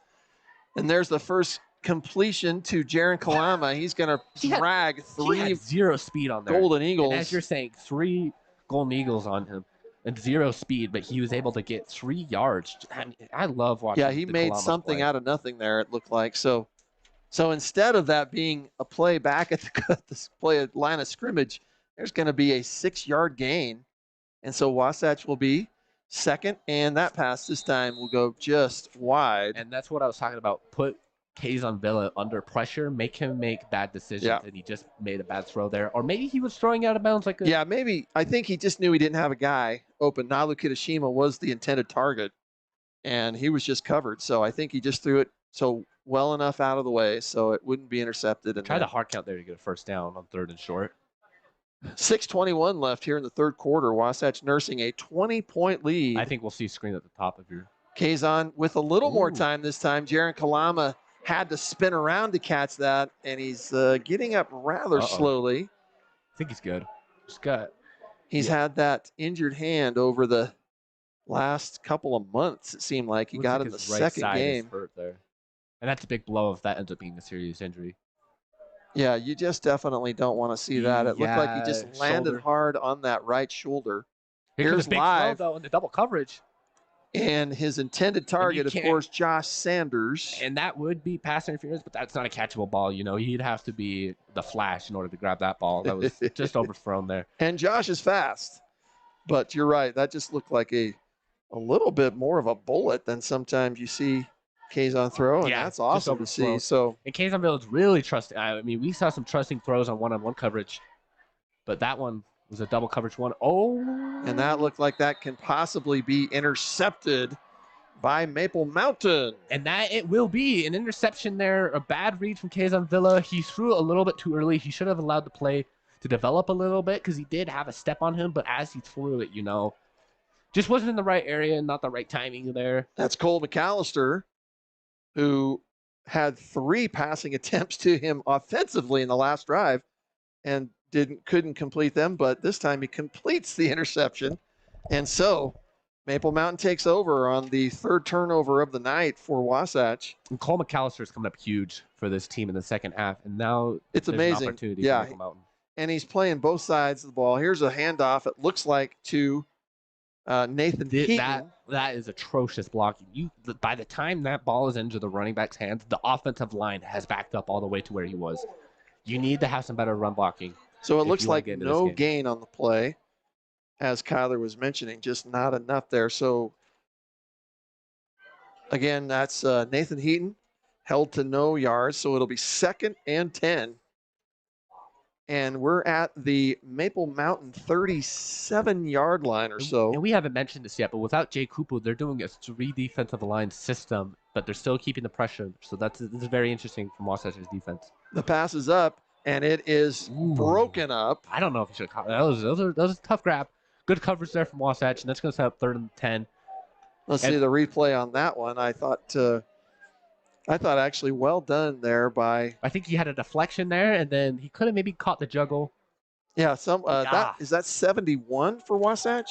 And there's the first completion to Jaron Kalama. He's going to drag 3 0 speed on there. Golden Eagles. And as you're saying, 3 Golden Eagles on him. And 0 speed, but he was able to get 3 yards. I love watching. Yeah, he made something out of nothing there, it looked like. So instead of that being a play back at the line of scrimmage, there's going to be a 6-yard gain. And so Wasatch will be second, and that pass this time will go just wide. And that's what I was talking about. Put Kazon Villa under pressure, make him make bad decisions, and he just made a bad throw there. Or maybe he was throwing out of bounds like a... Yeah, maybe. I think he just knew he didn't have a guy open. Nalu Kitashima was the intended target, and he was just covered. So I think he just threw it so well enough out of the way so it wouldn't be intercepted. And try the hard count there to get a first down on 3rd and short. 6:21 left here in the 3rd quarter. Wasatch nursing a 20-point lead. I think we'll see a screen at the top of your... Kazon with a little more time this time. Jaron Kalama had to spin around to catch that, and he's getting up rather slowly. I think he's good. He's had that injured hand over the last couple of months. It seemed like he Looks got like in the his right second side is game. hurt there. And that's a big blow if that ends up being a serious injury. Yeah, you just definitely don't want to see that. It looked like he just Yeah, landed shoulder. hard on that right shoulder. Here's Here's a big live. throw, though, in the double coverage. And his intended target, of can't- course, Josh Sanders. And that would be pass interference, but that's not a catchable ball. You know, he'd have to be the Flash in order to grab that ball. That was just overthrown there. And Josh is fast. But you're right. That just looked like a little bit more of a bullet than sometimes you see Kazon throw. And Yeah, that's just awesome to see. overthrown. So And Kazonville is really trusting. I mean, we saw some trusting throws on one-on-one coverage, but that one was a double coverage one. Oh. and that looked like that can possibly be intercepted by Maple Mountain. And that it will be an interception there, a bad read from Kazon Villa. He threw a little bit too early. He should have allowed the play to develop a little bit because he did have a step on him, but as he threw it, you know, just wasn't in the right area and not the right timing there. That's Cole McAllister, who had 3 passing attempts to him offensively in the last drive and couldn't complete them, but this time he completes the interception. And so Maple Mountain takes over on the 3rd turnover of the night for Wasatch. And Cole McAllister is coming up huge for this team in the second half, and now It's there's amazing. an opportunity Yeah. for Maple Mountain. And he's playing both sides of the ball. Here's a handoff, it looks like, to Nathan Heaton. That is atrocious blocking. By the time that ball is into the running back's hands, the offensive line has backed up all the way to where he was. You need to have some better run blocking. So it if looks you wanna like get into this no game. gain on the play, as Kyler was mentioning, just not enough there. So again, that's Nathan Heaton held to no yards. So it'll be 2nd and 10. And we're at the Maple Mountain 37-yard line or so. And we haven't mentioned this yet, but without Jay Kupu, they're doing a 3 defensive line system, but they're still keeping the pressure. So this is very interesting from Wasatch's defense. The pass is up, and it is broken up. I don't know if you should call that. That was a tough grab. Good coverage there from Wasatch, and that's going to set up 3rd and 10. Let's see the replay on that one. I thought actually well done there by. I think he had a deflection there, and then he could have maybe caught the juggle. Yeah, that 71 for Wasatch.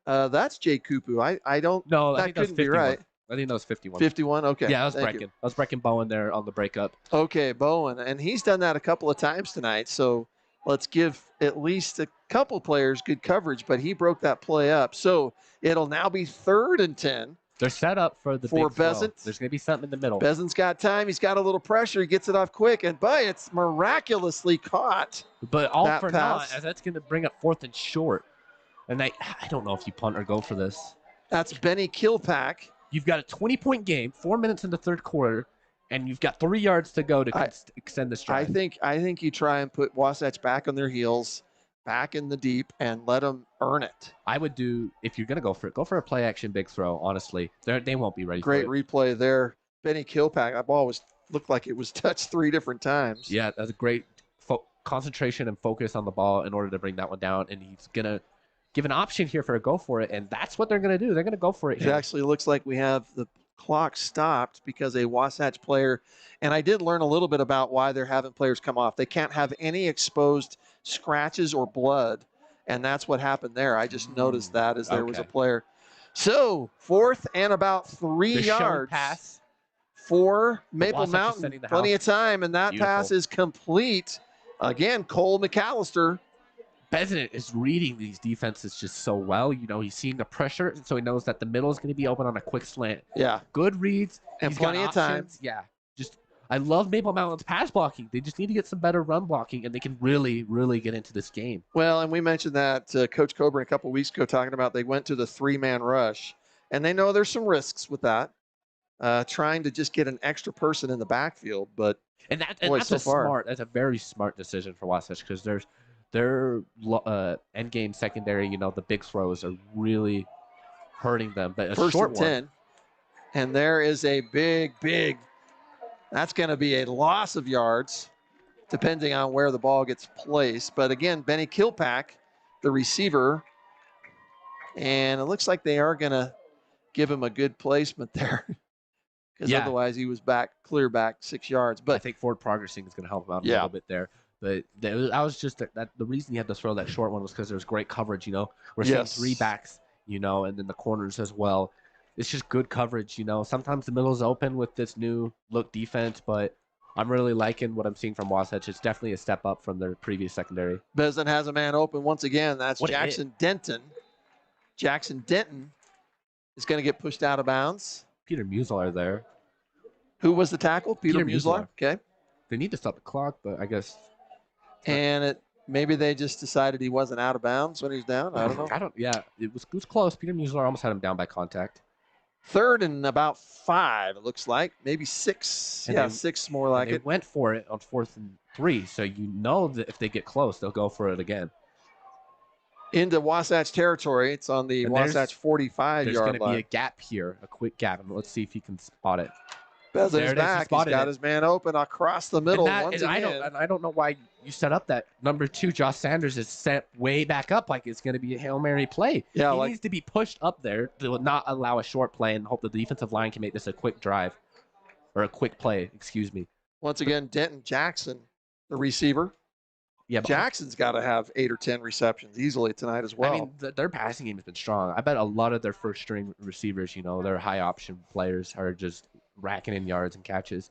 That's Jay Kupu. I don't. No, I that think that was couldn't be 51. right. I think that was 51. 51. Okay. Yeah, that was thank you. Brecken. That was Brecken Bowen there on the breakup. Okay, Bowen, and he's done that a couple of times tonight. So let's give at least a couple players good coverage, but he broke that play up. So it'll now be 3rd and 10. They're set up for the For big throw. Bezant. There's going to be something in the middle. Bezant's got time. He's got a little pressure. He gets it off quick, and it's miraculously caught. But all that for pass. naught, as that's going to bring up 4th and short. And I don't know if you punt or go for this. That's Benny Kilpack. You've got a 20-point game, 4 minutes in the 3rd quarter, and you've got 3 yards to go to extend this drive. I think you try and put Wasatch back on their heels, back in the deep, and let them earn it. I would do, if you're going to go for a play-action big throw, honestly. They won't be ready Great for it. replay there. Benny Kilpack, that ball looked like it was touched 3 different times. Yeah, that's a great concentration and focus on the ball in order to bring that one down, and he's going to give an option here for a go for it, and that's what they're going to do. They're going to go for it It here. actually looks like we have the clock stopped because a Wasatch player, and I did learn a little bit about why they're having players come off. They can't have any exposed scratches or blood, and that's what happened there. I just noticed that as there was a player. So 4th and about 3 The show yards pass. for Maple Wasatch is Mountain. setting the Plenty house. of time, and that pass Beautiful. is complete. Again, Cole McAllister. Bezant is reading these defenses just so well. You know, he's seeing the pressure, so he knows that the middle is going to be open on a quick slant. Yeah. Good reads. And He's got plenty of time. options. Yeah. I love Maple Mountain's pass blocking. They just need to get some better run blocking, and they can really, really get into this game. Well, and we mentioned that Coach Coburn a couple of weeks ago talking about they went to the 3-man rush, and they know there's some risks with that, trying to just get an extra person in the backfield. But That's a very smart decision for Wasatch because their end game secondary, you know, the big throws are really hurting them. But a 1st short and one, 10, and there is a big. That's going to be a loss of yards, depending on where the ball gets placed. But again, Benny Kilpack, the receiver, and it looks like they are going to give him a good placement there, because otherwise he was clear back 6 yards. But I think forward progressing is going to help him out a Yeah. little bit there. But I was just that the reason he had to throw that short one was because there was great coverage. You know, we're seeing Yes. 3 backs you know, and then the corners as well. It's just good coverage, you know. Sometimes the middle's open with this new look defense, but I'm really liking what I'm seeing from Wasatch. It's definitely a step up from their previous secondary. Besan has a man open once again. That's What a hit. Jackson Denton. Jackson Denton is going to get pushed out of bounds. Peter Muslar there. Who was the tackle? Peter Peter Muslar. Muslar. Okay. They need to stop the clock, but I guess And maybe they just decided he wasn't out of bounds when he's down. I don't know. Yeah, it was close. Peter Muslar almost had him down by contact. 3rd and about 5, it looks like. Maybe 6. And yeah, they- 6 more like They it. went for it on 4th and 3, so you know that if they get close, they'll go for it again. Into Wasatch territory. It's on the And there's Wasatch 45-yard There's going to line. be a gap here, a quick gap, and let's see if he can spot it. Besan's There it is, he back. He's spotted got it. his man open across the middle once and again. I don't know why you set up that number 2. Josh Sanders is set way back up like it's going to be a Hail Mary play. Yeah, he like- needs to be pushed up there to not allow a short play and hope the defensive line can make this a quick drive or a quick play. Excuse me. Once again, Denton Jackson, the receiver. Yeah, but Jackson's got to have 8 or 10 receptions easily tonight as well. I mean, their passing game has been strong. I bet a lot of their first string receivers, you know, their high option players are just racking in yards and catches.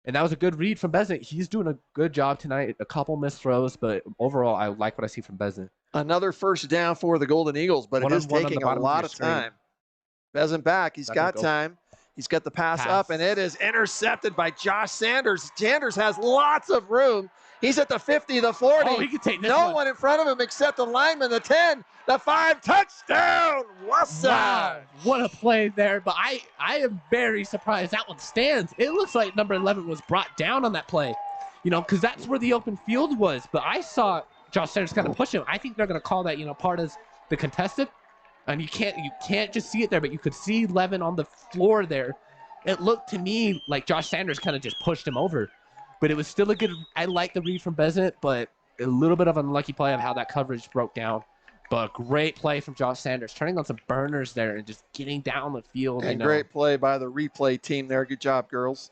And that was a good read from Besan. He's doing a good job tonight. A couple missed throws, but overall, I like what I see from Besan. Another first down for the Golden Eagles, but it is One-on-one on the taking a bottom of lot your of screen. time. Besan back. He's Back got and go. time. He's got the pass Pass. up, and it is intercepted by Josh Sanders. Sanders has lots of room. He's at the 50, the 40. Oh, he can take this no one. one in front of him except the lineman, the 10, the 5. Touchdown! Wasatch! Wow, what a play there. But I am very surprised that one stands. It looks like number 11 was brought down on that play, you know, because that's where the open field was. But I saw Josh Sanders kind of push him. I think they're going to call that, you know, part of the contested. And you can't just see it there, but you could see Levin on the floor there. It looked to me like Josh Sanders kind of just pushed him over. But it was still a good – I like the read from Besan, but a little bit of an unlucky play of how that coverage broke down. But great play from Josh Sanders, turning on some burners there and just getting down the field. And great play by the replay team there. Good job, girls.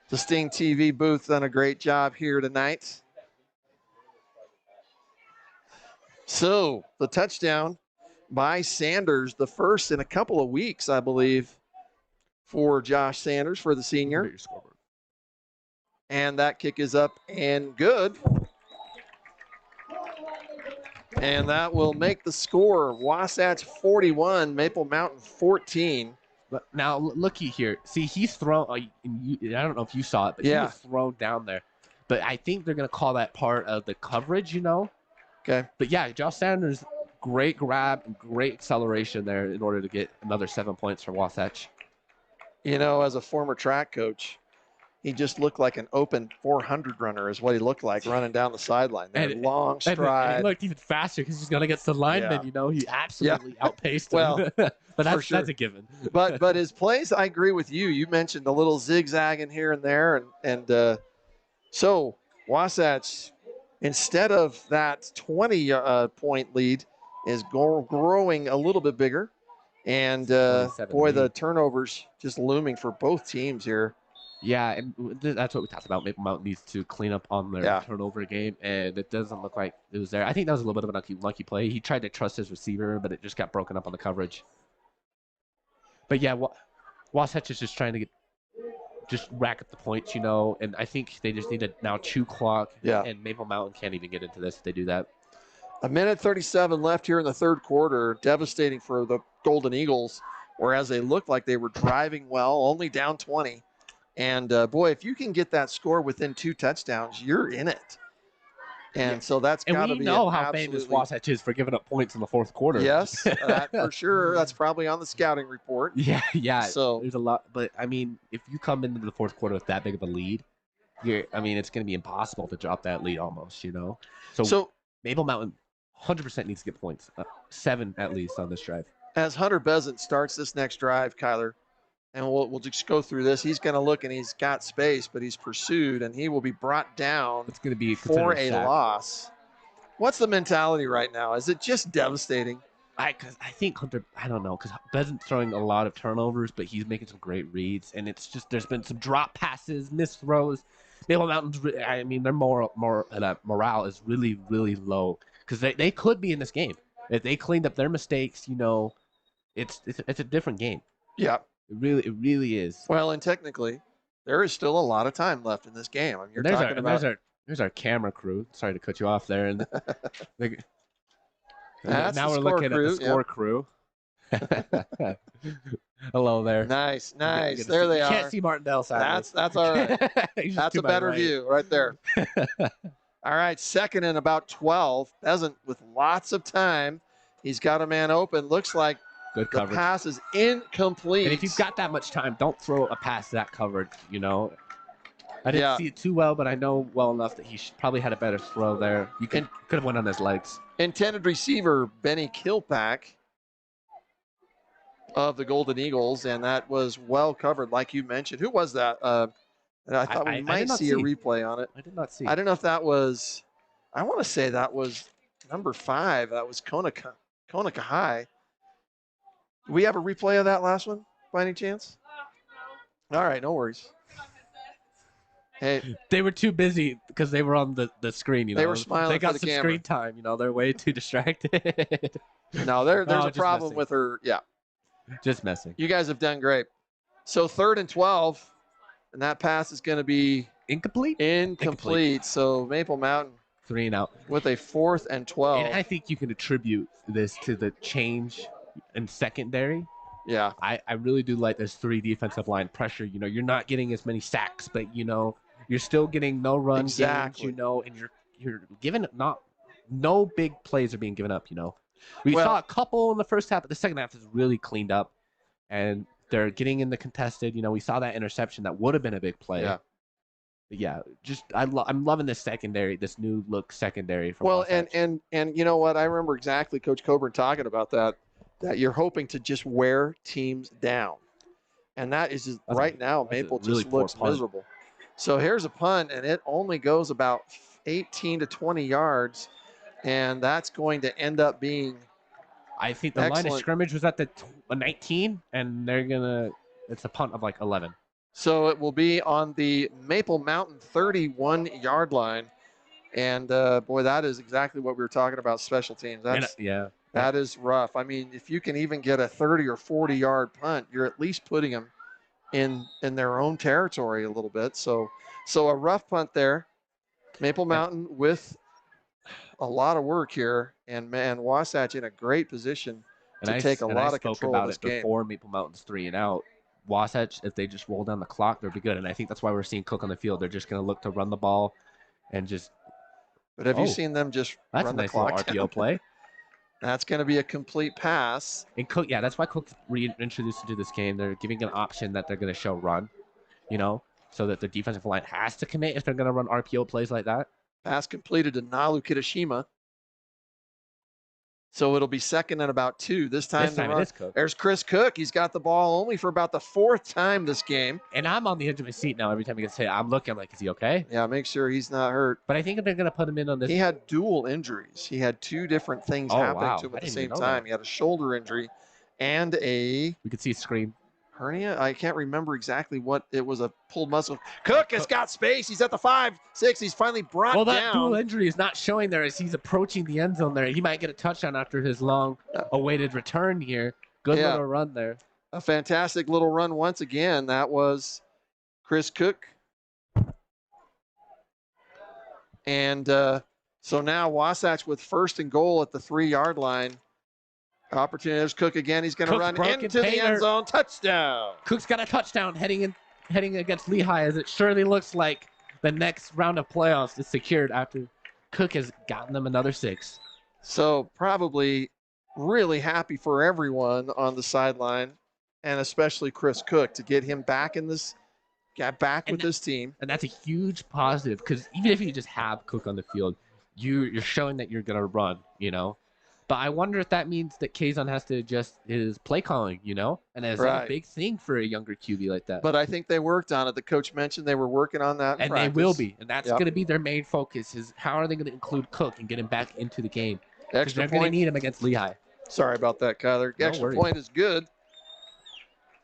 The Stingtv booth done a great job here tonight. So the touchdown by Sanders, the first in a couple of weeks, I believe, for Josh Sanders, for the senior. And that kick is up and good. And that will make the score Wasatch 41, Maple Mountain 14. But now, looky here. See, he's thrown. I don't know if you saw it, but he was thrown down there. But I think they're going to call that part of the coverage, you know? Okay. But yeah, Josh Sanders, great grab and great acceleration there in order to get another 7 points for Wasatch. You know, as a former track coach, he just looked like an open 400 runner is what he looked like running down the sideline. There. Long stride. And he looked even faster because he's going against the lineman, Yeah. you know. He absolutely outpaced him. Well, but that's, sure. that's a given. but his plays, I agree with you. You mentioned a little zigzagging here and there. And so Wasatch, instead of that 20-point lead, is growing a little bit bigger. And, boy, the turnovers just looming for both teams here. Yeah, and that's what we talked about. Maple Mountain needs to clean up on their turnover game, and it doesn't look like it was there. I think that was a little bit of an unlucky play. He tried to trust his receiver, but it just got broken up on the coverage. But yeah, Wasatch is just trying to just rack up the points, you know, and I think they just need to now chew clock. Yeah. And Maple Mountain can't even get into this if they do that. 1:37 left here in the third quarter. Devastating for the Golden Eagles, whereas they looked like they were driving well, only down 20. And, boy, if you can get that score within 2 touchdowns, you're in it. And so that's got to be And we know how famous Wasatch is for giving up points in the fourth quarter. Yes, for sure. That's probably on the scouting report. Yeah. So there's a lot. But, I mean, if you come into the fourth quarter with that big of a lead, it's going to be impossible to drop that lead almost, you know. So Maple Mountain 100% needs to get points. 7 at least on this drive. As Hunter Besan starts this next drive, Kyler, and we'll just go through this. He's going to look, and he's got space, but he's pursued, and he will be brought down It's going to be for a a loss. What's the mentality right now? Is it just devastating? I think Hunter, I don't know, because Besan's throwing a lot of turnovers, but he's making some great reads, and it's just there's been some drop passes, missed throws. Maple Mountain's, their morale is really, really low because they could be in this game. If they cleaned up their mistakes, you know, it's a different game. Yeah. It really is. Well, and technically, there is still a lot of time left in this game. I mean, you're talking about. There's our camera crew. Sorry to cut you off there. And That's now the we're score looking crew, at the score crew. Hello there. Nice. There you they are. Can't see Martindale, sadly. That's all right. That's a better right. view right there. All right, second and about 12. Pheasant with lots of time. He's got a man open. Looks like Good the coverage. pass is incomplete. And if you've got that much time, don't throw a pass that covered, you know. I didn't see it too well, but I know well enough that he probably had a better throw there. You could have went on his legs. Intended receiver, Benny Kilpack of the Golden Eagles, and that was well covered, like you mentioned. Who was that? I thought we might see a replay on it. I did not see. I don't know if that was, I want to say that was number 5. That was Konica High. Do we have a replay of that last one by any chance? All right, no worries. Hey, they were too busy because they were on the screen, you know. They were smiling. They got for the some camera. screen time, you know. They're way too distracted. No, there's a problem messing. with her. Yeah. Just messing. You guys have done great. So 3rd and 12, and that pass is going to be incomplete. So Maple Mountain 3 and out with a 4th and 12. And I think you can attribute this to the change in secondary. Yeah. I really do like this 3 defensive line pressure. You know, you're not getting as many sacks, but you know, you're still getting no run games, you know, and you're giving no big plays are being given up, you know. We saw a couple in the first half, but the second half is really cleaned up, and they're getting in the contested. You know, we saw that interception that would have been a big play. Yeah. But yeah, just I'm loving this secondary, this new look secondary. From Wasatch. and you know what? I remember exactly Coach Coburn talking about that you're hoping to just wear teams down, and that is just right now. Maple really just looks miserable. So here's a punt, and it only goes about 18 to 20 yards. And that's going to end up being I think the line of scrimmage was at the 19, and it's a punt of like 11. So it will be on the Maple Mountain 31-yard line. And, boy, that is exactly what we were talking about, special teams. That is rough. I mean, if you can even get a 30 or 40-yard punt, you're at least putting them in their own territory a little bit. So a rough punt there. Maple Mountain with a lot of work here, and man, Wasatch in a great position to take a lot of control of this game. Before Maple Mountain's 3 and out, Wasatch, if they just roll down the clock, they'll be good. And I think that's why we're seeing Cook on the field. They're just going to look to run the ball and just. But have you seen them just run the clock? That's a nice RPO play. That's going to be a complete pass. And Cook, that's why Cook's reintroduced into this game. They're giving an option that they're going to show run, you know, so that the defensive line has to commit if they're going to run RPO plays like that. Pass completed to Nalu Kitashima. So it'll be 2nd and about 2. This time it is Cook. There's Chris Cook. He's got the ball only for about the 4th time this game. And I'm on the edge of my seat now every time he gets hit. I'm looking like, is he okay? Yeah, make sure he's not hurt. But I think they're going to put him in on this. He had dual injuries. He had 2 different things happening to him at the same time. He had a shoulder injury and we could see a screen. Hernia? I can't remember exactly what it was. A pulled muscle. Cook has got space. He's at the 5-6. He's finally brought down. Well, that dual injury is not showing there as he's approaching the end zone there. He might get a touchdown after his long-awaited return here. Good little run there. A fantastic little run once again. That was Chris Cook. And so now Wasatch with 1st and goal at the 3-yard line. Opportunity. There's Cook again. He's going to run into the end zone. Touchdown. Cook's got a touchdown heading against Lehigh, as it surely looks like the next round of playoffs is secured after Cook has gotten them another 6. So probably really happy for everyone on the sideline, and especially Chris Cook, to get him back with this team. And that's a huge positive, because even if you just have Cook on the field, you're showing that you're going to run, you know. But I wonder if that means that Kazon has to adjust his play calling, you know? And that's a big thing for a younger QB like that. But I think they worked on it. The coach mentioned they were working on that in practice. They will be. And that's going to be their main focus, is how are they going to include Cook and get him back into the game? Extra point. They're going to need him against Lehigh. Sorry about that, Kyler. Extra point is good.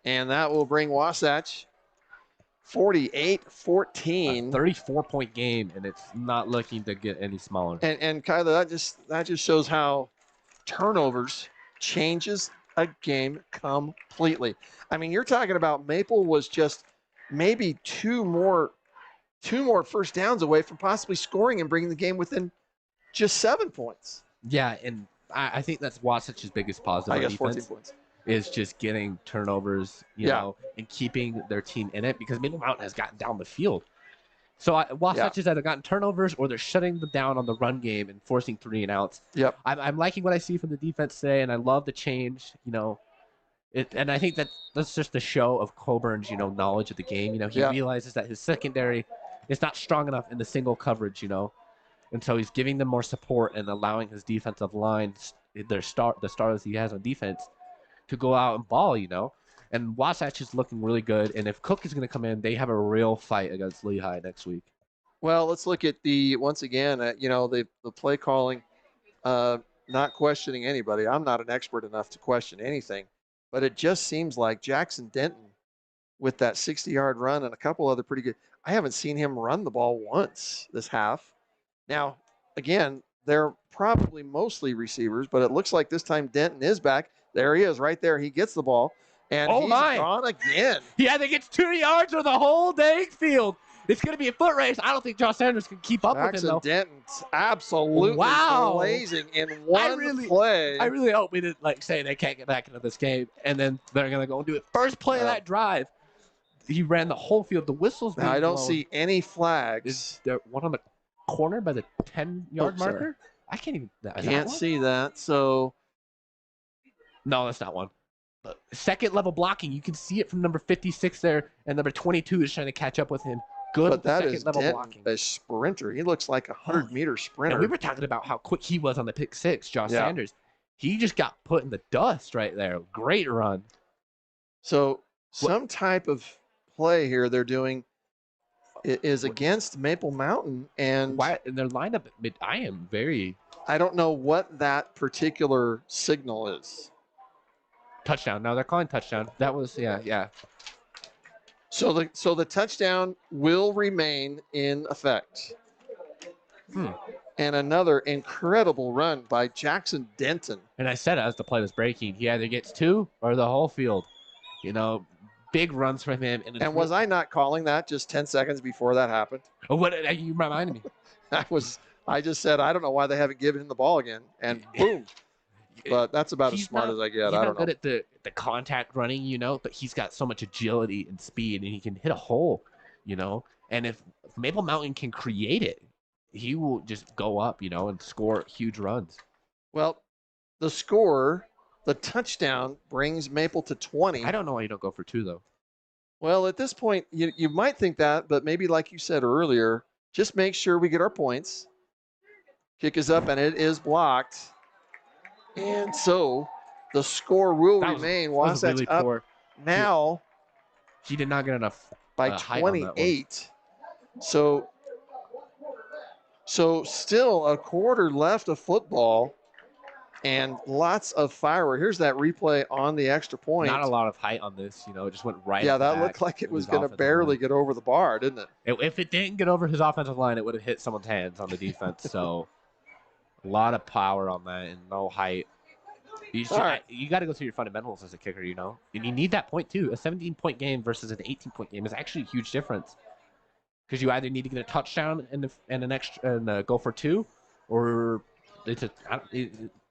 And that will bring Wasatch 48-14. 34-point game, and it's not looking to get any smaller. And Kyler, that just shows how turnovers changes a game completely. I mean, you're talking about Maple was just maybe two more first downs away from possibly scoring and bringing the game within just 7 points. Yeah, and I think that's Wasatch's biggest positive I on guess defense 14 points. is just getting turnovers, you know, and keeping their team in it because Maple Mountain has gotten down the field. So Wasatch has either gotten turnovers or they're shutting them down on the run game and forcing 3 and outs. Yep. I'm liking what I see from the defense today, and I love the change, you know. And I think that's just the show of Coburn's, you know, knowledge of the game. You know, he realizes that his secondary is not strong enough in the single coverage, you know. And so he's giving them more support and allowing his defensive line, the stars he has on defense, to go out and ball, you know. And Wasatch is looking really good. And if Cook is going to come in, they have a real fight against Lehigh next week. Well, let's look at once again, you know, the play calling, not questioning anybody. I'm not an expert enough to question anything, but it just seems like Jackson Denton with that 60-yard run and a couple other pretty good. I haven't seen him run the ball once this half. Now, again, they're probably mostly receivers, but it looks like this time Denton is back. There he is right there. He gets the ball, and he's gone again. He either gets 2 yards or the whole dang field. It's going to be a foot race. I don't think Josh Sanders can keep up with him, though. Jackson Denton's absolutely blazing in one play. I really hope we didn't say they can't get back into this game, and then they're going to go and do it. First play of that drive, he ran the whole field. The whistles. Now, I don't see any flags. Is there one on the corner by the 10-yard marker? I can't even. Can't see that. So, no, that's not one. But second level blocking, you can see it from number 56 there, and number 22 is trying to catch up with him. Good, but that is level blocking. A sprinter. He looks like a 100-meter sprinter. And we were talking about how quick he was on the pick six, Josh Sanders. He just got put in the dust right there. Great run. So some type of play here they're doing is against Maple Mountain, and their lineup. I don't know what that particular signal is. Touchdown. No, they're calling touchdown. That was yeah. So the touchdown will remain in effect. And another incredible run by Jackson Denton. And I said as the play was breaking, he either gets 2 or the whole field. You know, big runs from him. And was I not calling that just 10 seconds before that happened? Oh, what you reminded me. I just said I don't know why they haven't given him the ball again, and boom. But that's about as smart as I get. I don't know. He's not good at the contact running, you know, but he's got so much agility and speed, and he can hit a hole, you know. And if Maple Mountain can create it, he will just go up, you know, and score huge runs. Well, the touchdown brings Maple to 20. I don't know why you don't go for 2, though. Well, at this point, you might think that, but maybe like you said earlier, just make sure we get our points. Kick is up, and it is blocked. And so the score will remain. Wasatch really up poor. now. He did not get enough by 28. So still a quarter left of football and lots of fireworks. Here's that replay on the extra point. Not a lot of height on this, you know, it just went right. Yeah, that looked like it was going to barely get over the bar, didn't it? If it didn't get over his offensive line, it would have hit someone's hands on the defense. So a lot of power on that and no height. You got to go through your fundamentals as a kicker, you know. And you need that point, too. A 17-point game versus an 18-point game is actually a huge difference. Because you either need to get a touchdown and an extra and go for 2, or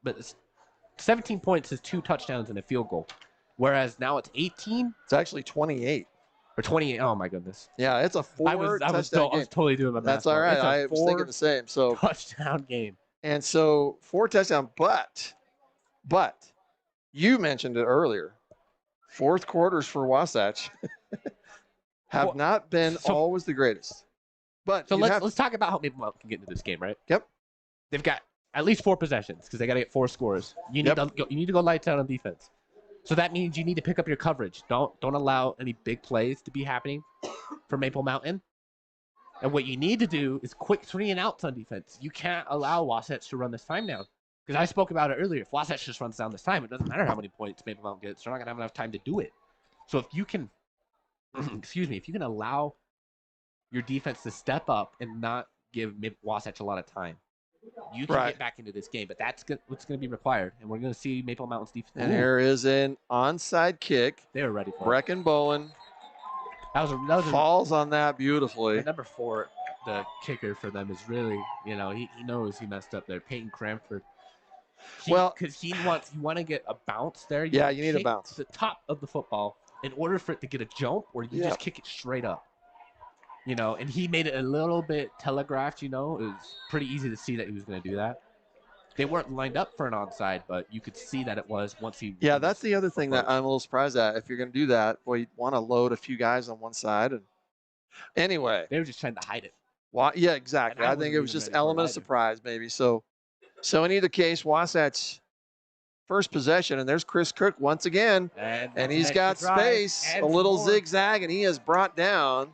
but 17 points is 2 touchdowns and a field goal. Whereas now it's 18. It's actually 28. Or 28. Oh, my goodness. Yeah, it's a 4 touchdown game. I was totally doing my math. That's all right. I was thinking the same. So touchdown game. And so 4 touchdowns, but you mentioned it earlier. Fourth quarters for Wasatch have not been always the greatest. But so let's talk about how Maple Mountain can get into this game, right? Yep. They've got at least 4 possessions because they got to get 4 scores. You need to go lights out on defense. So that means you need to pick up your coverage. Don't allow any big plays to be happening for Maple Mountain. And what you need to do is quick 3 and outs on defense. You can't allow Wasatch to run this time down. Because I spoke about it earlier. If Wasatch just runs down this time, it doesn't matter how many points Maple Mountain gets. They're not going to have enough time to do it. So if you can, if you can allow your defense to step up and not give Wasatch a lot of time, You can Right. get back into this game, but that's what's going to be required, and we're going to see Maple Mountain's defense. And here is an onside kick. They were ready for it. Brecken Bowen That was falls on that beautifully. the number 4, the kicker for them is really, you know, he knows he messed up there. Peyton Cranford. Because you want to get a bounce there. Yeah, you need a kick bounce. the top of the football in order for it to get a jump, or you just kick it straight up. You know, and he made it a little bit telegraphed, you know. It was pretty easy to see that he was going to do that. They weren't lined up for an onside, but you could see that it was once he. Yeah, that's the other thing that I'm a little surprised at. If you're going to do that, boy, you want to load a few guys on one side. And anyway. They were just trying to hide it. Well, yeah, exactly. And I think it was just element of surprise, maybe. So in either case, Wasatch first possession, and there's Chris Cook once again. And he's got space, a little zigzag, and he is brought down.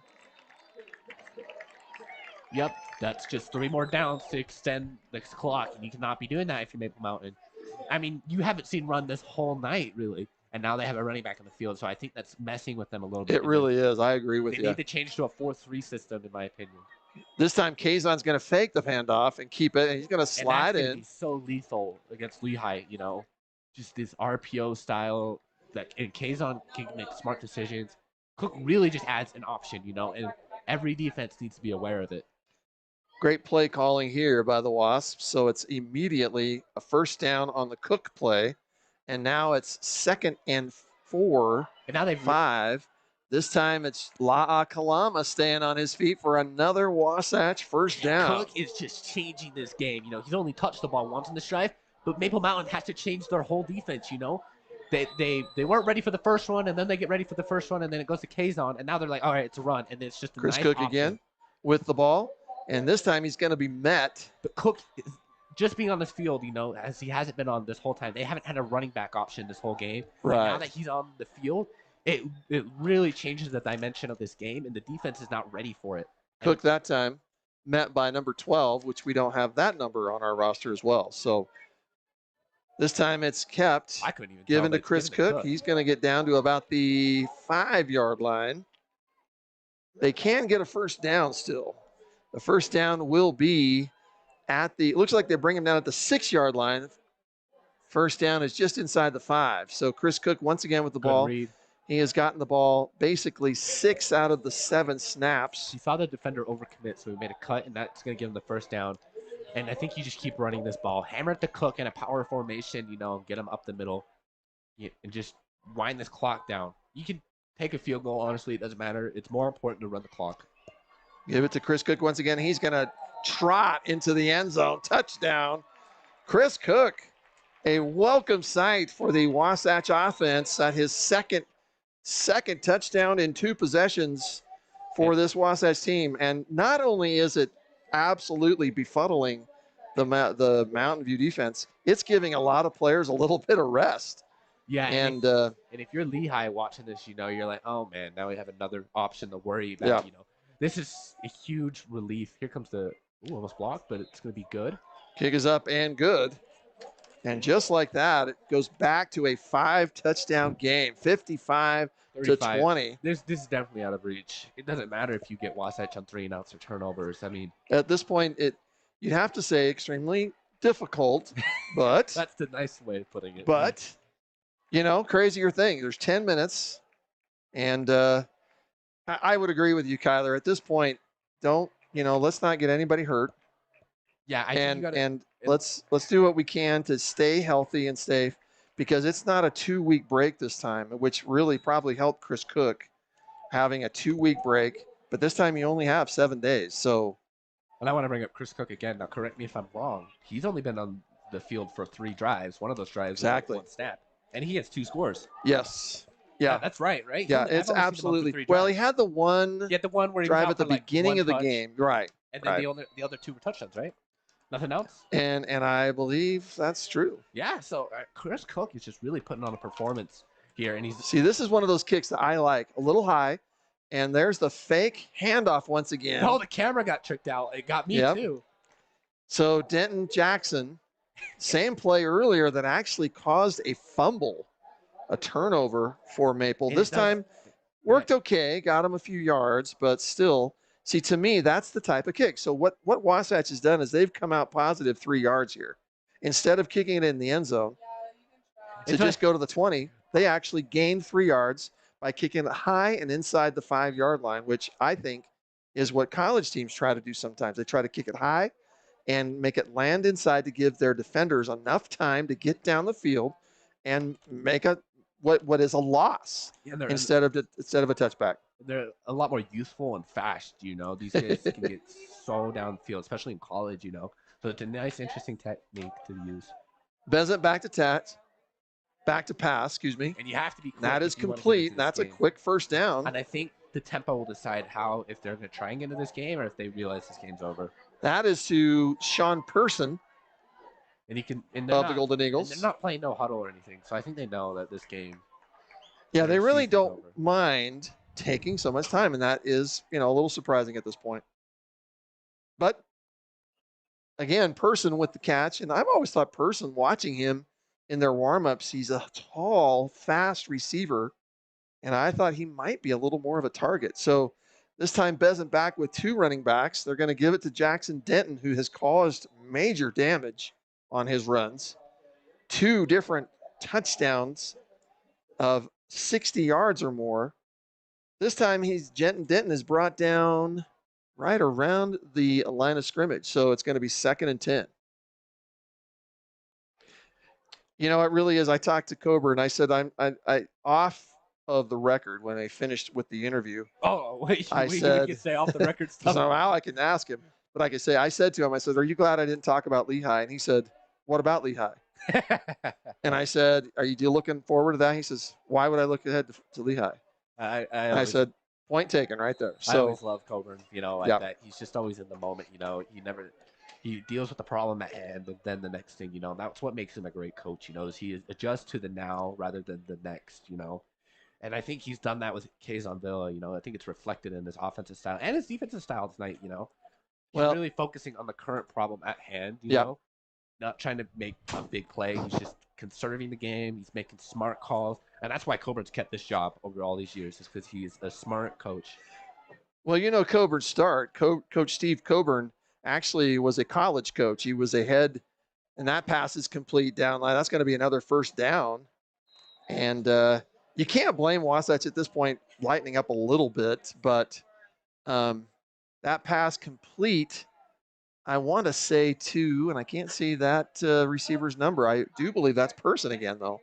Yep, that's just 3 more downs to extend the clock, and you cannot be doing that if you're Maple Mountain. I mean, you haven't seen run this whole night, really, and now they have a running back on the field, so I think that's messing with them a little bit. It really is. I agree with you. They need to change to a 4-3 system, in my opinion. This time, Kazon's going to fake the handoff and keep it, and he's going to slide in. Be so lethal against Lehigh, you know, just this RPO style and Kazon can make smart decisions. Cook really just adds an option, you know, and every defense needs to be aware of it. Great play calling here by the Wasps. So it's immediately a first down on the Cook play. And now it's 2nd and 4. And now they've 5. This time it's La'a Kalama staying on his feet for another Wasatch first down. Cook is just changing this game. You know, he's only touched the ball once in this drive, but Maple Mountain has to change their whole defense, you know. They weren't ready for the first one, and then they get ready for the first one, and then it goes to Kazon, and now they're like, all right, it's a run, and it's just a Chris nice Cook option. again with the ball. And this time he's going to be met. But Cook is just being on this field, you know, as he hasn't been on this whole time. They haven't had a running back option this whole game. Right. And now that he's on the field, it really changes the dimension of this game, and the defense is not ready for it. Cook that time met by number 12, which we don't have that number on our roster as well. So this time it's kept. I couldn't even given tell, to Chris Cook. He's going to get down to about the 5-yard line. They can get a first down still. The first down will be at the, it looks like they bring him down at the 6-yard line. First down is just inside the 5. So Chris Cook once again with the ball. Read. He has gotten the ball basically 6 out of the 7 snaps. He saw the defender overcommit, so he made a cut, and that's going to give him the first down. And I think you just keep running this ball. Hammer it to Cook in a power formation, you know, get him up the middle. And just wind this clock down. You can take a field goal, honestly. It doesn't matter. It's more important to run the clock. Give it to Chris Cook once again. He's going to trot into the end zone. Touchdown. Chris Cook, a welcome sight for the Wasatch offense at his second touchdown in 2 possessions for this Wasatch team. And not only is it absolutely befuddling the Mountain View defense, it's giving a lot of players a little bit of rest. Yeah, and if you're Lehigh watching this, you know, you're like, oh man, now we have another option to worry about. Yeah. You know, this is a huge relief. Here comes the almost blocked, but it's going to be good. Kick is up and good. And just like that, it goes back to a 5-touchdown game, 55 to 20. This is definitely out of reach. It doesn't matter if you get Wasatch on 3 and outs or turnovers. I mean, at this point, you'd have to say extremely difficult, but that's the nice way of putting it. But you know, crazier thing. There's 10 minutes, and I would agree with you, Kyler. At this point, let's not get anybody hurt. Yeah, let's do what we can to stay healthy and safe, because it's not a 2-week break this time, which really probably helped Chris Cook having a 2-week break. But this time you only have 7 days. So, and I want to bring up Chris Cook again. Now, correct me if I'm wrong. He's only been on the field for 3 drives. One of those drives exactly was 1 snap, and he has 2 scores. Yes. Yeah, that's right. Yeah, it's absolutely. Well, he had the one where he drive was at the beginning of the game, right? And then the other 2 were touchdowns, right? Nothing else? And I believe that's true. Yeah, so Chris Cook is just really putting on a performance here. And this is one of those kicks that I like, a little high, and there's the fake handoff once again. Oh, the camera got tricked out. It got me too. So Denton Jackson, same play earlier that actually caused a fumble, a turnover for Maple. This time worked okay, got him a few yards, but still See, to me, that's the type of kick. So what Wasatch has done is they've come out positive 3 yards here. Instead of kicking it in the end zone to just go to the 20, they actually gained 3 yards by kicking it high and inside the 5-yard line, which I think is what college teams try to do sometimes. They try to kick it high and make it land inside to give their defenders enough time to get down the field and make a what is a loss instead of a touchback. They're a lot more youthful and fast, you know. These guys can get so downfield, especially in college, you know. So it's a nice, interesting technique to use. Bezant back to pass, excuse me. And you have to be quick. That is complete. That's a quick first down. And I think the tempo will decide if they're going to try and get into this game or if they realize this game's over. That is to Sean Person and he can of the Golden Eagles. They're not playing no huddle or anything, so I think they know that this game. Yeah, they really don't mind taking so much time, and that is, a little surprising at this point. But again, Person with the catch, and I've always thought Person, watching him in their warm-ups, he's a tall, fast receiver, and I thought he might be a little more of a target. So this time, Bezant back with 2 running backs. They're going to give it to Jackson Denton, who has caused major damage on his runs. 2 different touchdowns of 60 yards or more. This time, Denton is brought down right around the line of scrimmage. So it's going to be 2nd and 10. It really is. I talked to Coburn. I said, I off of the record when I finished with the interview. Oh, wait, I said, you can say off the record stuff. So now I can ask him, but I said to him, are you glad I didn't talk about Lehigh? And he said, what about Lehigh? And I said, are you looking forward to that? He says, why would I look ahead to Lehigh? I said, point taken right there. So I always love Coburn, that. He's just always in the moment, he deals with the problem at hand, and then the next thing, that's what makes him a great coach, is he adjusts to the now rather than the next, And I think he's done that with Kazon Villa, I think it's reflected in his offensive style and his defensive style tonight, He's really focusing on the current problem at hand, you know, not trying to make a big play. He's just conserving the game. He's making smart calls. And that's why Coburn's kept this job over all these years, is because he's a smart coach. Well, Coburn's start, Coach Steve Coburn actually was a college coach. He was a head, and that pass is complete down line. That's going to be another first down. And you can't blame Wasatch at this point lightening up a little bit, but that pass complete, I want to say and I can't see that receiver's number. I do believe that's Person again, though.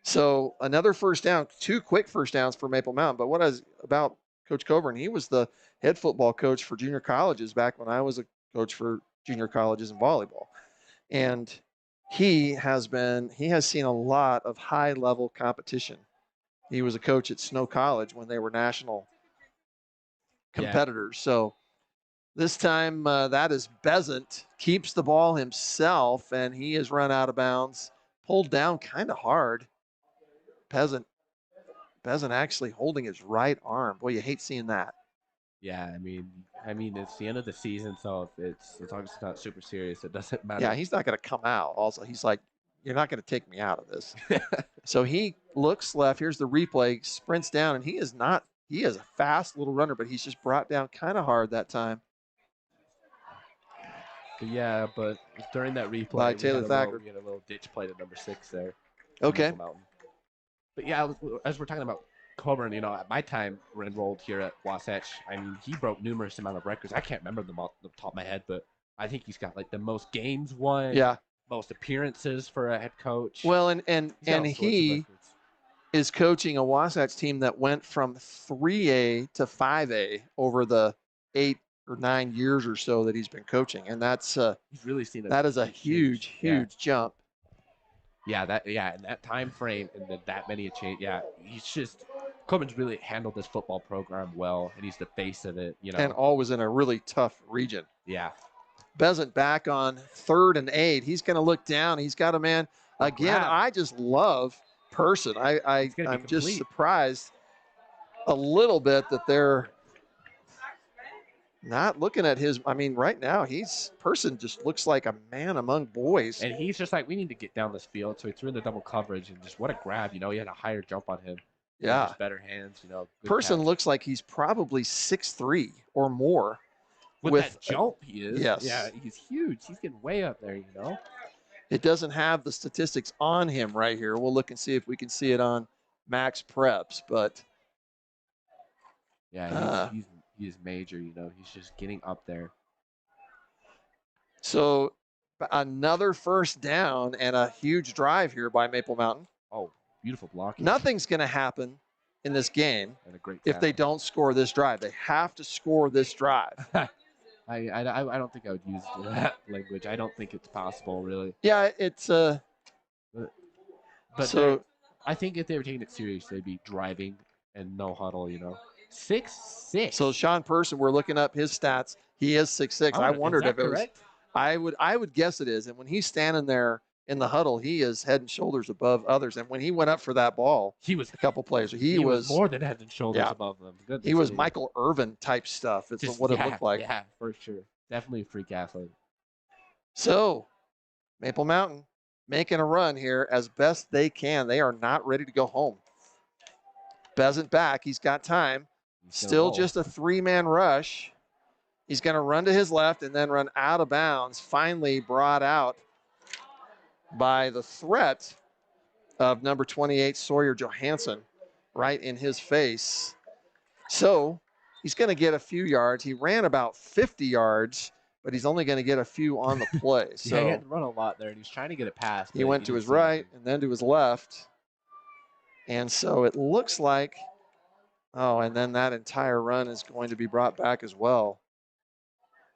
So another first down, 2 quick first downs for Maple Mountain. But what is about Coach Coburn? He was the head football coach for junior colleges back when I was a coach for junior colleges in volleyball. And he has seen a lot of high-level competition. He was a coach at Snow College when they were national competitors. So this time, that is Bezant, keeps the ball himself, and he is run out of bounds, pulled down kind of hard. Bezant actually holding his right arm. Boy, you hate seeing that. Yeah, I mean, it's the end of the season, so if as long as it's not super serious, it doesn't matter. Yeah, he's not going to come out. Also, he's like, you're not going to take me out of this. So he looks left. Here's the replay, sprints down, and he is a fast little runner, but he's just brought down kind of hard that time. Yeah, but during that replay, by Taylor Thacker, we had a little ditch play to number 6 there. Okay. But yeah, as we're talking about Coburn, at my time we're enrolled here at Wasatch. I mean, he broke numerous amount of records. I can't remember them off the top of my head, but I think he's got like the most games won. Yeah. Most appearances for a head coach. Well, and he is coaching a Wasatch team that went from 3A to 5A over the 8 or 9 years or so that he's been coaching, and that's he's really seen that is a huge jump. Yeah, in that time frame and that many change. Yeah, Coburn's really handled this football program well, and he's the face of it. And always in a really tough region. Yeah. Bezant back on 3rd and 8. He's going to look down. He's got a man again. I just love Person. I'm just surprised a little bit that they're not looking at his. I mean, right now Person just looks like a man among boys. And he's just like, we need to get down this field. So he threw in the double coverage and just what a grab. He had a higher jump on him. Yeah. Just better hands, you know. Good Person catch. looks like he's probably 6'3" or more. With that jump, he is. Yes. Yeah, he's huge. He's getting way up there, you know. It doesn't have the statistics on him right here. We'll look and see if we can see it on Max Preps, but yeah, he's major, you know. He's just getting up there. So another first down and a huge drive here by Maple Mountain. Oh, beautiful blocking. Nothing's going to happen in this game And a great if they don't score this drive. They have to score this drive. I don't think I would use that language. I don't think it's possible, really. Yeah, it's But so I think if they were taking it serious, they'd be driving and no huddle, you know. 6'6". So Sean Person, we're looking up his stats. He is 6'6". I wondered if it was. I would guess it is. And when he's standing there in the huddle, he is head and shoulders above others. And when he went up for that ball, he was a couple plays. He was more than head and shoulders above them. Goodness, he was Michael Irvin type stuff. It's what it looked like. Yeah, for sure. Definitely a freak athlete. So Maple Mountain making a run here as best they can. They are not ready to go home. Bezant back. He's got time. Still just a 3-man rush. He's going to run to his left and then run out of bounds. Finally brought out by the threat of number 28, Sawyer Johansson, right in his face. So he's going to get a few yards. He ran about 50 yards, but he's only going to get a few on the play. So yeah, he had to run a lot there, and he's trying to get it past. He went to his right and then to his left. And so it looks like, and then that entire run is going to be brought back as well.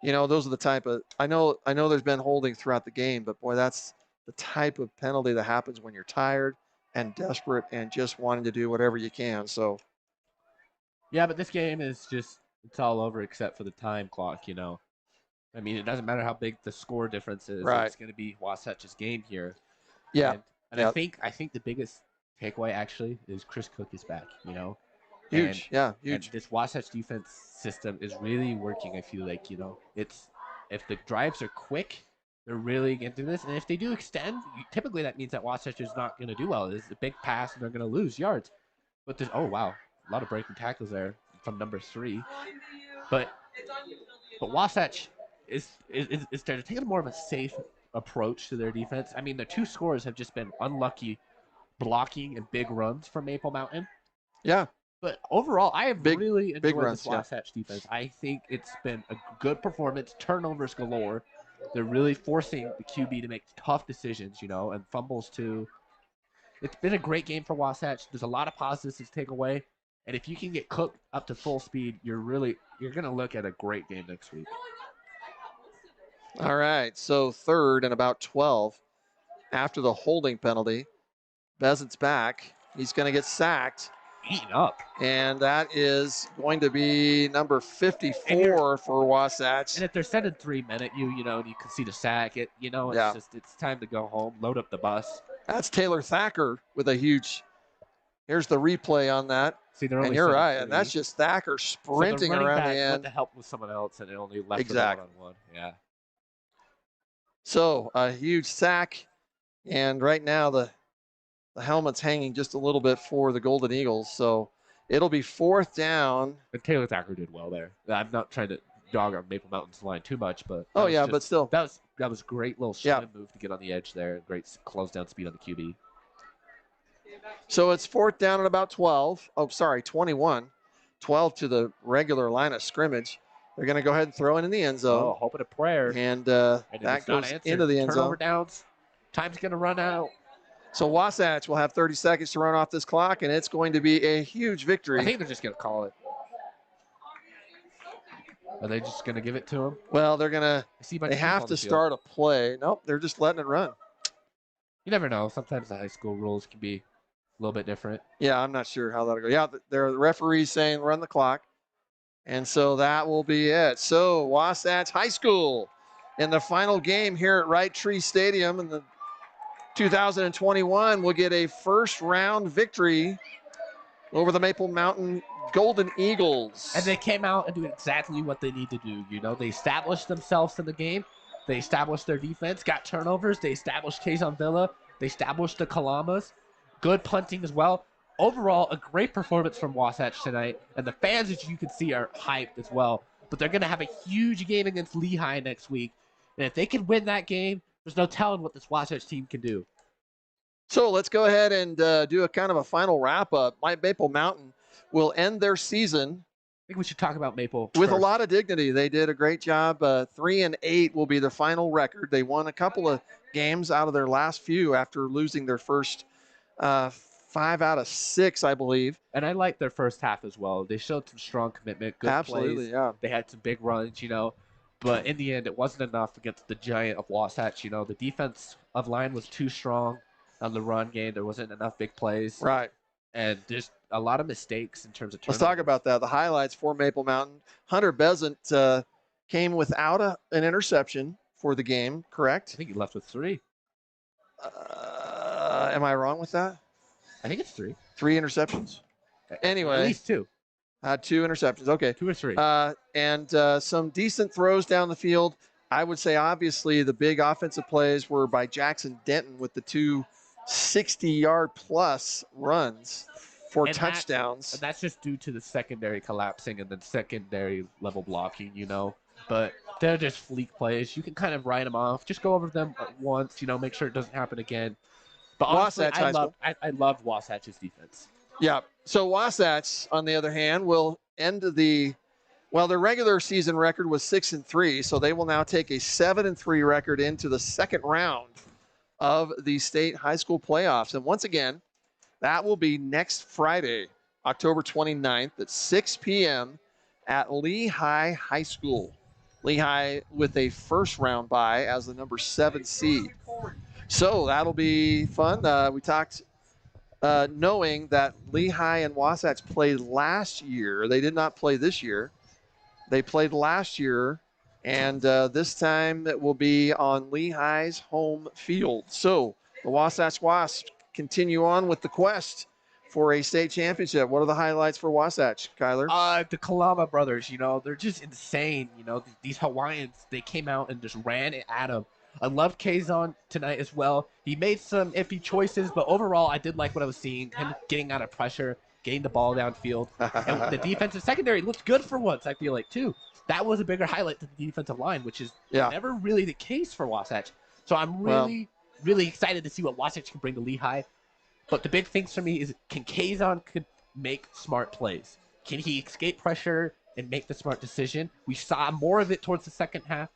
You know, those are the type of, I know there's been holding throughout the game, but boy, that's the type of penalty that happens when you're tired and desperate and just wanting to do whatever you can. So, yeah, but this game is just, it's all over except for the time clock, you know. I mean, it doesn't matter how big the score difference is. Right. It's going to be Wasatch's game here. Yeah. And I think the biggest takeaway actually is Chris Cook is back, you know. Huge. And huge. this Wasatch defense system is really working, I feel like, you know. It's, if the drives are quick, they're really going to do this. And if they do extend, typically that means that Wasatch is not going to do well. It's a big pass and they're going to lose yards. But there's, oh, wow, a lot of breaking tackles there from number 3. But Wasatch they're taking more of a safe approach to their defense. I mean, the 2 scores have just been unlucky blocking and big runs from Maple Mountain. Yeah. But overall, I have really enjoyed this Wasatch defense. I think it's been a good performance. Turnovers galore. They're really forcing the QB to make tough decisions, you know, and fumbles too. It's been a great game for Wasatch. There's a lot of positives to take away. And if you can get Cook up to full speed, you're going to look at a great game next week. All right, so 3rd and about 12 after the holding penalty. Bezant's back. He's going to get sacked. Eaten up. And that is going to be number 54 for Wasatch. And if they're sending 3 men at you, you know, and you can see the sack, it's time to go home, load up the bus. That's Taylor Thacker with a huge, here's the replay on that. See, they're only and you're right, 3. and that's just Thacker sprinting around the end. Went to help with someone else, and it only left exactly. them 1-on-1. Yeah. So a huge sack, and right now the helmet's hanging just a little bit for the Golden Eagles. So it'll be 4th down. And Taylor Thacker did well there. I'm not trying to dog on Maple Mountain's line too much, but but still, that was a great little swim move to get on the edge there. Great close down speed on the QB. So it's 4th down at about 12. 21. 12 to the regular line of scrimmage. They're going to go ahead and throw it in the end zone. Oh, hoping a prayer. And that goes into the end zone. Turnover downs. Time's going to run out. So Wasatch will have 30 seconds to run off this clock, and it's going to be a huge victory. I think they're just going to call it. Are they just going to give it to them? Well, they're going to. They have to start a play. Nope, they're just letting it run. You never know. Sometimes the high school rules can be a little bit different. Yeah, I'm not sure how that'll go. Yeah, there are the referees saying run the clock. And so that will be it. So Wasatch High School in the final game here at Wright Tree Stadium in the 2021 will get a first-round victory over the Maple Mountain Golden Eagles. And they came out and did exactly what they need to do. You know, they established themselves in the game. They established their defense, got turnovers. They established Kazan Villa. They established the Kalamas. Good punting as well. overall, a great performance from Wasatch tonight, and the fans, as you can see, are hyped as well. But they're going to have a huge game against Lehigh next week, and if they can win that game, there's no telling what this Wasatch team can do. So let's go ahead and do a kind of a final wrap-up. Maple Mountain will end their season I think we should talk about Maple with first. a lot of dignity. They did a great job. 3-8 will be their final record. They won a couple of games out of their last few after losing their first 5 out of 6, I believe. And I liked their first half as well. They showed some strong commitment, good Absolutely, plays. yeah. They had some big runs, But in the end, it wasn't enough against the giant of Wasatch. The defense of line was too strong on the run game. There wasn't enough big plays. Right. And there's a lot of mistakes in terms of turnovers. Let's talk about that. The highlights for Maple Mountain. Hunter Besant came without an interception for the game, correct? I think he left with 3. Am I wrong with that? I think it's 3. 3 interceptions? Anyway. At least 2. 2 interceptions. Okay. 2 or 3. And some decent throws down the field. I would say, obviously, the big offensive plays were by Jackson Denton with the 2 60-yard-plus runs for touchdowns. And that's just due to the secondary collapsing and then secondary level blocking, But they're just fleek plays. You can kind of write them off. Just go over them once, make sure it doesn't happen again. But honestly, I loved Wasatch's defense. Yeah. So Wasatch, on the other hand, will end their regular season record was 6-3, so they will now take a 7-3 record into the second round of the state high school playoffs. And once again, that will be next Friday, October 29th at 6 p.m. at Lehigh High School. Lehigh with a first round bye as the number 7 seed. So that'll be fun. We talked knowing that Lehigh and Wasatch played last year. They did not play this year. They played last year, and this time it will be on Lehigh's home field. So the Wasatch Wasps continue on with the quest for a state championship. What are the highlights for Wasatch, Kyler? The Kalama brothers, they're just insane. These Hawaiians, they came out and just ran it at them. I loved Kazon tonight as well. He made some iffy choices, but overall, I did like what I was seeing. Him getting out of pressure, getting the ball downfield. And the defensive secondary looked good for once, I feel like, too. That was a bigger highlight to the defensive line, which is never really the case for Wasatch. So I'm really excited to see what Wasatch can bring to Lehigh. But the big things for me is, can Kazon make smart plays? Can he escape pressure and make the smart decision? We saw more of it towards the second half,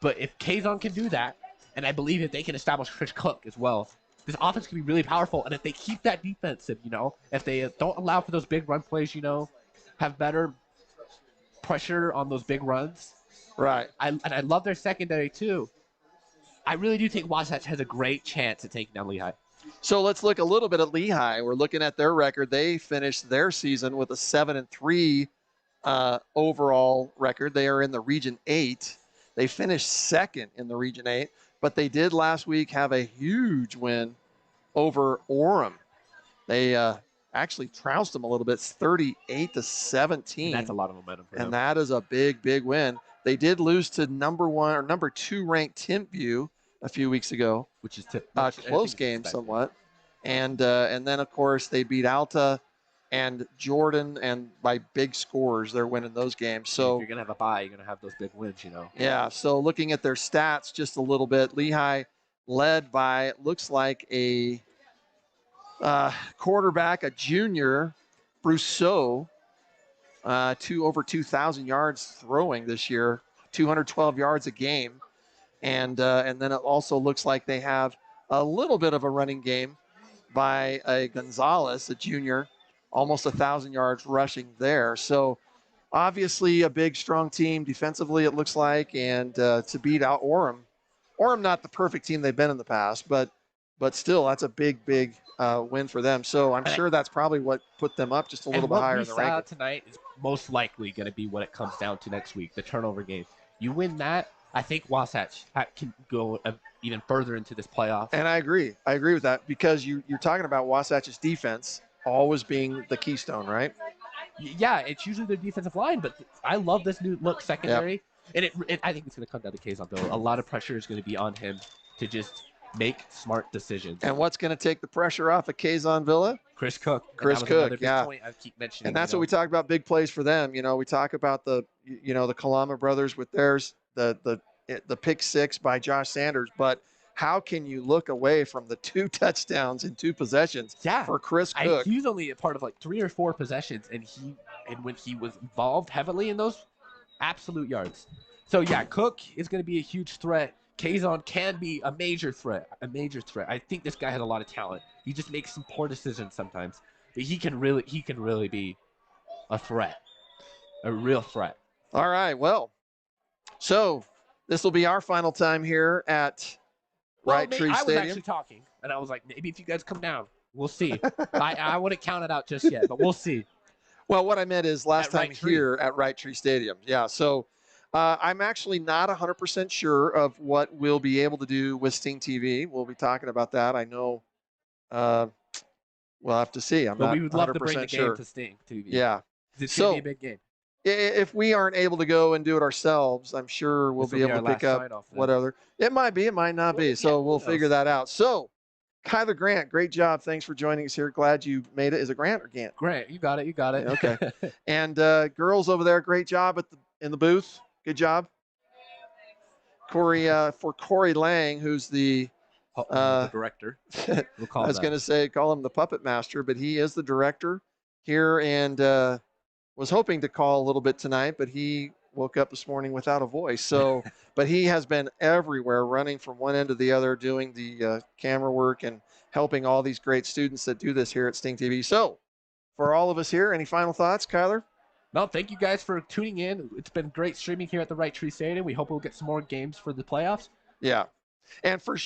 But if Kazon can do that, and I believe if they can establish Chris Cook as well, this offense can be really powerful. And if they keep that defensive, if they don't allow for those big run plays, have better pressure on those big runs. Right. I love their secondary too. I really do think Wasatch has a great chance at taking down Lehigh. So let's look a little bit at Lehigh. We're looking at their record. They finished their season with a 7-3 overall record. They are in the Region 8. They finished second in the Region 8, but they did last week have a huge win over Orem. They actually trounced them a little bit, 38-17. And that's a lot of momentum for them. And that is a big, big win. They did lose to number 2 ranked Timpview a few weeks ago, which is close game somewhat. And then, of course, they beat Alta and Jordan, and by big scores, they're winning those games. So if you're going to have a bye, you're going to have those big wins, Yeah, so looking at their stats just a little bit, Lehigh led by, looks like a quarterback, a junior, Brousseau, over 2,000 yards throwing this year, 212 yards a game. And then it also looks like they have a little bit of a running game by a Gonzalez, a junior, almost 1,000 yards rushing there. So obviously a big, strong team defensively, it looks like, and to beat out Orem. Orem, not the perfect team they've been in the past, but still, that's a big win for them. So I'm sure that's probably what put them up just a little bit higher in the ranking. What we saw tonight is most likely going to be what it comes down to next week, the turnover game. You win that, I think Wasatch can go even further into this playoff. And I agree with that, because you're talking about Wasatch's defense always being the keystone, right? Yeah, it's usually their defensive line, but I love this new look secondary. Yep. And I think it's going to come down to Kazon, though. A lot of pressure is going to be on him to just make smart decisions. And what's going to take the pressure off of Kazon Villa? Chris Cook. And Chris that was Cook, another big yeah. point I keep mentioning. And that's what we talk about, big plays for them. You know, we talk about the Kalama brothers with theirs, the pick six by Josh Sanders, but how can you look away from the 2 touchdowns in 2 possessions for Chris Cook? He was only a part of like 3 or 4 possessions, and when he was involved heavily in those, absolute yards. So yeah, Cook is going to be a huge threat. Kazon can be a major threat. I think this guy has a lot of talent. He just makes some poor decisions sometimes, but he can really be a threat, a real threat. All right, well, so this will be our final time here at Right Tree Stadium. I was actually talking, and I was like, maybe if you guys come down, we'll see. I wouldn't count it out just yet, but we'll see. Well, what I meant is last time here at Right Tree Stadium. Yeah, so I'm actually not 100% sure of what we'll be able to do with Stingtv. We'll be talking about that. I know we'll have to see. But we would love to bring the game to Stingtv. Yeah. It's going to be a big game. If we aren't able to go and do it ourselves, I'm sure we'll be able to pick up whatever. It might be, it might not be. So we'll figure that out. So, Kyler Grant, great job. Thanks for joining us here. Glad you made it. Is it Grant or Gant? Grant, you got it. Okay. And girls over there, great job in the booth. Good job. Corey, for Corey Lang, who's the director. We'll call I was going to call him the puppet master, but he is the director here, and was hoping to call a little bit tonight, but he woke up this morning without a voice. So, but he has been everywhere, running from one end to the other, doing the camera work and helping all these great students that do this here at Stingtv. So, for all of us here, any final thoughts, Kyler? No, thank you guys for tuning in. It's been great streaming here at the Right Tree Stadium. We hope we'll get some more games for the playoffs. Yeah. And for